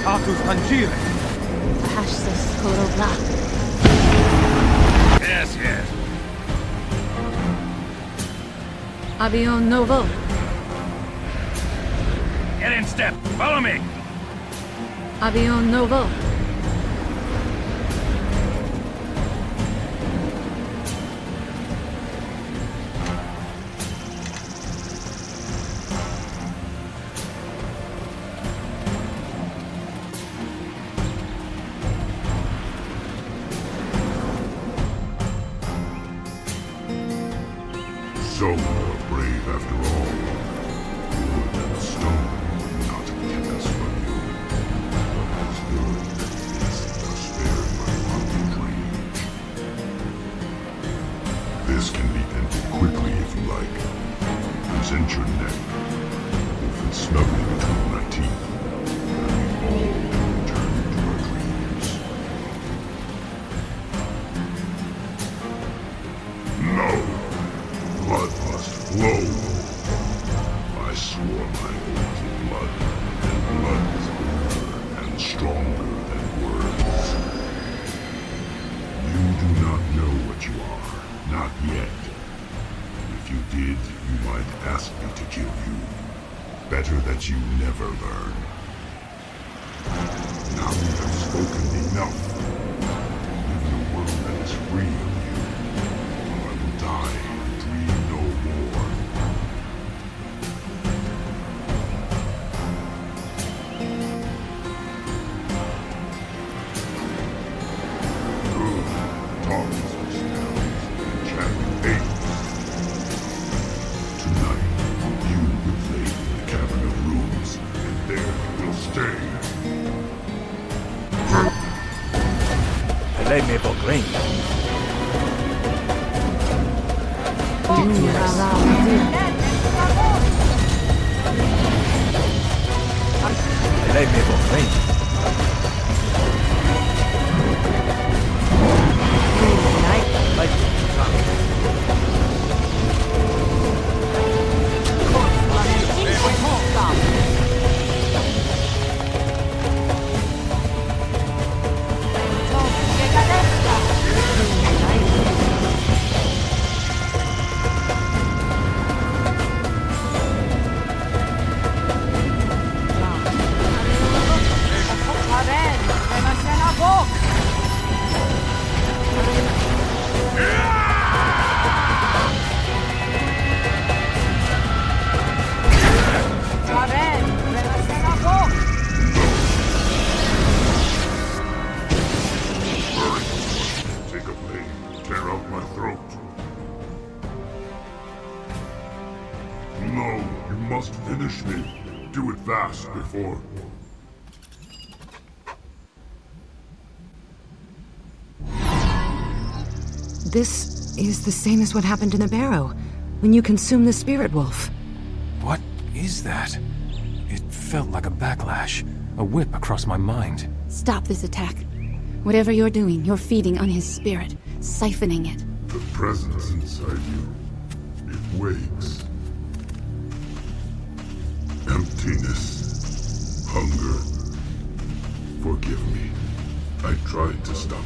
Tatus tangire. Hashsis Korobla. Yes, yes. Avion Novo. Get in step. Follow me. Avion Novo. So you're brave after all. Wood and stone not kept us from you. But it's good that beasts are spared my wanton rage. This can be ended quickly if you like. Present your neck. We'll fit snugly between my teeth. And we all can return to our dreams. No! Blood must flow. My swore my oath of blood, and blood is older and stronger than words. You do not know what you are, not yet. And if you did, you might ask me to kill you. Better that you never learn. Now you have spoken enough. Live in a world that is free of you, or I will die and dream no more. Good. Talks and spells, enchanting fates. Tonight, you will play in the Cavern of Runes, and there you will stay. Lei me pogreen. Lei me pogreen. Take a blade, tear out my throat. No, you must finish me. Do it fast before... This is the same as what happened in the barrow, when you consumed the spirit wolf. What is that? It felt like a backlash, a whip across my mind. Stop this attack. Whatever you're doing, you're feeding on his spirit, siphoning it. The presence inside you, it wakes. Emptiness, hunger. Forgive me. I tried to stop you.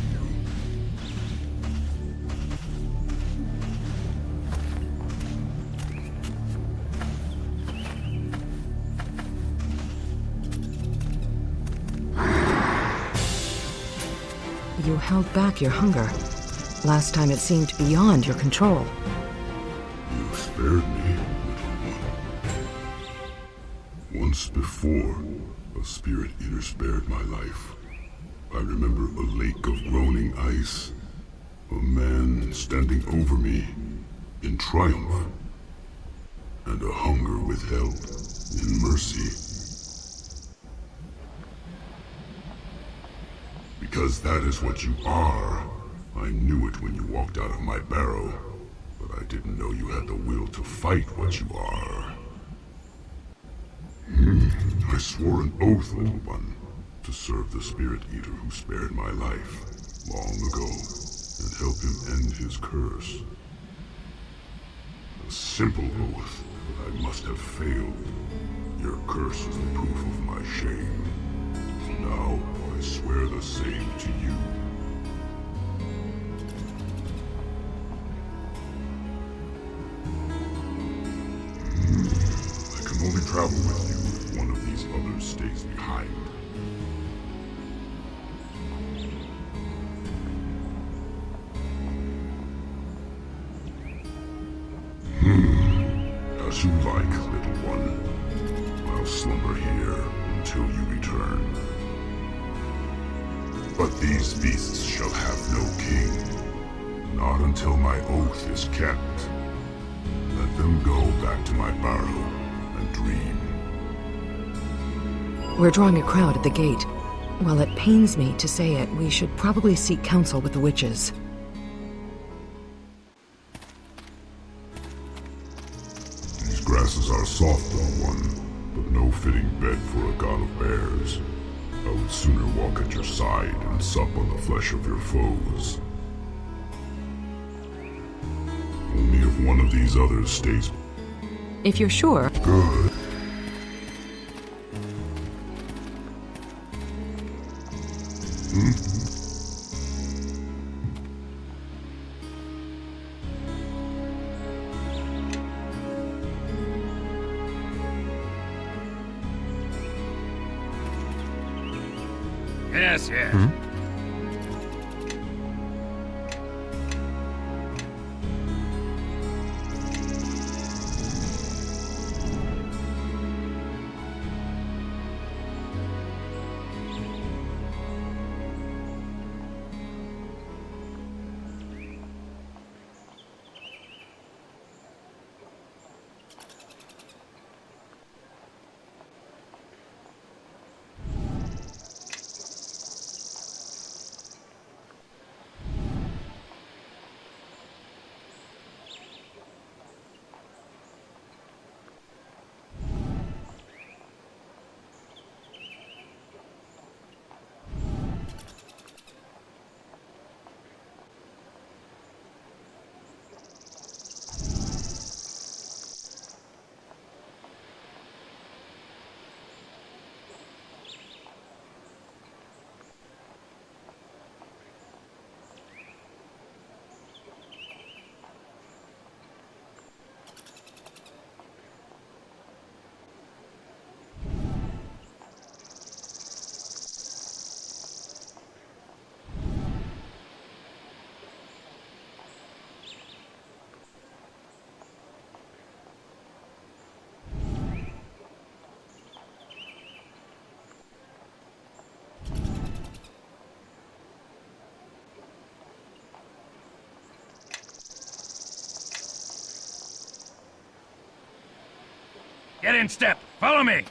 You held back your hunger. Last time it seemed beyond your control. You spared me, little one. Once before, a spirit eater spared my life. I remember a lake of groaning ice. A man standing over me in triumph. And a hunger withheld in mercy. Because that is what you are. I knew it when you walked out of my barrow, but I didn't know you had the will to fight what you are. I swore an oath, little one, to serve the spirit eater who spared my life long ago and help him end his curse. A simple oath, but I must have failed. Your curse is the proof of my shame. So now, I swear the same to you. I can only travel with you if one of these others stays behind. As you like, little one. I'll slumber here until you return. But these beasts shall have no king. Not until my oath is kept. Let them go back to my barrow and dream. We're drawing a crowd at the gate. While it pains me to say it, we should probably seek counsel with the witches. These grasses are soft, little one, but no fitting bed for a god of bears. I would sooner walk at your side and sup on the flesh of your foes. Only if one of these others stays. If you're sure. Good. Yes, yes. Get in step. Follow me.